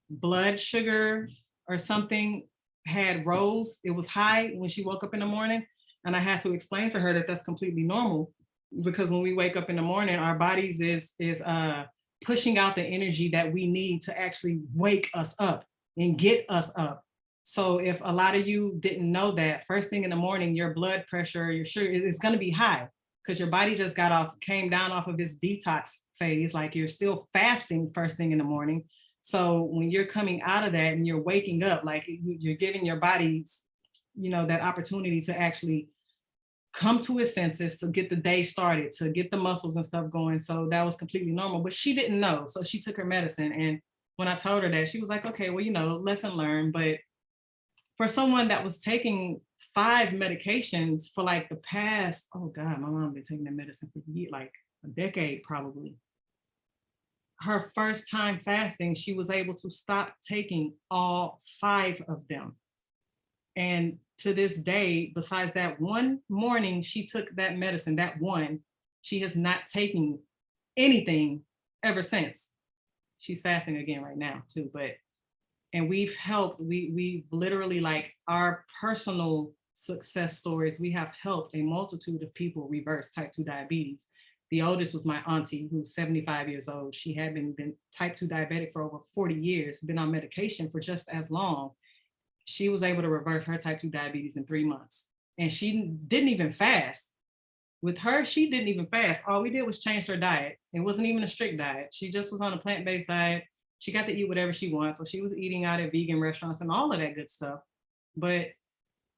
blood sugar or something had rose. It was high when she woke up in the morning. And I had to explain to her that that's completely normal, because when we wake up in the morning, our bodies is pushing out the energy that we need to actually wake us up and get us up. So if a lot of you didn't know that, first thing in the morning, your blood pressure, your sugar is going to be high because your body just came down off of its detox phase. Like you're still fasting first thing in the morning. So when you're coming out of that and you're waking up, like you're giving your bodies, that opportunity to actually come to its senses, to get the day started, to get the muscles and stuff going. So that was completely normal, but she didn't know. So she took her medicine. And when I told her that, she was like, okay, well, lesson learned. But for someone that was taking 5 medications for like the past, oh God, my mom been taking that medicine for like a decade probably. Her first time fasting, she was able to stop taking all 5 of them. And to this day, besides that one morning she took that medicine, that one, she has not taken anything ever since. She's fasting again right now too, and we've helped, we've literally, like, our personal success stories, we have helped a multitude of people reverse type 2 diabetes. The oldest was my auntie, who's 75 years old. She had been type 2 diabetic for over 40 years, been on medication for just as long. She was able to reverse her type 2 diabetes in 3 months. And she didn't even fast. with her, she didn't even fast. All we did was change her diet. It wasn't even a strict diet. She just was on a plant-based diet. She got to eat whatever she wants. So she was eating out at vegan restaurants and all of that good stuff. But at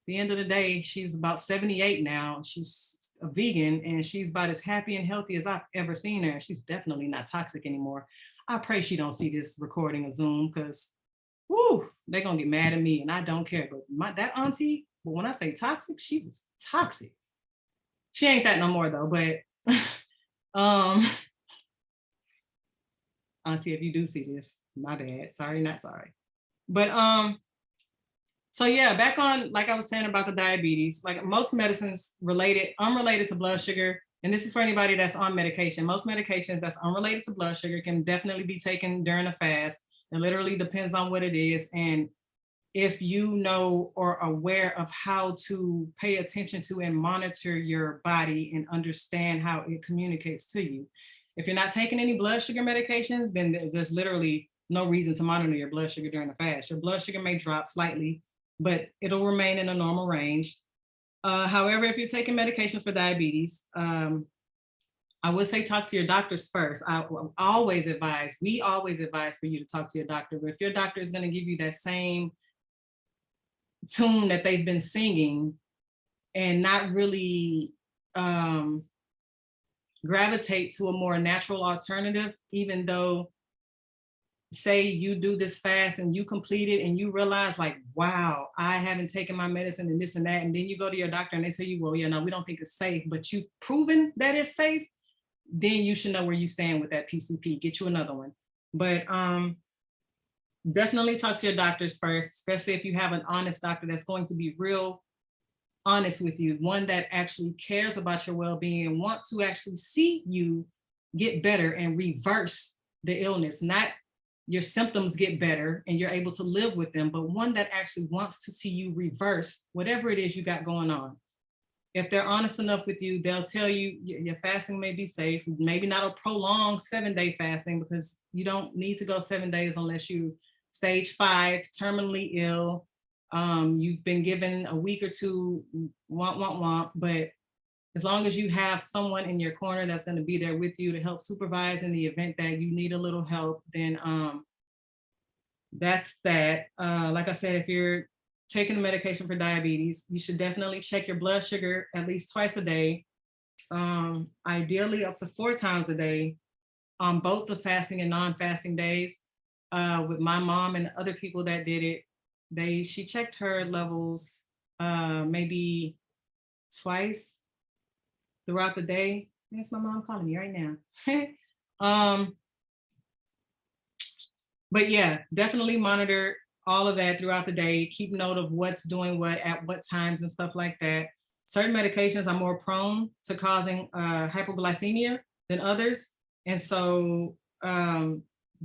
the end of the day, she's about 78 now. She's a vegan and she's about as happy and healthy as I've ever seen her. She's definitely not toxic anymore. I pray she don't see this recording of Zoom because whoo, they're gonna get mad at me and I don't care. But that auntie, but when I say toxic, she was toxic. She ain't that no more though, but auntie, if you do see this, my bad. Sorry, not sorry. But so yeah, back on, like I was saying about the diabetes, like most medicines unrelated to blood sugar, and this is for anybody that's on medication. Most medications that's unrelated to blood sugar can definitely be taken during a fast. It literally depends on what it is. And if you know or are aware of how to pay attention to and monitor your body and understand how it communicates to you. If you're not taking any blood sugar medications, then there's literally no reason to monitor your blood sugar during a fast. Your blood sugar may drop slightly, but it'll remain in a normal range. However, if you're taking medications for diabetes, I would say talk to your doctors first. We always advise for you to talk to your doctor. But if your doctor is going to give you that same tune that they've been singing and not really gravitate to a more natural alternative, even though say you do this fast and you complete it and you realize like, wow, I haven't taken my medicine and this and that. And then you go to your doctor and they tell you, well, yeah, no, we don't think it's safe, but you've proven that it's safe. Then you should know where you stand with that PCP, get you another one. But definitely talk to your doctors first, especially if you have an honest doctor that's going to be real honest with you, one that actually cares about your well-being and want to actually see you get better and reverse the illness, not your symptoms get better and you're able to live with them, but one that actually wants to see you reverse whatever it is you got going on. If they're honest enough with you, they'll tell you your fasting may be safe, maybe not a prolonged 7-day fasting, because you don't need to go 7 days unless you stage 5, terminally ill. You've been given a week or two, but as long as you have someone in your corner that's going to be there with you to help supervise in the event that you need a little help, then that's that. Like I said, if you're taking the medication for diabetes, you should definitely check your blood sugar at least twice a day, ideally up to 4 times a day on both the fasting and non-fasting days. With my mom and other people that did it, she checked her levels maybe twice throughout the day. That's my mom calling me right now. But yeah, definitely monitor all of that throughout the day. Keep note of what's doing what at what times and stuff like that. Certain medications are more prone to causing hypoglycemia than others. And so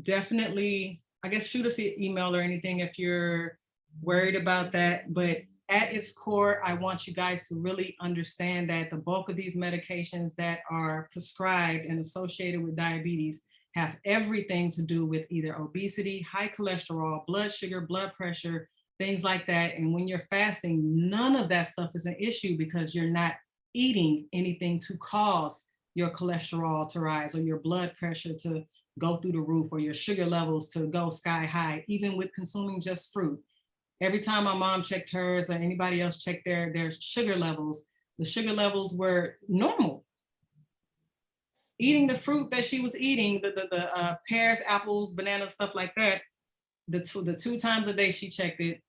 definitely, I guess, shoot us an email or anything if you're worried about that. But at its core, I want you guys to really understand that the bulk of these medications that are prescribed and associated with diabetes have everything to do with either obesity, high cholesterol, blood sugar, blood pressure, things like that. And when you're fasting, none of that stuff is an issue because you're not eating anything to cause your cholesterol to rise or your blood pressure to go through the roof or your sugar levels to go sky high, even with consuming just fruit. Every time my mom checked hers or anybody else checked their sugar levels, the sugar levels were normal. Eating the fruit that she was eating, the pears, apples, bananas, stuff like that, the 2 times a day she checked it,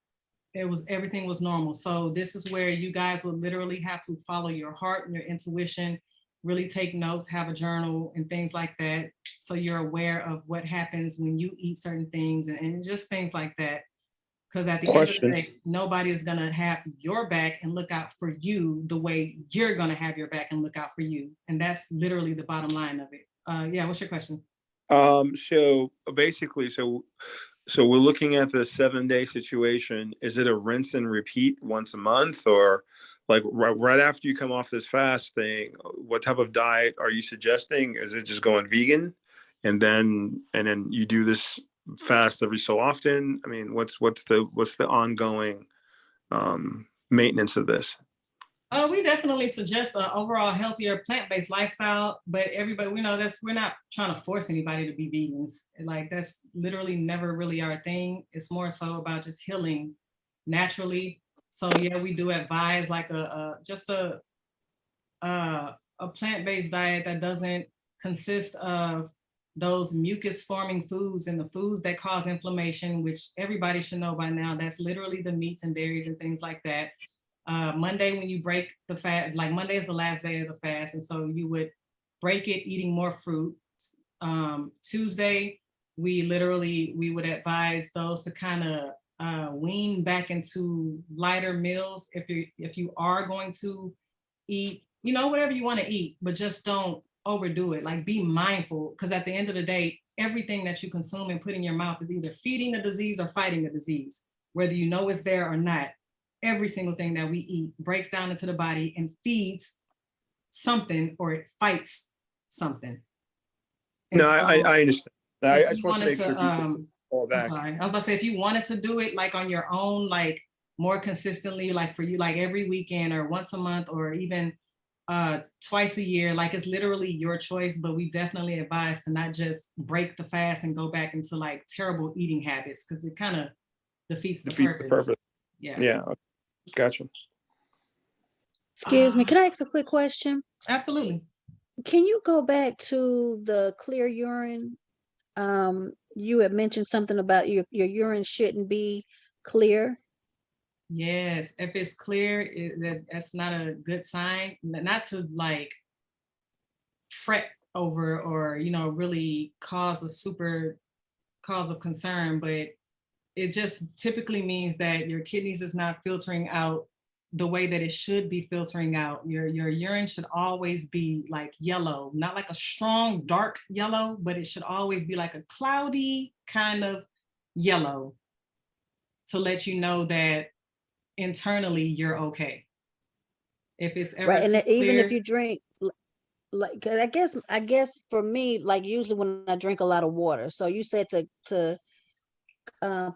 everything was normal. So this is where you guys will literally have to follow your heart and your intuition, really take notes, have a journal and things like that. So you're aware of what happens when you eat certain things and just things like that. Because at the end of the day, nobody is going to have your back and look out for you the way you're going to have your back and look out for you. And that's literally the bottom line of it. Yeah, what's your question? So basically, so we're looking at the 7-day situation. Is it a rinse and repeat once a month, or like right after you come off this fast thing, what type of diet are you suggesting? Is it just going vegan and then you do this fast every so often? I mean, what's the ongoing maintenance of this? We definitely suggest an overall healthier plant-based lifestyle, but everybody, we know we're not trying to force anybody to be vegans. Like that's literally never really our thing. It's more so about just healing naturally. So yeah, we do advise like just a plant-based diet that doesn't consist of those mucus forming foods and the foods that cause inflammation, which everybody should know by now. That's literally the meats and dairies and things like that. Monday, when you break the fast, like Monday is the last day of the fast. And so you would break it eating more fruit. Tuesday, we would advise those to kind of wean back into lighter meals if you are going to eat, whatever you want to eat, but just don't overdo it. Like be mindful, because at the end of the day, everything that you consume and put in your mouth is either feeding the disease or fighting the disease, whether you know it's there or not. Every single thing that we eat breaks down into the body and feeds something, or it fights something. And No, so, I understand. I if just you want to wanted make sure people fall I'm back. sorry, I was about to say, if you wanted to do it like on your own, like more consistently, like for you, like every weekend or once a month or even twice a year, like it's literally your choice, but we definitely advise to not just break the fast and go back into like terrible eating habits, because it kind of defeats the purpose. Yeah. Yeah. Gotcha. Excuse me, can I ask a quick question? Absolutely. Can you go back to the clear urine? You had mentioned something about your urine shouldn't be clear. Yes, if it's clear, that's not a good sign. Not to like fret over or really cause a super cause of concern, but it just typically means that your kidneys is not filtering out the way that it should be filtering out. Your urine should always be like yellow, not like a strong dark yellow, but it should always be like a cloudy kind of yellow, to let you know that internally you're okay. If it's ever Right, and clear, even if you drink, like 'cause I guess for me, like usually when I drink a lot of water. So you said to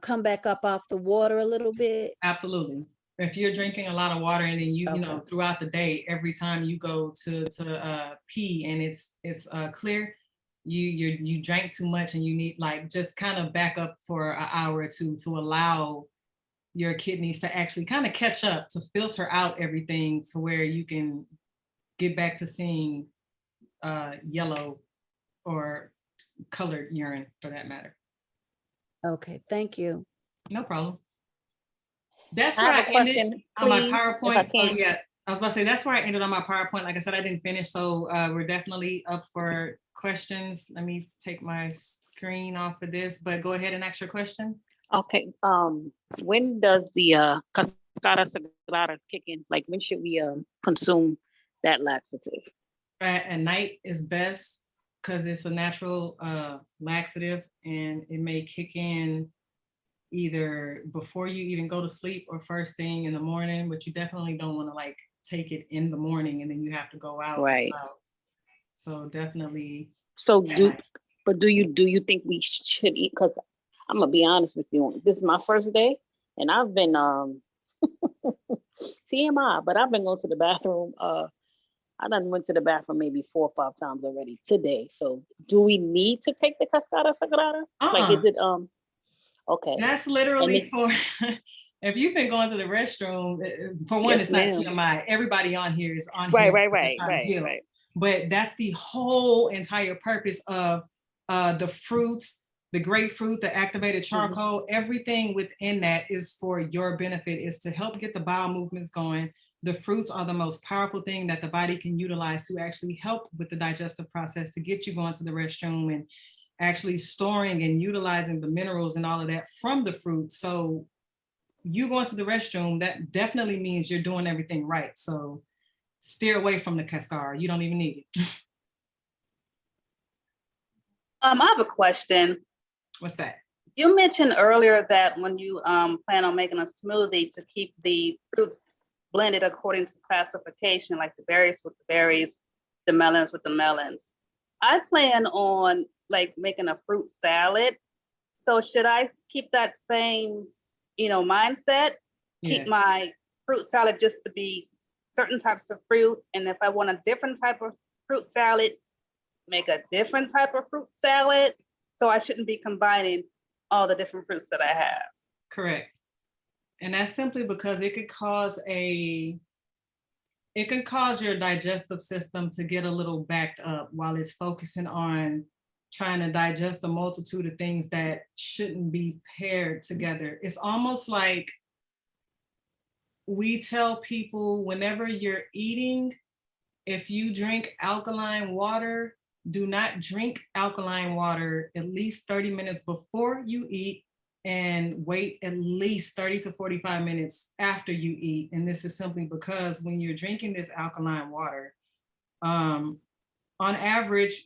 come back up off the water a little bit. absolutely. If you're drinking a lot of water and then you Okay. throughout the day, every time you go to pee and it's clear, you drank too much and you need like just kind of back up for an hour or two to allow your kidneys to actually kind of catch up to filter out everything to where you can get back to seeing yellow or colored urine for that matter. Okay, thank you. No problem. That's I where I have a ended question, on my please, if I PowerPoint. So can. yeah, I was about to say that's where I ended on my PowerPoint. Like I said, I didn't finish, so we're definitely up for questions. Let me take my screen off of this, but go ahead and ask your question. Okay, when does the Cascara Sagrada kick in? Like when should we consume that laxative? At night is best because it's a natural laxative, and it may kick in either before you even go to sleep or first thing in the morning, but you definitely don't want to like take it in the morning and then you have to go out. Right. So definitely. So at do night. you think we should eat? Because I'm gonna be honest with you, this is my first day and I've been TMI, but I've been going to the bathroom. I done went to the bathroom maybe 4 or 5 times already today. So do we need to take the Cascara Sagrada? Like is it okay? That's literally for if you've been going to the restroom, for one, Yes, it's not ma'am. TMI. Everybody on here is on Right, here right, because they're right, trying to right, heal. right. But that's the whole entire purpose of the fruits, the grapefruit, the activated charcoal, everything within that is for your benefit, is to help get the bowel movements going. The fruits are the most powerful thing that the body can utilize to actually help with the digestive process, to get you going to the restroom and actually storing and utilizing the minerals and all of that from the fruit. So you going to the restroom, that definitely means you're doing everything right. So steer away from the Cascara. You don't even need it. I have a question. What's that? You mentioned earlier that when you plan on making a smoothie, to keep the fruits blended according to classification, like the berries with the berries, the melons with the melons. I plan on like making a fruit salad. So should I keep that same, mindset? Keep Yes. my fruit salad just to be certain types of fruit. And if I want a different type of fruit salad, make a different type of fruit salad. So I shouldn't be combining all the different fruits that I have. Correct. And that's simply because it could cause your digestive system to get a little backed up while it's focusing on trying to digest a multitude of things that shouldn't be paired together. It's almost like we tell people whenever you're eating, if you drink alkaline water, do not drink alkaline water at least 30 minutes before you eat and wait at least 30 to 45 minutes after you eat. And this is simply because when you're drinking this alkaline water, on average,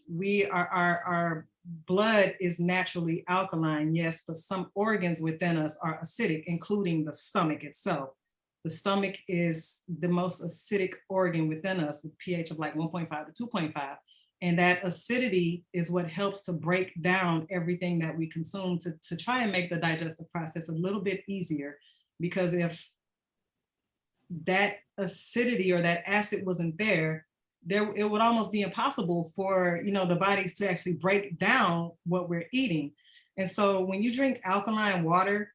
our blood is naturally alkaline, yes, but some organs within us are acidic, including the stomach itself. The stomach is the most acidic organ within us with pH of like 1.5 to 2.5. And that acidity is what helps to break down everything that we consume to try and make the digestive process a little bit easier. Because if that acidity or that acid wasn't there, it would almost be impossible for the bodies to actually break down what we're eating. And so when you drink alkaline water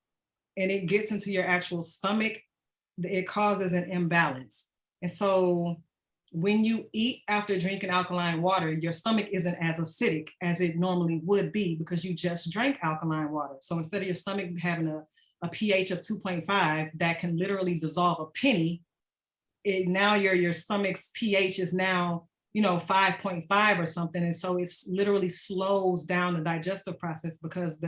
and it gets into your actual stomach, it causes an imbalance. And so when you eat after drinking alkaline water, your stomach isn't as acidic as it normally would be because you just drank alkaline water. So instead of your stomach having a pH of 2.5 that can literally dissolve a penny, now your stomach's pH is now 5.5 or something. And so it's literally slows down the digestive process because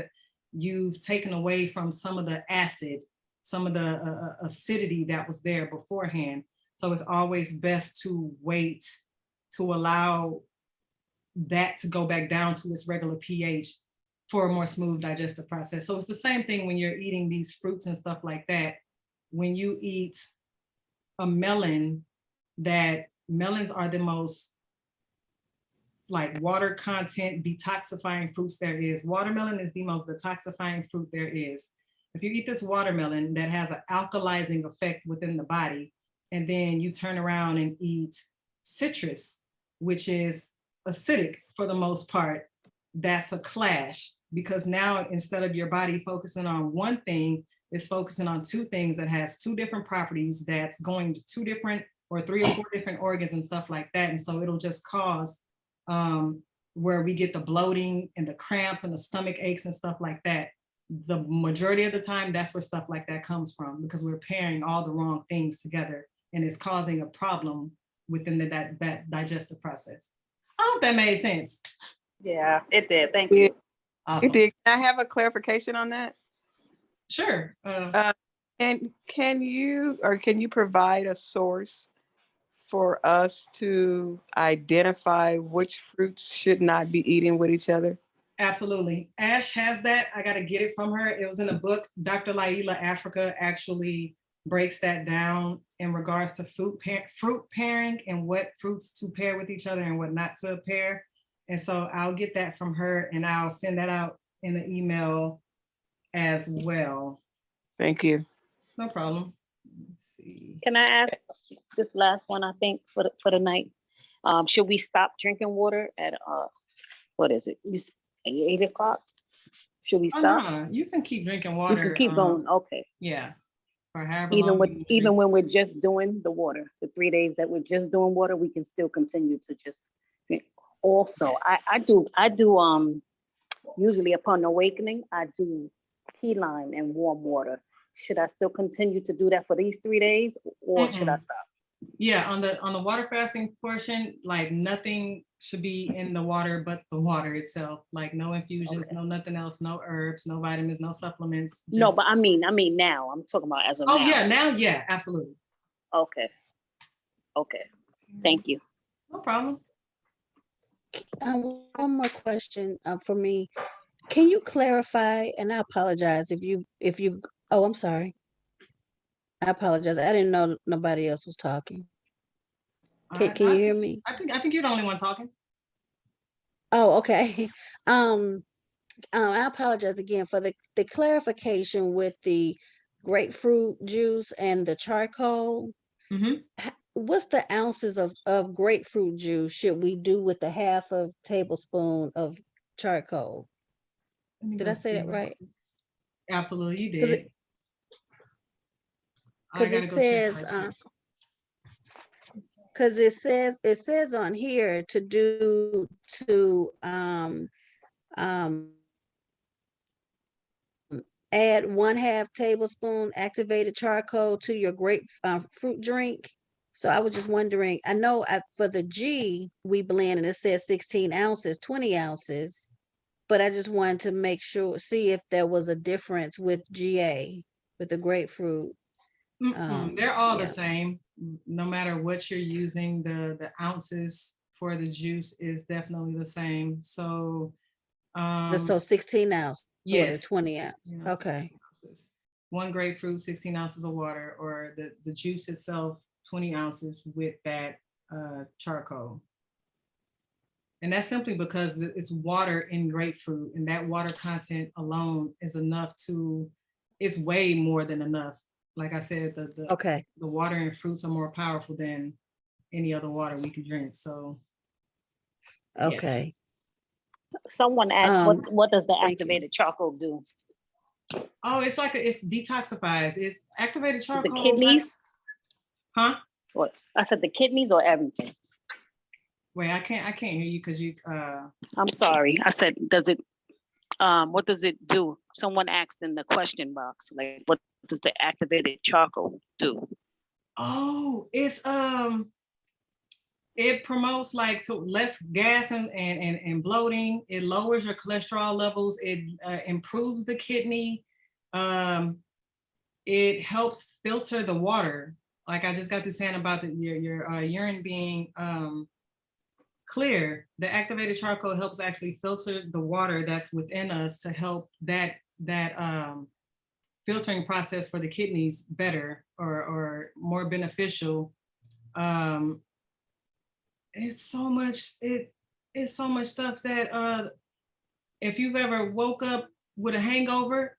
you've taken away from some of the acid, some of the acidity that was there beforehand. So it's always best to wait to allow that to go back down to its regular pH for a more smooth digestive process. So it's the same thing when you're eating these fruits and stuff like that. When you eat a melon, that melons are the most like water content detoxifying fruits there is. Watermelon is the most detoxifying fruit there is. If you eat this watermelon that has an alkalizing effect within the body, and then you turn around and eat citrus, which is acidic for the most part, that's a clash, because now instead of your body focusing on one thing, it's focusing on two things that has two different properties that's going to two different or three or four different organs and stuff like that. And so it'll just cause where we get the bloating and the cramps and the stomach aches and stuff like that. The majority of the time, that's where stuff like that comes from, because we're pairing all the wrong things together and it's causing a problem within that digestive process. I hope that made sense. Yeah, it did. Thank you. Awesome. It did. Can I have a clarification on that? Sure. And can you provide a source for us to identify which fruits should not be eaten with each other? Absolutely. Ash has that. I got to get it from her. It was in a book. Dr. Laila Africa actually breaks that down in regards to fruit pairing and what fruits to pair with each other and what not to pair. And so I'll get that from her and I'll send that out in an email as well. Thank you. No problem. Let's see. Can I ask this last one, I think, for the night? Should we stop drinking water at, what is it? 8 o'clock? Should we stop? No, you can keep drinking water. You can keep going, okay. Yeah. For however long Even when we're just doing the water, the 3 days that we're just doing water, we can still continue to just drink. Also, I do usually upon awakening, I do key lime and warm water. Should I still continue to do that for these 3 days or should I stop? Yeah, on the water fasting portion, like nothing should be in the water but the water itself. Like no infusions, no nothing else, no herbs, no vitamins, no supplements. No, but I mean now. I'm talking about as of now. Oh yeah, now, yeah, absolutely. Okay. Thank you. No problem. One more question for me. Can you clarify, and I apologize if you, oh, I'm sorry. I apologize. I didn't know nobody else was talking. Can you hear me? I think you're the only one talking. Oh, okay. I apologize again for the clarification with the grapefruit juice and the charcoal. what's the ounces of grapefruit juice should we do with the half of tablespoon of charcoal? Let me Did go I say that see. right? Absolutely, you 'Cause did. it- I 'Cause gotta it go check says, right quick. because it says on here to do um add 1/2 tablespoon activated charcoal to your fruit drink. So I was just wondering, I know for the G we blend and it says 16 ounces, 20 ounces, but I just wanted to make sure, see if there was a difference with GA, with the grapefruit. They're all the Yeah. same. No matter what you're using, the ounces for the juice is definitely the same. So, So 16 ounce or the yes. 20 ounce. 16 ounces, Okay. 16 ounces. One grapefruit, 16 ounces of water, or the juice itself, 20 ounces with that charcoal. And that's simply because it's water in grapefruit, and that water content alone is enough it's way more than enough. Like I said, Okay. the water and fruits are more powerful than any other water we could drink. So, yeah. Okay. Someone asked, what does the thank you. activated charcoal do? Oh, it's like it's detoxifies. It's activated The charcoal. kidneys? Huh? What? I said the kidneys or everything? Wait, I can't hear you because you I'm sorry. I said, what does it do? Someone asked in the question box, like, what does the activated charcoal do? Oh, it's it promotes like to less gas and bloating. It lowers your cholesterol levels. It improves the kidney. It helps filter the water. Like I just got through saying about your urine being clear. The activated charcoal helps actually filter the water that's within us to help that filtering process for the kidneys better or more beneficial. It's so much stuff that if you've ever woke up with a hangover,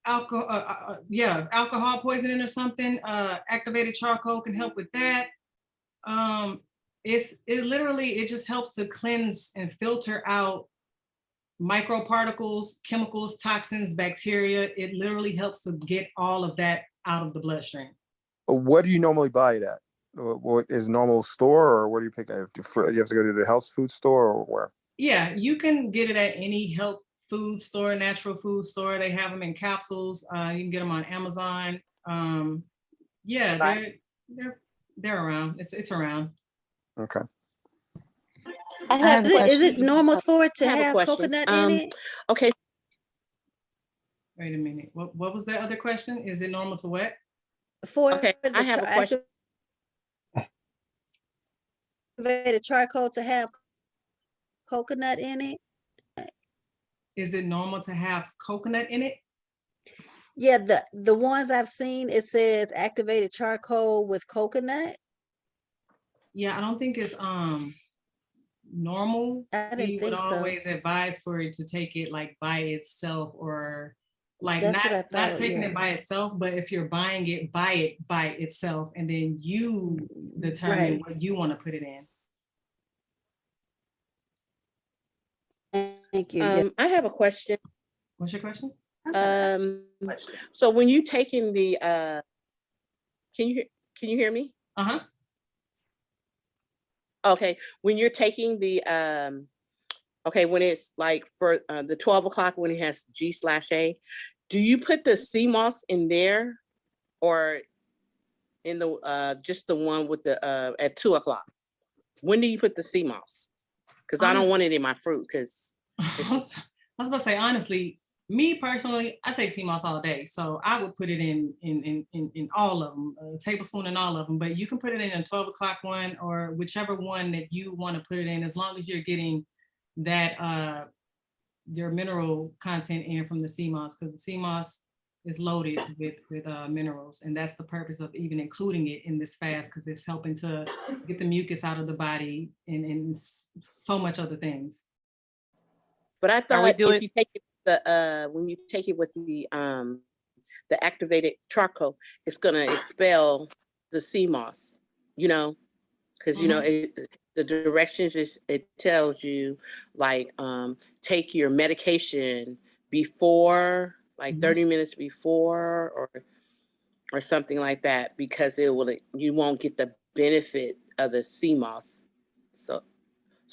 alcohol poisoning or something, activated charcoal can help with that. It just helps to cleanse and filter out microparticles, chemicals, toxins, bacteria. It literally helps to get all of that out of the bloodstream. What do you normally buy it at? What is normal store, or what do you pick? You have to go to the health food store, or where? Yeah, you can get it at any health food store, natural food store. They have them in capsules. You can get them on Amazon. Yeah, they're around. It's around. Okay. Is it normal for it to I have a have question. coconut in it? Okay. Wait a minute. What was the other question? Is it normal to what? Okay, I have a question. Activated charcoal to have coconut in it? Is it normal to have coconut in it? Yeah, the ones I've seen, it says activated charcoal with coconut. Yeah, I don't think it's normal. I We didn't would think so. always advise for it to take it like by itself, or like That's what I not thought, taking yeah. it by itself, but if you're buying it, buy it by itself, and then you determine Right. what you want to put it in. Thank you. Yeah. I have a question. What's your question? So when you taking the can you hear me? Uh-huh. Okay, when you're taking the okay, when it's like for the 12 o'clock when it has G/A, do you put the CMOS in there, or in the just the one with the at 2 o'clock? When do you put the CMOS? Because I don't want it in my fruit. Because I was about to say, honestly, me personally, I take CMOS all day, so I would put it in all of them, a tablespoon in all of them. But you can put it in a 12 o'clock one, or whichever one that you want to put it in, as long as you're getting that your mineral content in from the CMOS, because the CMOS is loaded with minerals, and that's the purpose of even including it in this fast, because it's helping to get the mucus out of the body and so much other things. But I thought if you take it when you take it with the activated charcoal, it's gonna expel the CMOS. you know, because you know the directions is it tells you like take your medication before like 30 minutes before or something like that, because you won't get the benefit of the CMOS. So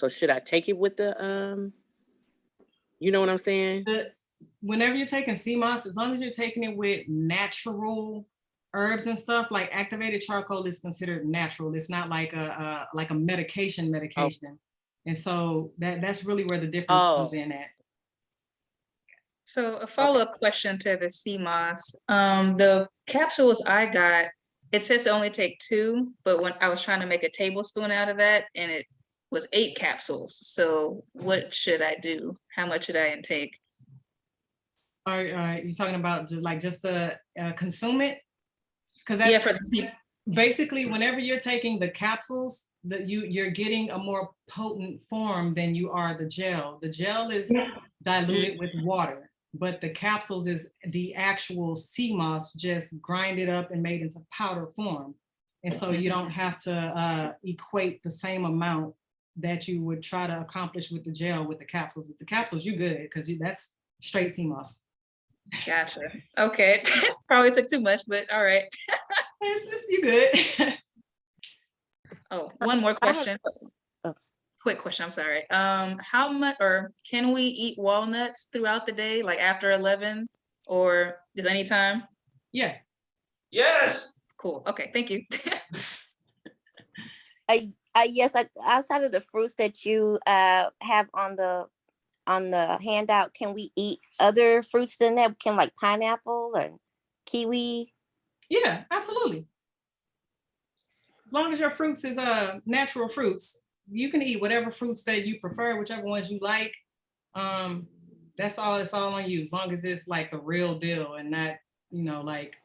should I take it with the you know what I'm saying? Whenever you're taking CMOS, as long as you're taking it with natural herbs and stuff, like activated charcoal is considered natural. It's not like a medication. And so that's really where the difference comes in at. So a follow-up question to the CMOS. The capsules I got, it says to only take 2, but when I was trying to make a tablespoon out of that, and it was 8 capsules. So what should I do? How much should I intake? Are you talking about just the consume it? Because yeah, for the basically, whenever you're taking the capsules, you're getting a more potent form than you are the gel. The gel is diluted with water, but the capsules is the actual CMOS just grinded up and made into powder form. And so you don't have to equate the same amount that you would try to accomplish with the gel with the capsules. With the capsules, you're good because that's straight CMOS. Gotcha. Okay. Probably took too much, but all right. You good. Oh, one more question. Quick question, I'm sorry. How much, or can we eat walnuts throughout the day, like after 11 or just anytime? Yeah. Yes. Cool. Okay, thank you. Yes, outside of the fruits that you have on the handout, can we eat other fruits than that? Can like pineapple or kiwi? Yeah, absolutely. As long as your fruits is natural fruits, you can eat whatever fruits that you prefer, whichever ones you like. That's all. It's all on you. As long as it's like the real deal and not, like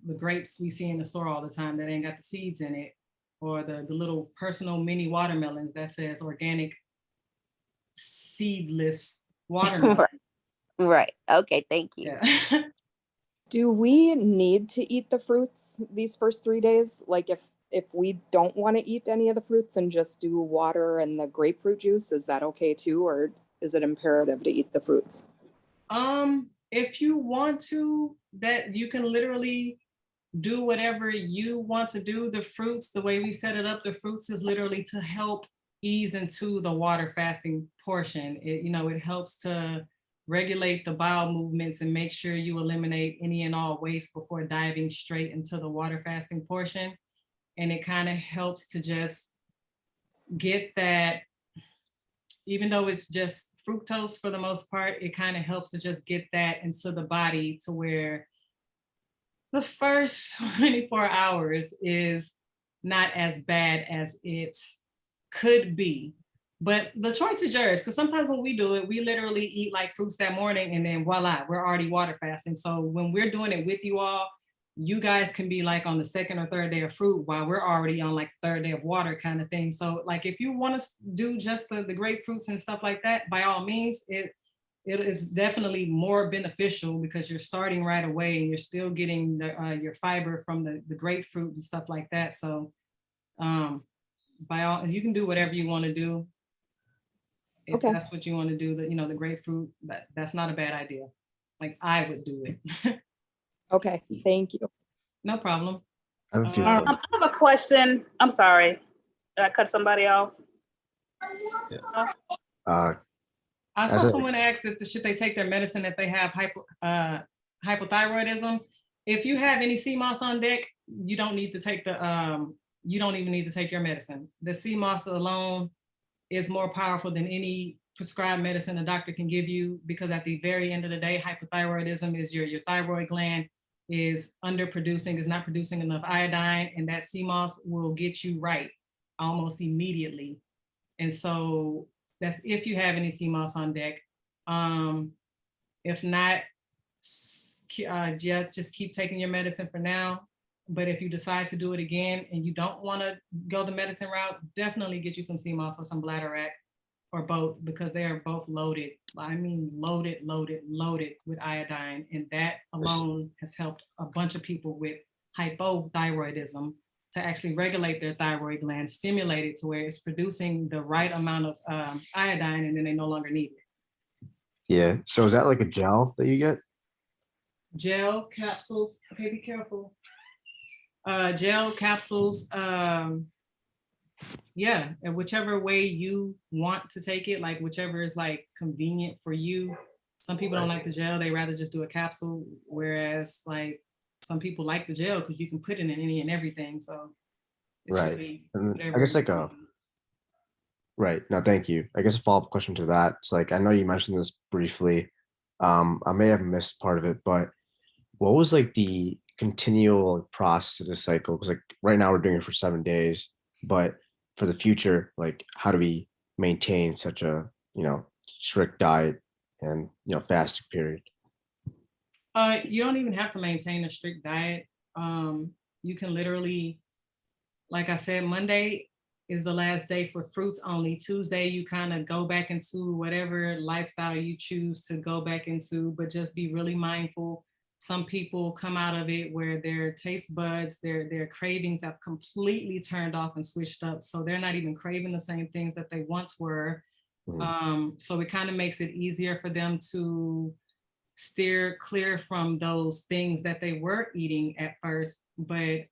the grapes we see in the store all the time that ain't got the seeds in it, or the little personal mini watermelons that says organic seedless watermelon. Right. Okay. Thank you. Yeah. Do we need to eat the fruits these first 3 days? Like if we don't want to eat any of the fruits and just do water and the grapefruit juice, is that okay too? Or is it imperative to eat the fruits? If you want to, that you can literally do whatever you want to do. The fruits, the way we set it up, the fruits is literally to help ease into the water fasting portion. It helps to regulate the bowel movements and make sure you eliminate any and all waste before diving straight into the water fasting portion. And it kind of helps to just get that, even though it's just fructose for the most part, it kind of helps to just get that into the body to where the first 24 hours is not as bad as it could be. But the choice is yours, because sometimes when we do it, we literally eat like fruits that morning and then voila, we're already water fasting. So when we're doing it with you all, you guys can be like on the 2nd or 3rd day of fruit while we're already on like 3rd day of water kind of thing. So like if you want to do just the grapefruits and stuff like that, by all means, it is definitely more beneficial because you're starting right away and you're still getting your fiber from the grapefruit and stuff like that. So by all, you can do whatever you want to do. If that's what you want to do, the grapefruit, that's not a bad idea. Like I would do it. Okay, thank you. No problem. I have a question. I'm sorry. Did I cut somebody off? I saw someone ask if should they take their medicine if they have hypothyroidism. If you have any CMOS on deck, you don't need to take you don't even need to take your medicine. The CMOS alone is more powerful than any prescribed medicine a doctor can give you, because at the very end of the day, hypothyroidism is your thyroid gland is underproducing, is not producing enough iodine, and that CMOS will get you right almost immediately. And so that's if you have any CMOS on deck. If not, just keep taking your medicine for now. But if you decide to do it again and you don't want to go the medicine route, definitely get you some CMOS or some Bladderwrack or both, because they are both loaded. I mean, loaded with iodine. And that alone has helped a bunch of people with hypothyroidism to actually regulate their thyroid gland, stimulate it to where it's producing the right amount of iodine, and then they no longer need it. Yeah. So is that like a gel that you get? Gel capsules, okay, be careful. Gel capsules, yeah, and whichever way you want to take it, like whichever is like convenient for you. Some people don't like the gel, they rather just do a capsule, whereas like some people like the gel because you can put it in any and everything. So it's Right. really And I whatever guess you like a want. right. No, thank you. I guess a follow-up question to that. It's like I know you mentioned this briefly. I may have missed part of it, but what was like the continual process of this cycle? Because like right now we're doing it for 7 days, but for the future, like how do we maintain such a strict diet and fasting period? You don't even have to maintain a strict diet. You can literally, like I said, Monday is the last day for fruits only. Tuesday, you kind of go back into whatever lifestyle you choose to go back into, but just be really mindful. Some people come out of it where their taste buds, their cravings have completely turned off and switched up. So they're not even craving the same things that they once were. So it kind of makes it easier for them to steer clear from those things that they were eating at first, but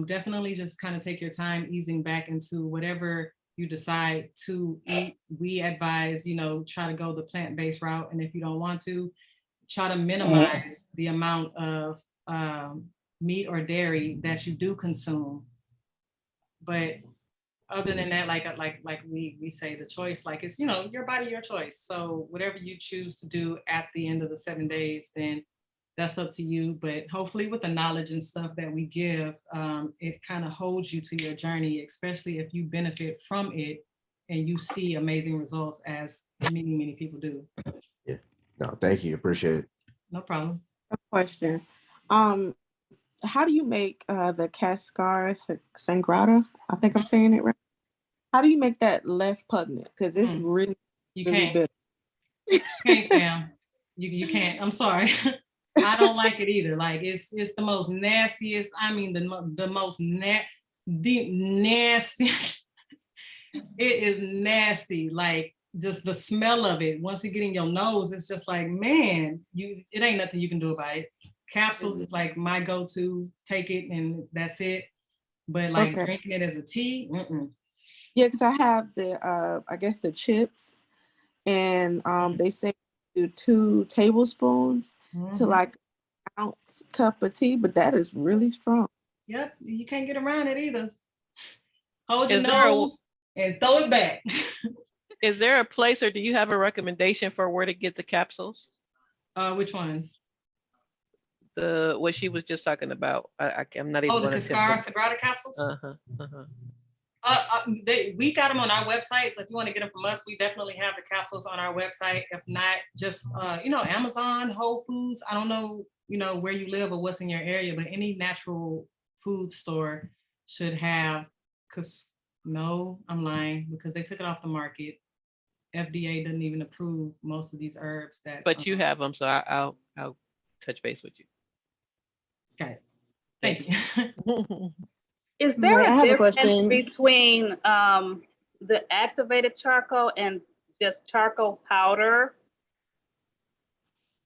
definitely just kind of take your time easing back into whatever you decide to eat. We advise, try to go the plant-based route, and if you don't want to, try to minimize the amount of meat or dairy that you do consume. But other than that, like we say, the choice, like it's, your body, your choice. So whatever you choose to do at the end of the 7 days, then that's up to you. But hopefully with the knowledge and stuff that we give, it kind of holds you to your journey, especially if you benefit from it and you see amazing results, as many people do. Yeah. No, thank you. Appreciate it. No problem. Question. How do you make the Cascara Sangrata? I think I'm saying it right. How do you make that less pungent? Because it's really, you really can't. bitter. You can't, fam. You can't. I'm sorry. I don't like it either. Like it's the most nastiest. I mean, the most the nastiest. It is nasty. Like just the smell of it. Once it get in your nose, it's just like, man, it ain't nothing you can do about it. Capsules is like my go-to. Take it and that's it. But like drinking it as a tea, Yeah, because I have the I guess the chips, and they say do 2 tablespoons to like an ounce cup of tea, but that is really strong. Yep, you can't get around it either. Hold your Is there nose and throw it back. Is there a place, or do you have a recommendation for where to get the capsules? Which ones? What she was just talking about. I'm not even. Oh, the Cascara Sagrada capsules. We got them on our website. So if you want to get them from us, we definitely have the capsules on our website. If not, just Amazon, Whole Foods. I don't know, where you live or what's in your area, but any natural food store should have. No, I'm lying, because they took it off the market. FDA doesn't even approve most of these herbs. But you have them, so I'll touch base with you. Okay. Thank you. Is there I a have a difference question. between the activated charcoal and just charcoal powder?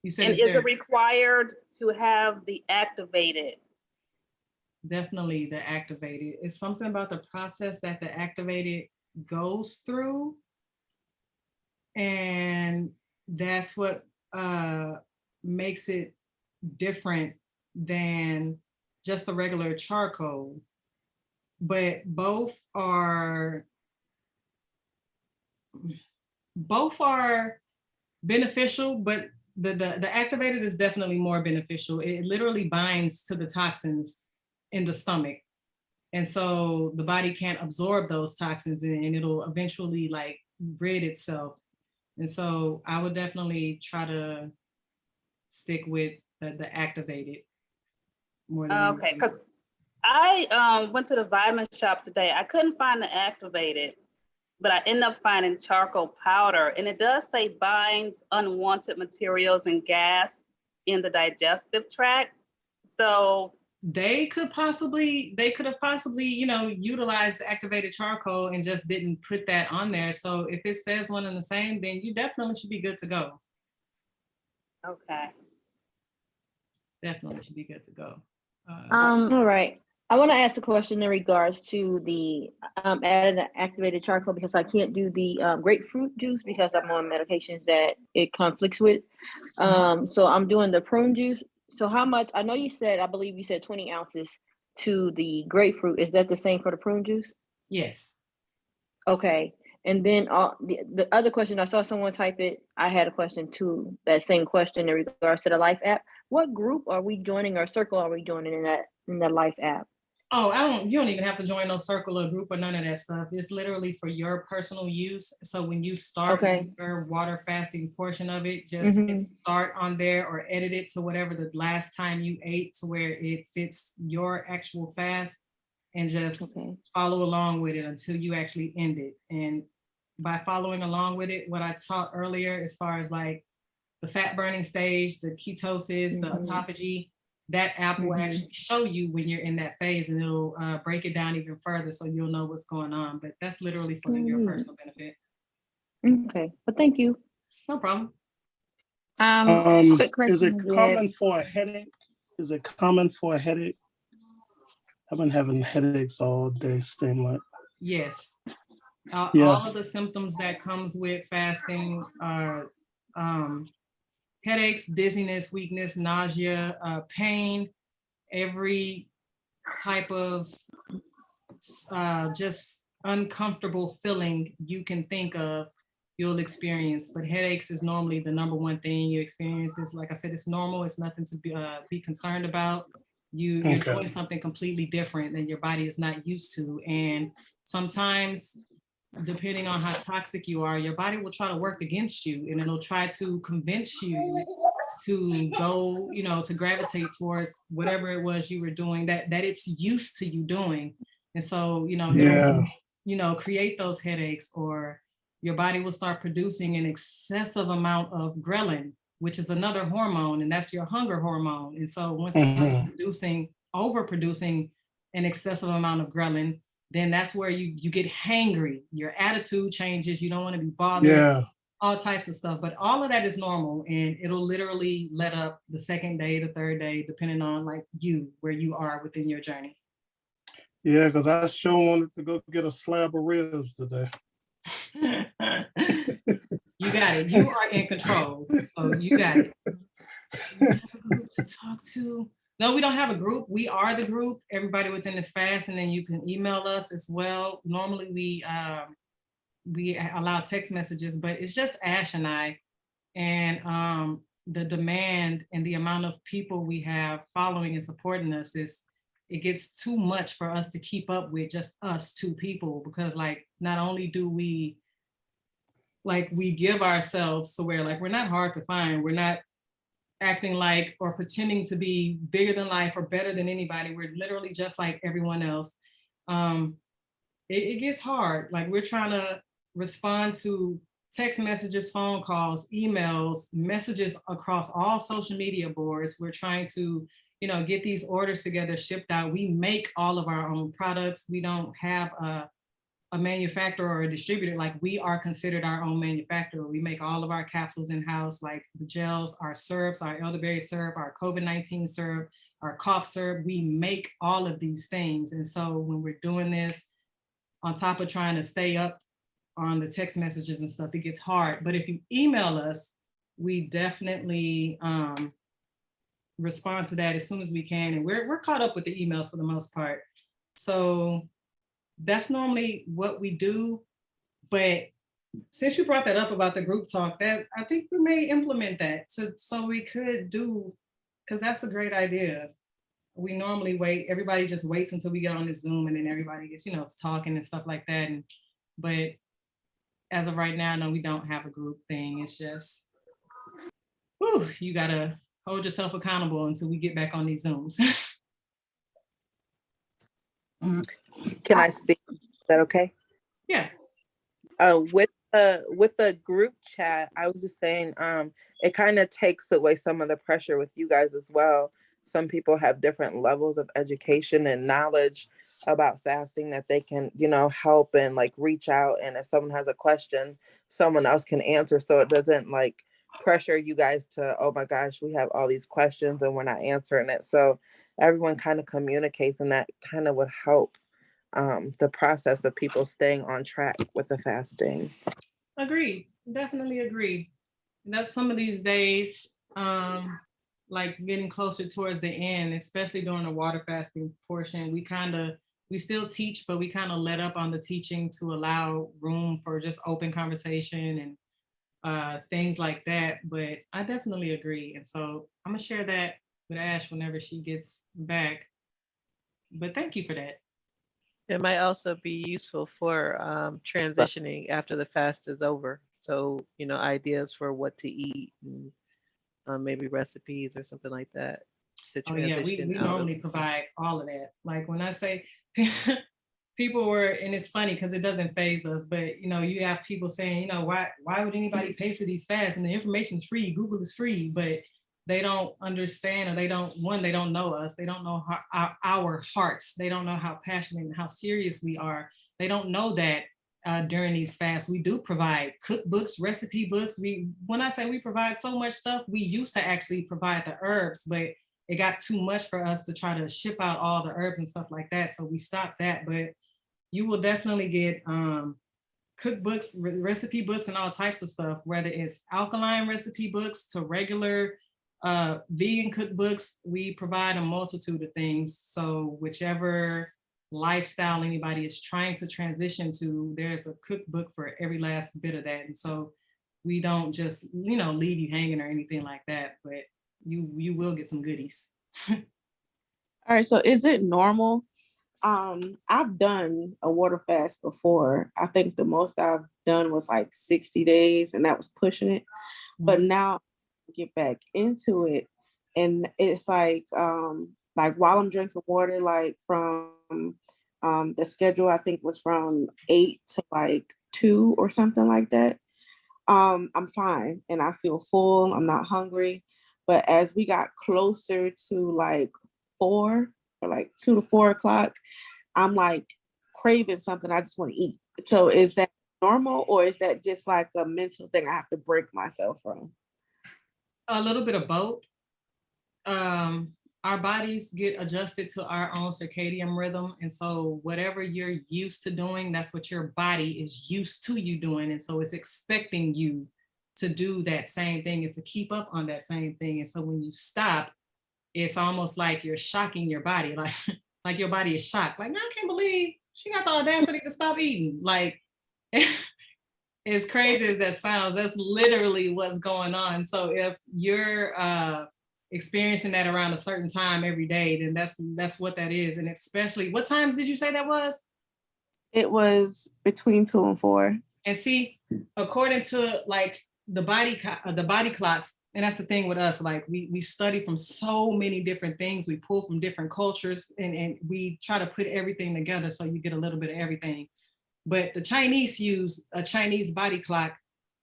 You said, and is it required to have the activated? Definitely the activated. It's something about the process that the activated goes through. And that's what makes it different than just the regular charcoal. But both are beneficial, but the activated is definitely more beneficial. It literally binds to the toxins in the stomach. And so the body can't absorb those toxins, and it'll eventually like rid itself. And so I would definitely try to stick with the activated more than Okay, because I went to the vitamin shop today. I couldn't find the activated, but I ended up finding charcoal powder, and it does say binds unwanted materials and gas in the digestive tract. So they could have possibly, you know, utilized the activated charcoal and just didn't put that on there. So if it says one and the same, then you definitely should be good to go. Okay. Definitely should be good to go. All right. I want to ask a question in regards to the adding the activated charcoal because I can't do the grapefruit juice because I'm on medications that it conflicts with. So I'm doing the prune juice. So how much? I know you said, I believe you said 20 ounces to the grapefruit. Is that the same for the prune juice? Yes. Okay. And then the other question, I saw someone type it. I had a question too, that same question in regards to the Life app. What group are we joining or circle are we joining in the Life app? Oh, you don't even have to join no circle or group or none of that stuff. It's literally for your personal use. So when you start your water fasting portion of it, just hit start on there or edit it to whatever the last time you ate to where it fits your actual fast and just follow along with it until you actually end it. And by following along with it, what I taught earlier, as far as like the fat burning stage, the ketosis, the autophagy, that app will actually show you when you're in that phase and it'll break it down even further so you'll know what's going on. But that's literally for your personal benefit. Okay, well, thank you. No problem. Quick question. Is it common for a headache? Is it common for a headache? I've been having headaches all day, seem like. Yes. Yes. All of the symptoms that comes with fasting are headaches, dizziness, weakness, nausea, pain, every type of just uncomfortable feeling you can think of, you'll experience. But headaches is normally the number one thing you experience. It's like I said, it's normal. It's nothing to be concerned about. You're doing something completely different than your body is not used to. And sometimes, depending on how toxic you are, your body will try to work against you and it'll try to convince you to go, you know, to gravitate towards whatever it was you were doing that it's used to you doing. And so, you know, create those headaches, or your body will start producing an excessive amount of ghrelin, which is another hormone, and that's your hunger hormone. And so once it starts overproducing an excessive amount of ghrelin, then that's where you get hangry. Your attitude changes. You don't want to be bothered. All types of stuff. But all of that is normal, and it'll literally let up the second day, the third day, depending on like where you are within your journey. Yeah, because I sure wanted to go get a slab of ribs today. You got it. You are in control. So you got it. To talk to. No, we don't have a group. We are the group, everybody within this fast, and then you can email us as well. Normally we allow text messages, but it's just Ash and I, and the demand and the amount of people we have following and supporting us it gets too much for us to keep up with just us two people, because like not only do we give ourselves to where like we're not hard to find, we're not acting like or pretending to be bigger than life or better than anybody. We're literally just like everyone else. It gets hard. Like we're trying to respond to text messages, phone calls, emails, messages across all social media boards. We're trying to, you know, get these orders together, shipped out. We make all of our own products. We don't have a manufacturer or a distributor. Like we are considered our own manufacturer. We make all of our capsules in-house, like the gels, our syrups, our elderberry syrup, our COVID-19 syrup, our cough syrup. We make all of these things. And so when we're doing this, on top of trying to stay up on the text messages and stuff, it gets hard. But if you email us, we definitely respond to that as soon as we can. And we're caught up with the emails for the most part. So that's normally what we do. But since you brought that up about the group talk, that I think we may implement that so we could do, because that's a great idea. We normally wait, everybody just waits until we get on this Zoom, and then everybody gets, you know, talking and stuff like that. But as of right now, no, we don't have a group thing. It's just, you gotta hold yourself accountable until we get back on these Zooms. Can I speak? Is that okay? Yeah. With the group chat, I was just saying, it kind of takes away some of the pressure with you guys as well, some people have different levels of education and knowledge about fasting that they can, help and like reach out. And if someone has a question, someone else can answer. So it doesn't like pressure you guys to, oh my gosh, we have all these questions and we're not answering it. So everyone kind of communicates, and that kind of would help the process of people staying on track with the fasting. Agreed. Definitely agree. And that's some of these days, like getting closer towards the end, especially during the water fasting portion, we still teach, but we kind of let up on the teaching to allow room for just open conversation and things like that. But I definitely agree. And so I'm gonna share that with Ash whenever she gets back. But thank you for that. It might also be useful for transitioning after the fast is over. So, ideas for what to eat and maybe recipes or something like that to Oh yeah, transition we out of. normally provide all of that. Like when I say people were, and it's funny because it doesn't phase us, but you have people saying, why would anybody pay for these fasts? And the information is free, Google is free, but they don't understand, or they don't know us. They don't know our hearts. They don't know how passionate and how serious we are. They don't know that during these fasts, we do provide cookbooks, recipe books. When I say we provide so much stuff, we used to actually provide the herbs, but it got too much for us to try to ship out all the herbs and stuff like that. So we stopped that, but you will definitely get cookbooks, recipe books, and all types of stuff, whether it's alkaline recipe books to regular vegan cookbooks. We provide a multitude of things. So whichever lifestyle anybody is trying to transition to, there's a cookbook for every last bit of that. And so we don't just, leave you hanging or anything like that, but you will get some goodies. All right, so is it normal? I've done a water fast before. I think the most I've done was like 60 days, and that was pushing it. But now I get back into it, and it's like while I'm drinking water, like from the schedule, I think was from 8 to like 2 or something like that. I'm fine and I feel full. I'm not hungry. But as we got closer to like 4 or like 2 to 4 o'clock, I'm like craving something. I just want to eat. So is that normal, or is that just like a mental thing I have to break myself from? A little bit of both. Our bodies get adjusted to our own circadian rhythm. And so whatever you're used to doing, that's what your body is used to you doing. And so it's expecting you to do that same thing and to keep up on that same thing. And so when you stop, it's almost like you're shocking your body. Like your body is shocked. Like, no, I can't believe she got the audacity to stop eating. Like, as crazy as that sounds, that's literally what's going on. So if you're experiencing that around a certain time every day, then that's what that is. And especially, what times did you say that was? It was between 2 and 4. And see, according to like the body clocks, and that's the thing with us, like we study from so many different things, we pull from different cultures, and we try to put everything together so you get a little bit of everything. But the Chinese use a Chinese body clock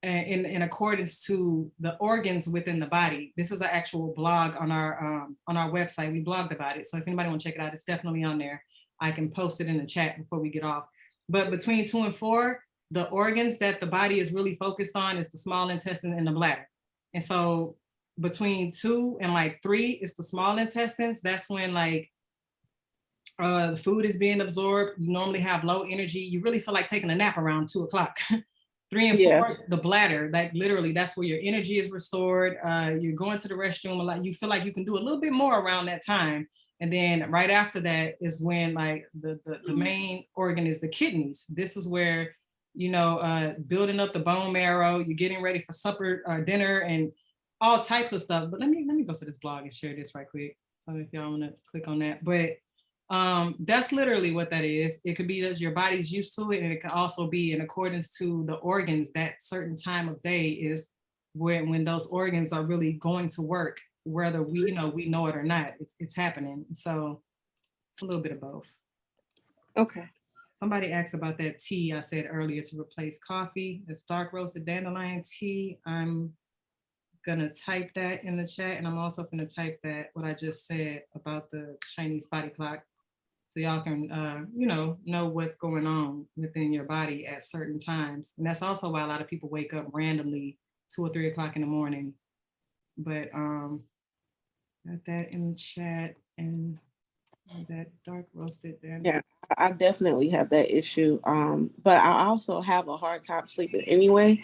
in accordance to the organs within the body. This is an actual blog on our website. We blogged about it. So if anybody want to check it out, it's definitely on there. I can post it in the chat before we get off. But between 2 and 4, the organs that the body is really focused on is the small intestine and the bladder. And so between 2 and like 3 is the small intestines. That's when like the food is being absorbed. You normally have low energy. You really feel like taking a nap around 2 o'clock. 3 and 4, the bladder, like literally that's where your energy is restored. You're going to the restroom a lot. You feel like you can do a little bit more around that time. And then right after that is when like the main organ is the kidneys. This is where, building up the bone marrow, you're getting ready for supper, dinner, and all types of stuff. But let me go to this blog and share this right quick. So if y'all want to click on that, but that's literally what that is. It could be that your body's used to it, and it can also be in accordance to the organs. That certain time of day is when those organs are really going to work, whether we know it or not. It's happening. So it's a little bit of both. Okay. Somebody asked about that tea I said earlier to replace coffee. It's dark roasted dandelion tea. I'm gonna type that in the chat, and I'm also gonna type that what I just said about the Chinese body clock, so y'all can know what's going on within your body at certain times. And that's also why a lot of people wake up randomly 2 or 3 o'clock in the morning. But got that in the chat, and that dark roasted there. Yeah, I definitely have that issue. But I also have a hard time sleeping anyway,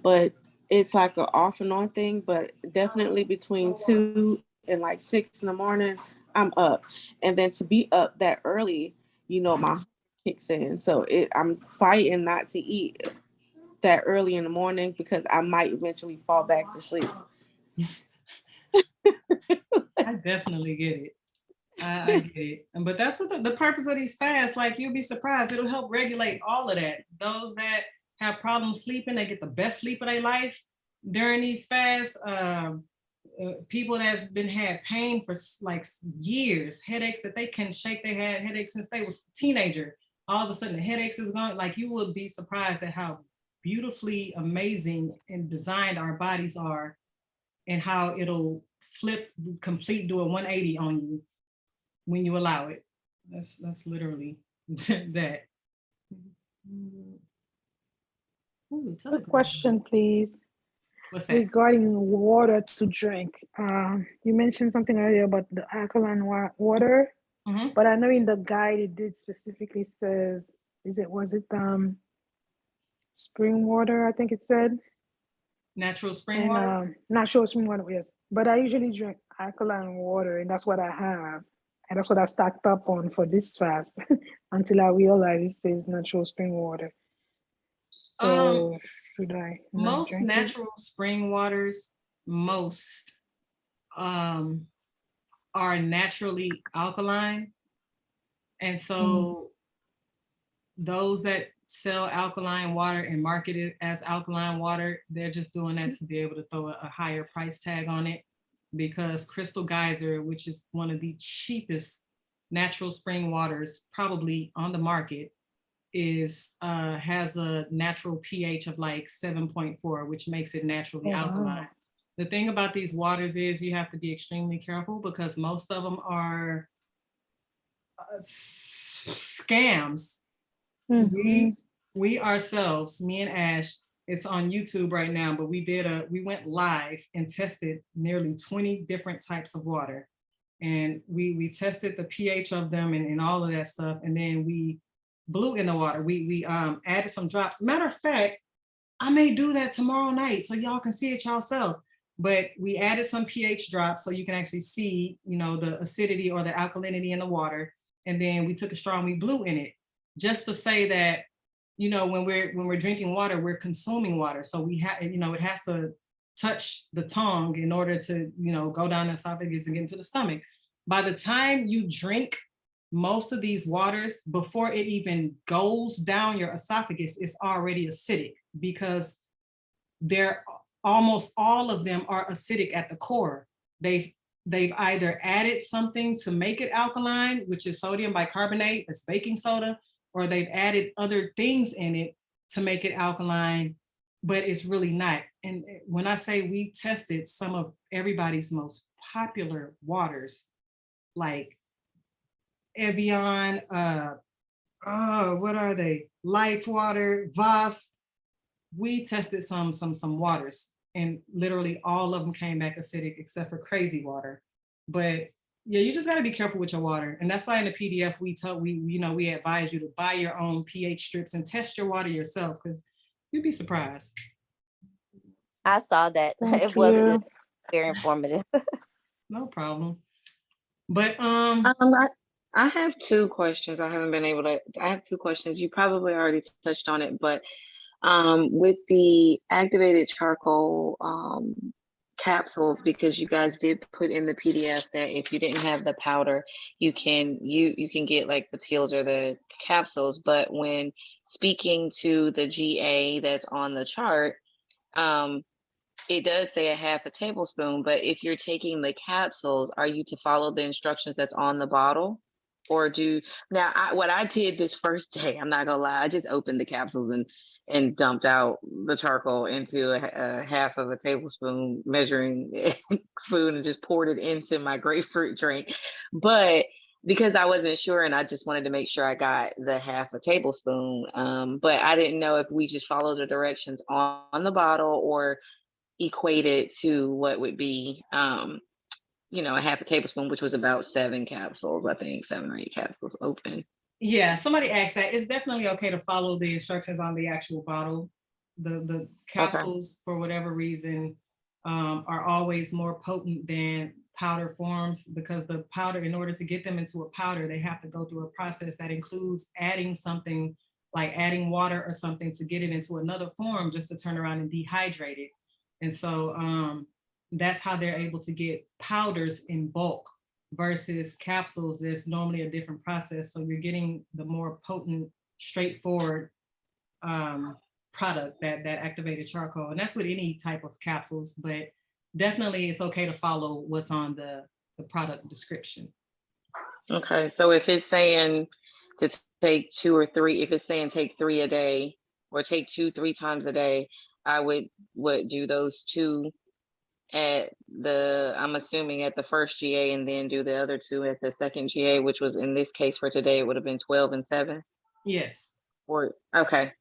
but it's like an off and on thing, but definitely between 2 and like 6 in the morning, I'm up. And then to be up that early, my heart kicks in. So I'm fighting not to eat that early in the morning because I might eventually fall back to sleep. I definitely get it. I get it. But that's what the purpose of these fasts, like you'll be surprised, it'll help regulate all of that. Those that have problems sleeping, they get the best sleep of their life during these fasts. People that's had pain for like years, headaches that they can shake, they had headaches since they was a teenager. All of a sudden the headaches is gone. Like you would be surprised at how beautifully amazing and designed our bodies are, and how it'll do a 180 on you when you allow it. That's literally that. Ooh, Good question, please. What's that? Regarding water to drink. You mentioned something earlier about the alkaline water, but I know in the guide it did specifically says, was it spring water? I think it said. Natural spring water? Natural spring water, yes. But I usually drink alkaline water, and that's what I have. And that's what I stocked up on for this fast until I realized it says natural spring water. So should I? Most natural spring waters, are naturally alkaline. And so those that sell alkaline water and market it as alkaline water, they're just doing that to be able to throw a higher price tag on it, because Crystal Geyser, which is one of the cheapest natural spring waters probably on the market, has a natural pH of like 7.4, which makes it naturally alkaline. The thing about these waters is you have to be extremely careful because most of them are scams. We ourselves, me and Ash, it's on YouTube right now, but we went live and tested nearly 20 different types of water. And we tested the pH of them and all of that stuff. And then we blew in the water. We added some drops. Matter of fact, I may do that tomorrow night so y'all can see it yourself. But we added some pH drops so you can actually see, the acidity or the alkalinity in the water. And then we took a straw and we blew in it, just to say that, when we're drinking water, we're consuming water. So we have, it has to touch the tongue in order to, go down the esophagus and get into the stomach. By the time you drink most of these waters, before it even goes down your esophagus, it's already acidic, because almost all of them are acidic at the core. They've either added something to make it alkaline, which is sodium bicarbonate, that's baking soda, or they've added other things in it to make it alkaline, but it's really not. And when I say we tested some of everybody's most popular waters, like Evian, what are they? Life Water, Voss. We tested some waters, and literally all of them came back acidic except for Crazy Water. But yeah, you just got to be careful with your water. And that's why in the PDF, we advise you to buy your own pH strips and test your water yourself, because you'd be surprised. I saw that. Thank It was you. good. Very informative. No problem. But I have two questions. I have two questions. You probably already touched on it, but with the activated charcoal capsules, because you guys did put in the PDF that if you didn't have the powder, you can get like the pills or the capsules. But when speaking to the GA that's on the chart, it does say a half a tablespoon, but if you're taking the capsules, are you to follow the instructions that's on the bottle? Or what I did this first day, I'm not gonna lie, I just opened the capsules and dumped out the charcoal into a half of a tablespoon measuring spoon and just poured it into my grapefruit drink. But because I wasn't sure and I just wanted to make sure I got the half a tablespoon. But I didn't know if we just follow the directions on the bottle or equate it to what would be a half a tablespoon, which was about 7 capsules, I think 7 or 8 capsules open. Yeah, somebody asked that. It's definitely okay to follow the instructions on the actual bottle. The capsules, for whatever reason, are always more potent than powder forms, because the powder, in order to get them into a powder, they have to go through a process that includes adding something like adding water or something to get it into another form just to turn around and dehydrate it. And so that's how they're able to get powders in bulk versus capsules. There's normally a different process. So you're getting the more potent, straightforward product, that activated charcoal. And that's with any type of capsules, but definitely it's okay to follow what's on the product description. Okay, so if it's saying to take 2 or 3, if it's saying take 3 a day or take 2-3 times a day, I would do those 2 at I'm assuming at the first GA, and then do the other 2 at the second GA, which was in this case for today, it would have been 12 and 7. Yes. Okay.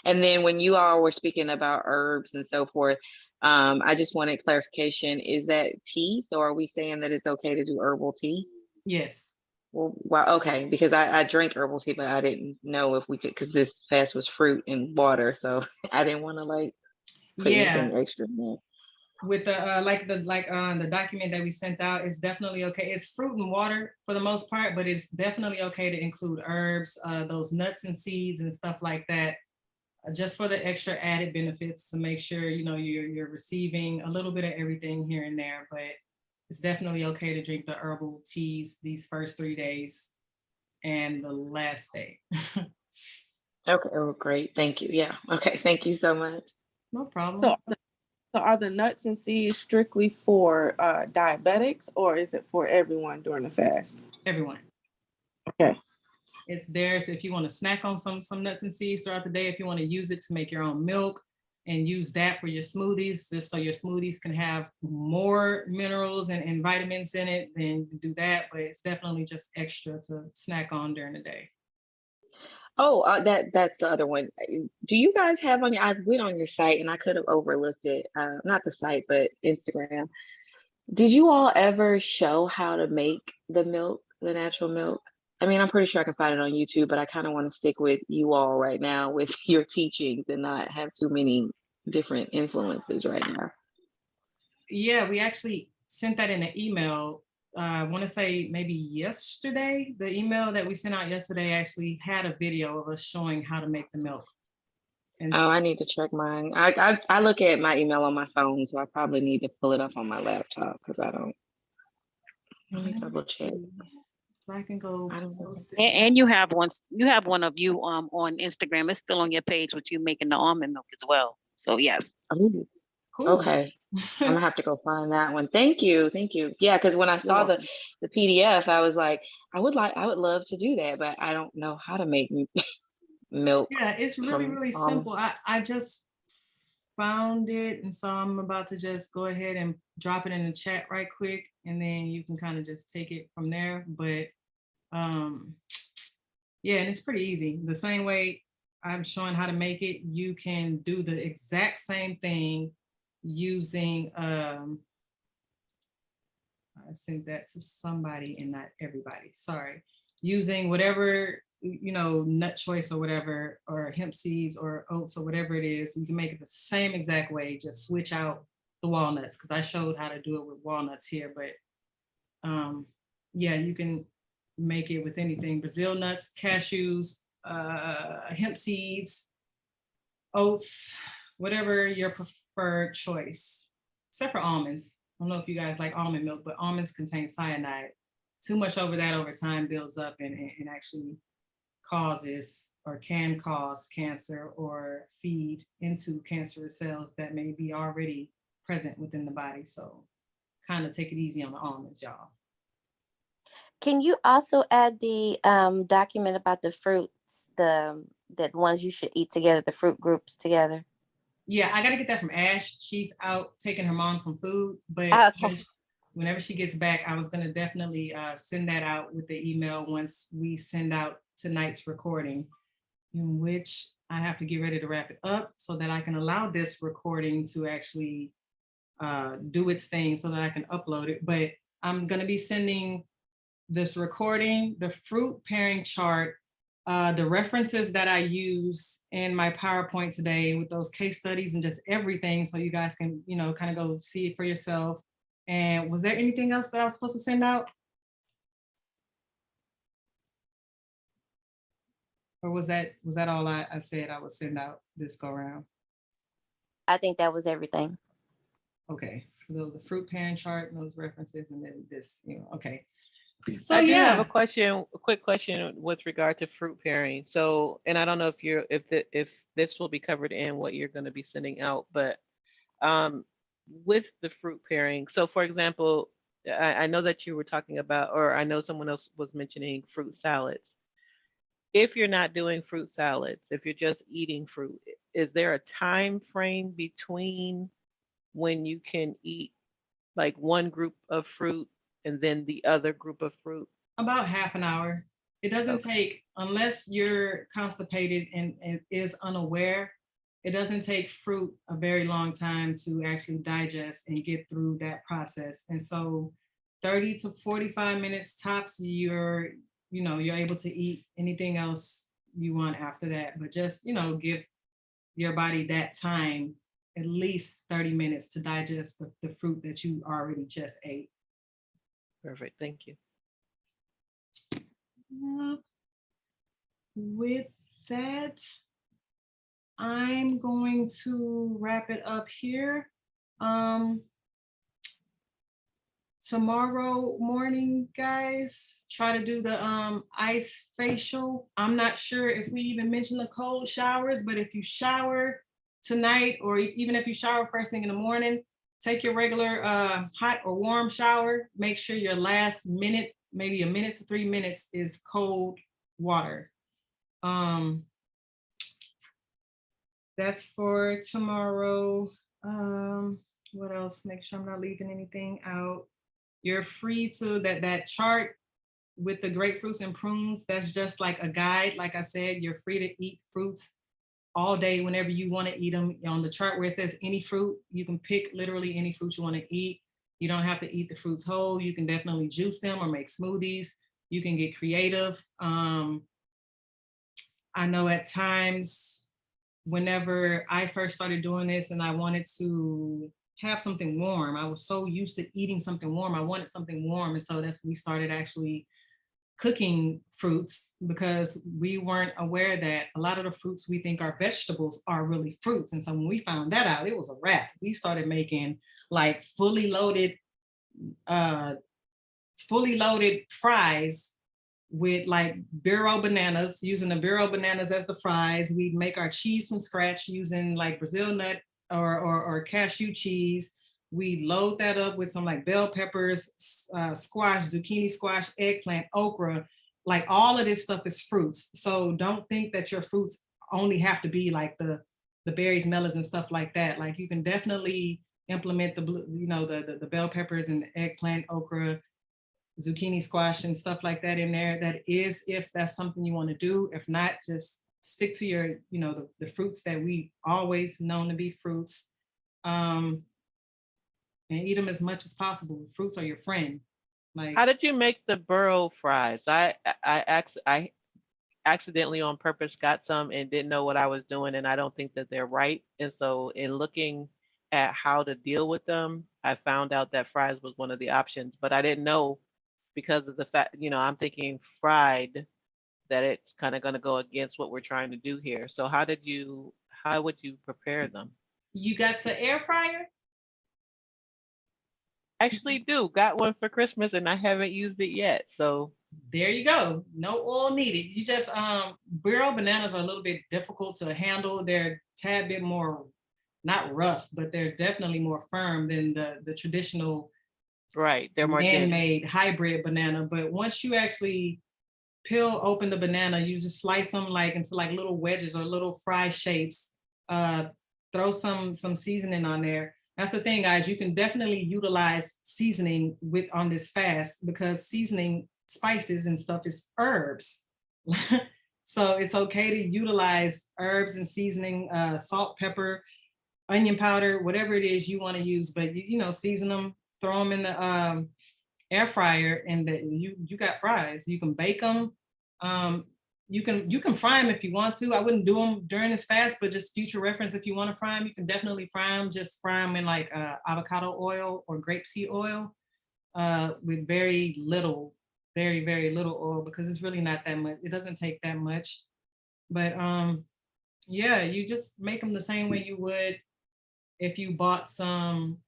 And then when you all were speaking about herbs and so forth, I just wanted clarification. Is that tea? So are we saying that it's okay to do herbal tea? Yes. Well, okay, because I drink herbal tea, but I didn't know if we could, because this fast was fruit and water, so I didn't want to put anything extra in there. With the document that we sent out, it's definitely okay. It's fruit and water for the most part, but it's definitely okay to include herbs, those nuts and seeds and stuff like that, just for the extra added benefits, to make sure you're receiving a little bit of everything here and there. But it's definitely okay to drink the herbal teas these first 3 days and the last day. Okay. Oh, great. Thank you. Yeah. Okay. Thank you so much. No problem. So are the nuts and seeds strictly for diabetics, or is it for everyone during the fast? Everyone. Okay. It's there if you want to snack on some nuts and seeds throughout the day, if you want to use it to make your own milk and use that for your smoothies, just so your smoothies can have more minerals and vitamins in it, then you can do that. But it's definitely just extra to snack on during the day. Oh, that's the other one. Do you guys have I went on your site and I could have overlooked it. Not the site, but Instagram. Did you all ever show how to make the milk, the natural milk? I mean, I'm pretty sure I can find it on YouTube, but I kind of want to stick with you all right now with your teachings and not have too many different influences right now. Yeah, we actually sent that in an email. I want to say maybe yesterday. The email that we sent out yesterday actually had a video of us showing how to make the milk. I need to check mine. I look at my email on my phone, so I probably need to pull it up on my laptop because I don't. Let me double check. I can go. And you have one of you on Instagram. It's still on your page with you making the almond milk as well. So yes. Ooh, cool. Okay. I'm gonna have to go find that one. Thank you. Yeah, because when I saw the PDF, I was like, I would love to do that, but I don't know how to make milk. Yeah, it's really simple. I just found it, and so I'm about to just go ahead and drop it in the chat right quick, and then you can kind of just take it from there. But yeah, and it's pretty easy. The same way I'm showing how to make it, you can do the exact same thing using I sent that to somebody and not everybody, sorry. Using whatever nut choice or whatever, or hemp seeds or oats or whatever it is, you can make it the same exact way, just switch out the walnuts, because I showed how to do it with walnuts here. But yeah, you can make it with anything: Brazil nuts, cashews, hemp seeds, oats, whatever your preferred choice, except for almonds. I don't know if you guys like almond milk, but almonds contain cyanide. Too much over that over time builds up and actually causes or can cause cancer or feed into cancerous cells that may be already present within the body. So kind of take it easy on the almonds, y'all. Can you also add the document about the fruits, the ones you should eat together, the fruit groups together? Yeah, I gotta get that from Ash. She's out taking her mom some food, but Okay. whenever she gets back, I was gonna definitely send that out with the email once we send out tonight's recording, in which I have to get ready to wrap it up so that I can allow this recording to actually do its thing so that I can upload it. But I'm gonna be sending this recording, the fruit pairing chart, the references that I use in my PowerPoint today with those case studies and just everything, so you guys can, you know, kind of go see it for yourself. And was there anything else that I was supposed to send out? Or was that all I said I would send out this go around? I think that was everything. Okay, the fruit pairing chart, those references, and then this, you know, okay. So I do have yeah, a quick question with regard to fruit pairing. So, and I don't know if this will be covered in what you're going to be sending out, but with the fruit pairing. So, for example, I know that you were talking about, or I know someone else was mentioning fruit salads. If you're not doing fruit salads, if you're just eating fruit, is there a time frame between when you can eat like one group of fruit and then the other group of fruit? about half an hour. It doesn't take, unless you're constipated and is unaware, it doesn't take fruit a very long time to actually digest and get through that process. And so 30 to 45 minutes tops, you're able to eat anything else you want after that. But just, give your body that time, at least 30 minutes to digest the fruit that you already just ate. Perfect, thank you. With that, I'm going to wrap it up here. Tomorrow morning, guys, try to do the ice facial. I'm not sure if we even mentioned the cold showers, but if you shower tonight, or even if you shower first thing in the morning, take your regular hot or warm shower. Make sure your last minute, maybe a minute to 3 minutes, is cold water. That's for tomorrow. What else? Make sure I'm not leaving anything out. You're free to, that chart with the grapefruits and prunes, that's just like a guide. Like I said, you're free to eat fruits all day whenever you want to eat them. On the chart where it says any fruit, you can pick literally any fruit you want to eat. You don't have to eat the fruits whole. You can definitely juice them or make smoothies. You can get creative. I know at times, whenever I first started doing this and I wanted to have something warm, I was so used to eating something warm. I wanted something warm. And so that's when we started actually cooking fruits, because we weren't aware that a lot of the fruits we think are vegetables are really fruits. And so when we found that out, it was a wrap. We started making like fully loaded fries with like Buro bananas, using the Buro bananas as the fries. We'd make our cheese from scratch using like Brazil nut or cashew cheese. We load that up with some like bell peppers, squash, zucchini squash, eggplant, okra. Like all of this stuff is fruits. So don't think that your fruits only have to be like the berries, melons, and stuff like that. Like you can definitely implement the bell peppers and the eggplant, okra, zucchini squash, and stuff like that in there. That is, if that's something you want to do. If not, just stick to your, the fruits that we always known to be fruits. And eat them as much as possible. Fruits are your friend. Like, How did you make the burro fries? I accidentally on purpose got some and didn't know what I was doing, and I don't think that they're right. And so in looking at how to deal with them, I found out that fries was one of the options, but I didn't know, because of the fact, I'm thinking fried, that it's kind of going to go against what we're trying to do here. So how would you prepare them? you got the air fryer? Actually do. Got one for Christmas and I haven't used it yet. So there you go. No oil needed. You just Buro bananas are a little bit difficult to handle. They're a tad bit more, not rough, but they're definitely more firm than the traditional Right, they're more dense. man-made hybrid banana. But once you actually peel open the banana, you just slice them like into like little wedges or little fry shapes. Throw some seasoning on there. That's the thing, guys. You can definitely utilize seasoning on this fast, because seasoning spices and stuff is herbs. So it's okay to utilize herbs and seasoning, salt, pepper, onion powder, whatever it is you want to use, but you know, season them, throw them in the air fryer, and you got fries. You can bake them. You can fry them if you want to. I wouldn't do them during this fast, but just future reference, if you want to fry them, you can definitely fry them. Just fry them in like avocado oil or grapeseed oil with very little oil, because it's really not that much. It doesn't take that much. But yeah, you just make them the same way you would if you bought some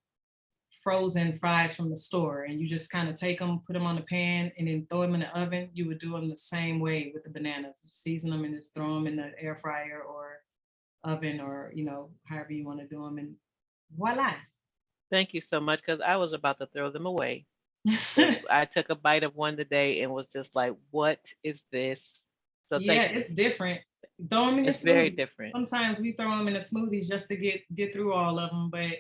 frozen fries from the store, and you just kind of take them, put them on the pan, and then throw them in the oven. You would do them the same way with the bananas. Season them and just throw them in the air fryer or oven, or you know, however you want to do them, and voila. Thank you so much, because I was about to throw them away. I took a bite of one today and was just like, what is this? So Yeah, thank you. it's different. Throw them in the It's very smoothies. different. Sometimes we throw them in the smoothies just to get through all of them, but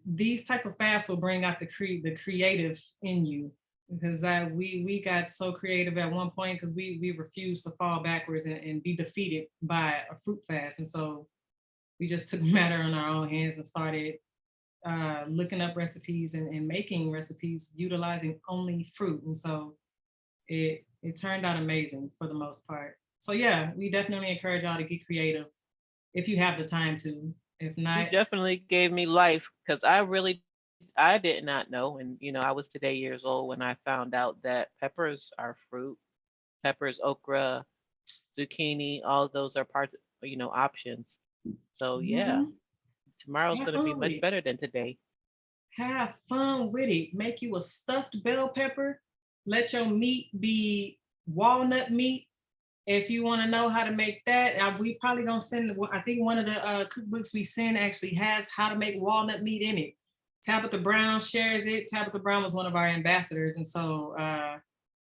these type of fasts will bring out the creative in you, because we got so creative at one point, because we refused to fall backwards and be defeated by a fruit fast, and so we just took matter in our own hands and started looking up recipes and making recipes utilizing only fruit, and so it turned out amazing for the most part. So yeah, we definitely encourage y'all to get creative if you have the time to. If You not, definitely gave me life, because I did not know. And, you know, I was today years old when I found out that peppers are fruit. Peppers, okra, zucchini, all of those are parts, you know, options. So yeah, tomorrow's going to be much better than today. have fun with it. Make you a stuffed bell pepper. Let your meat be walnut meat. If you want to know how to make that, we probably gonna send. I think one of the cookbooks we send actually has how to make walnut meat in it. Tabitha Brown shares it. Tabitha Brown was one of our ambassadors, and so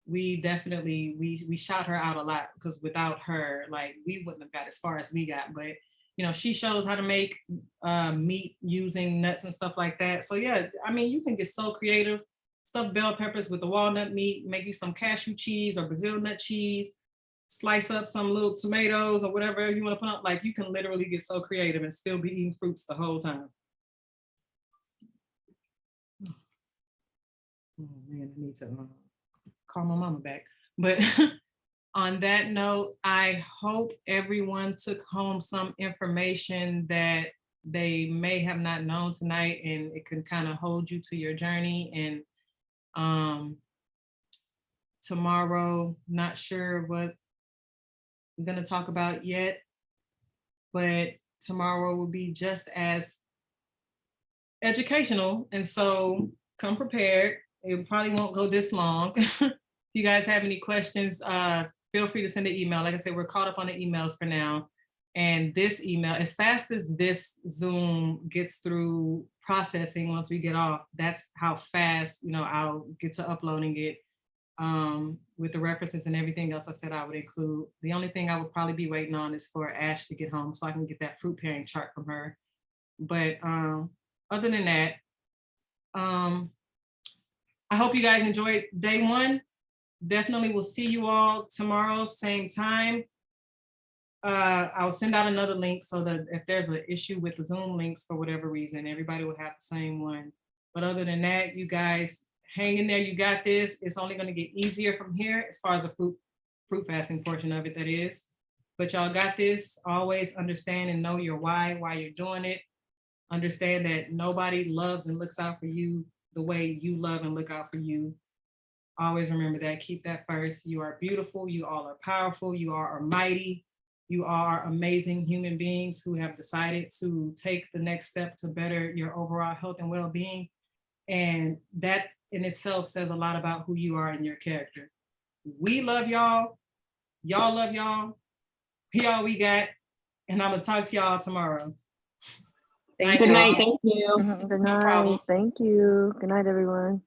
we definitely we shout her out a lot, because without her, like, we wouldn't have got as far as we got. But you know, she shows how to make meat using nuts and stuff like that. So yeah, I mean, you can get so creative. Stuff bell peppers with the walnut meat. Make you some cashew cheese or Brazil nut cheese. Slice up some little tomatoes or whatever you want to put on. Like, you can literally get so creative and still be eating fruits the whole time. Oh man, I need to call my mama back. But on that note, I hope everyone took home some information that they may have not known tonight, and it can kind of hold you to your journey. And tomorrow, not sure what I'm going to talk about yet, but tomorrow will be just as educational. And so come prepared. It probably won't go this long. If you guys have any questions, feel free to send an email. Like I said, we're caught up on the emails for now. And this email, as fast as this Zoom gets through processing once we get off, that's how fast, you know, I'll get to uploading it. With the references and everything else I said I would include. The only thing I would probably be waiting on is for Ash to get home so I can get that fruit pairing chart from her. But other than that, I hope you guys enjoyed day one. Definitely will see you all tomorrow, same time. I'll send out another link so that if there's an issue with the Zoom links for whatever reason, everybody will have the same one. But other than that, you guys hang in there. You got this. It's only going to get easier from here as far as the fruit fasting portion of it, that is. But y'all got this. Always understand and know your why you're doing it. Understand that nobody loves and looks out for you the way you love and look out for you. Always remember that. Keep that first. You are beautiful. You all are powerful. You are mighty. You are amazing human beings who have decided to take the next step to better your overall health and well-being. And that in itself says a lot about who you are and your character. We love y'all. Y'all love y'all. Here all we got. And I'm going to talk to y'all tomorrow. Thank Good you. night. Thank you. Good No problem. night. Thank you. Good night, everyone.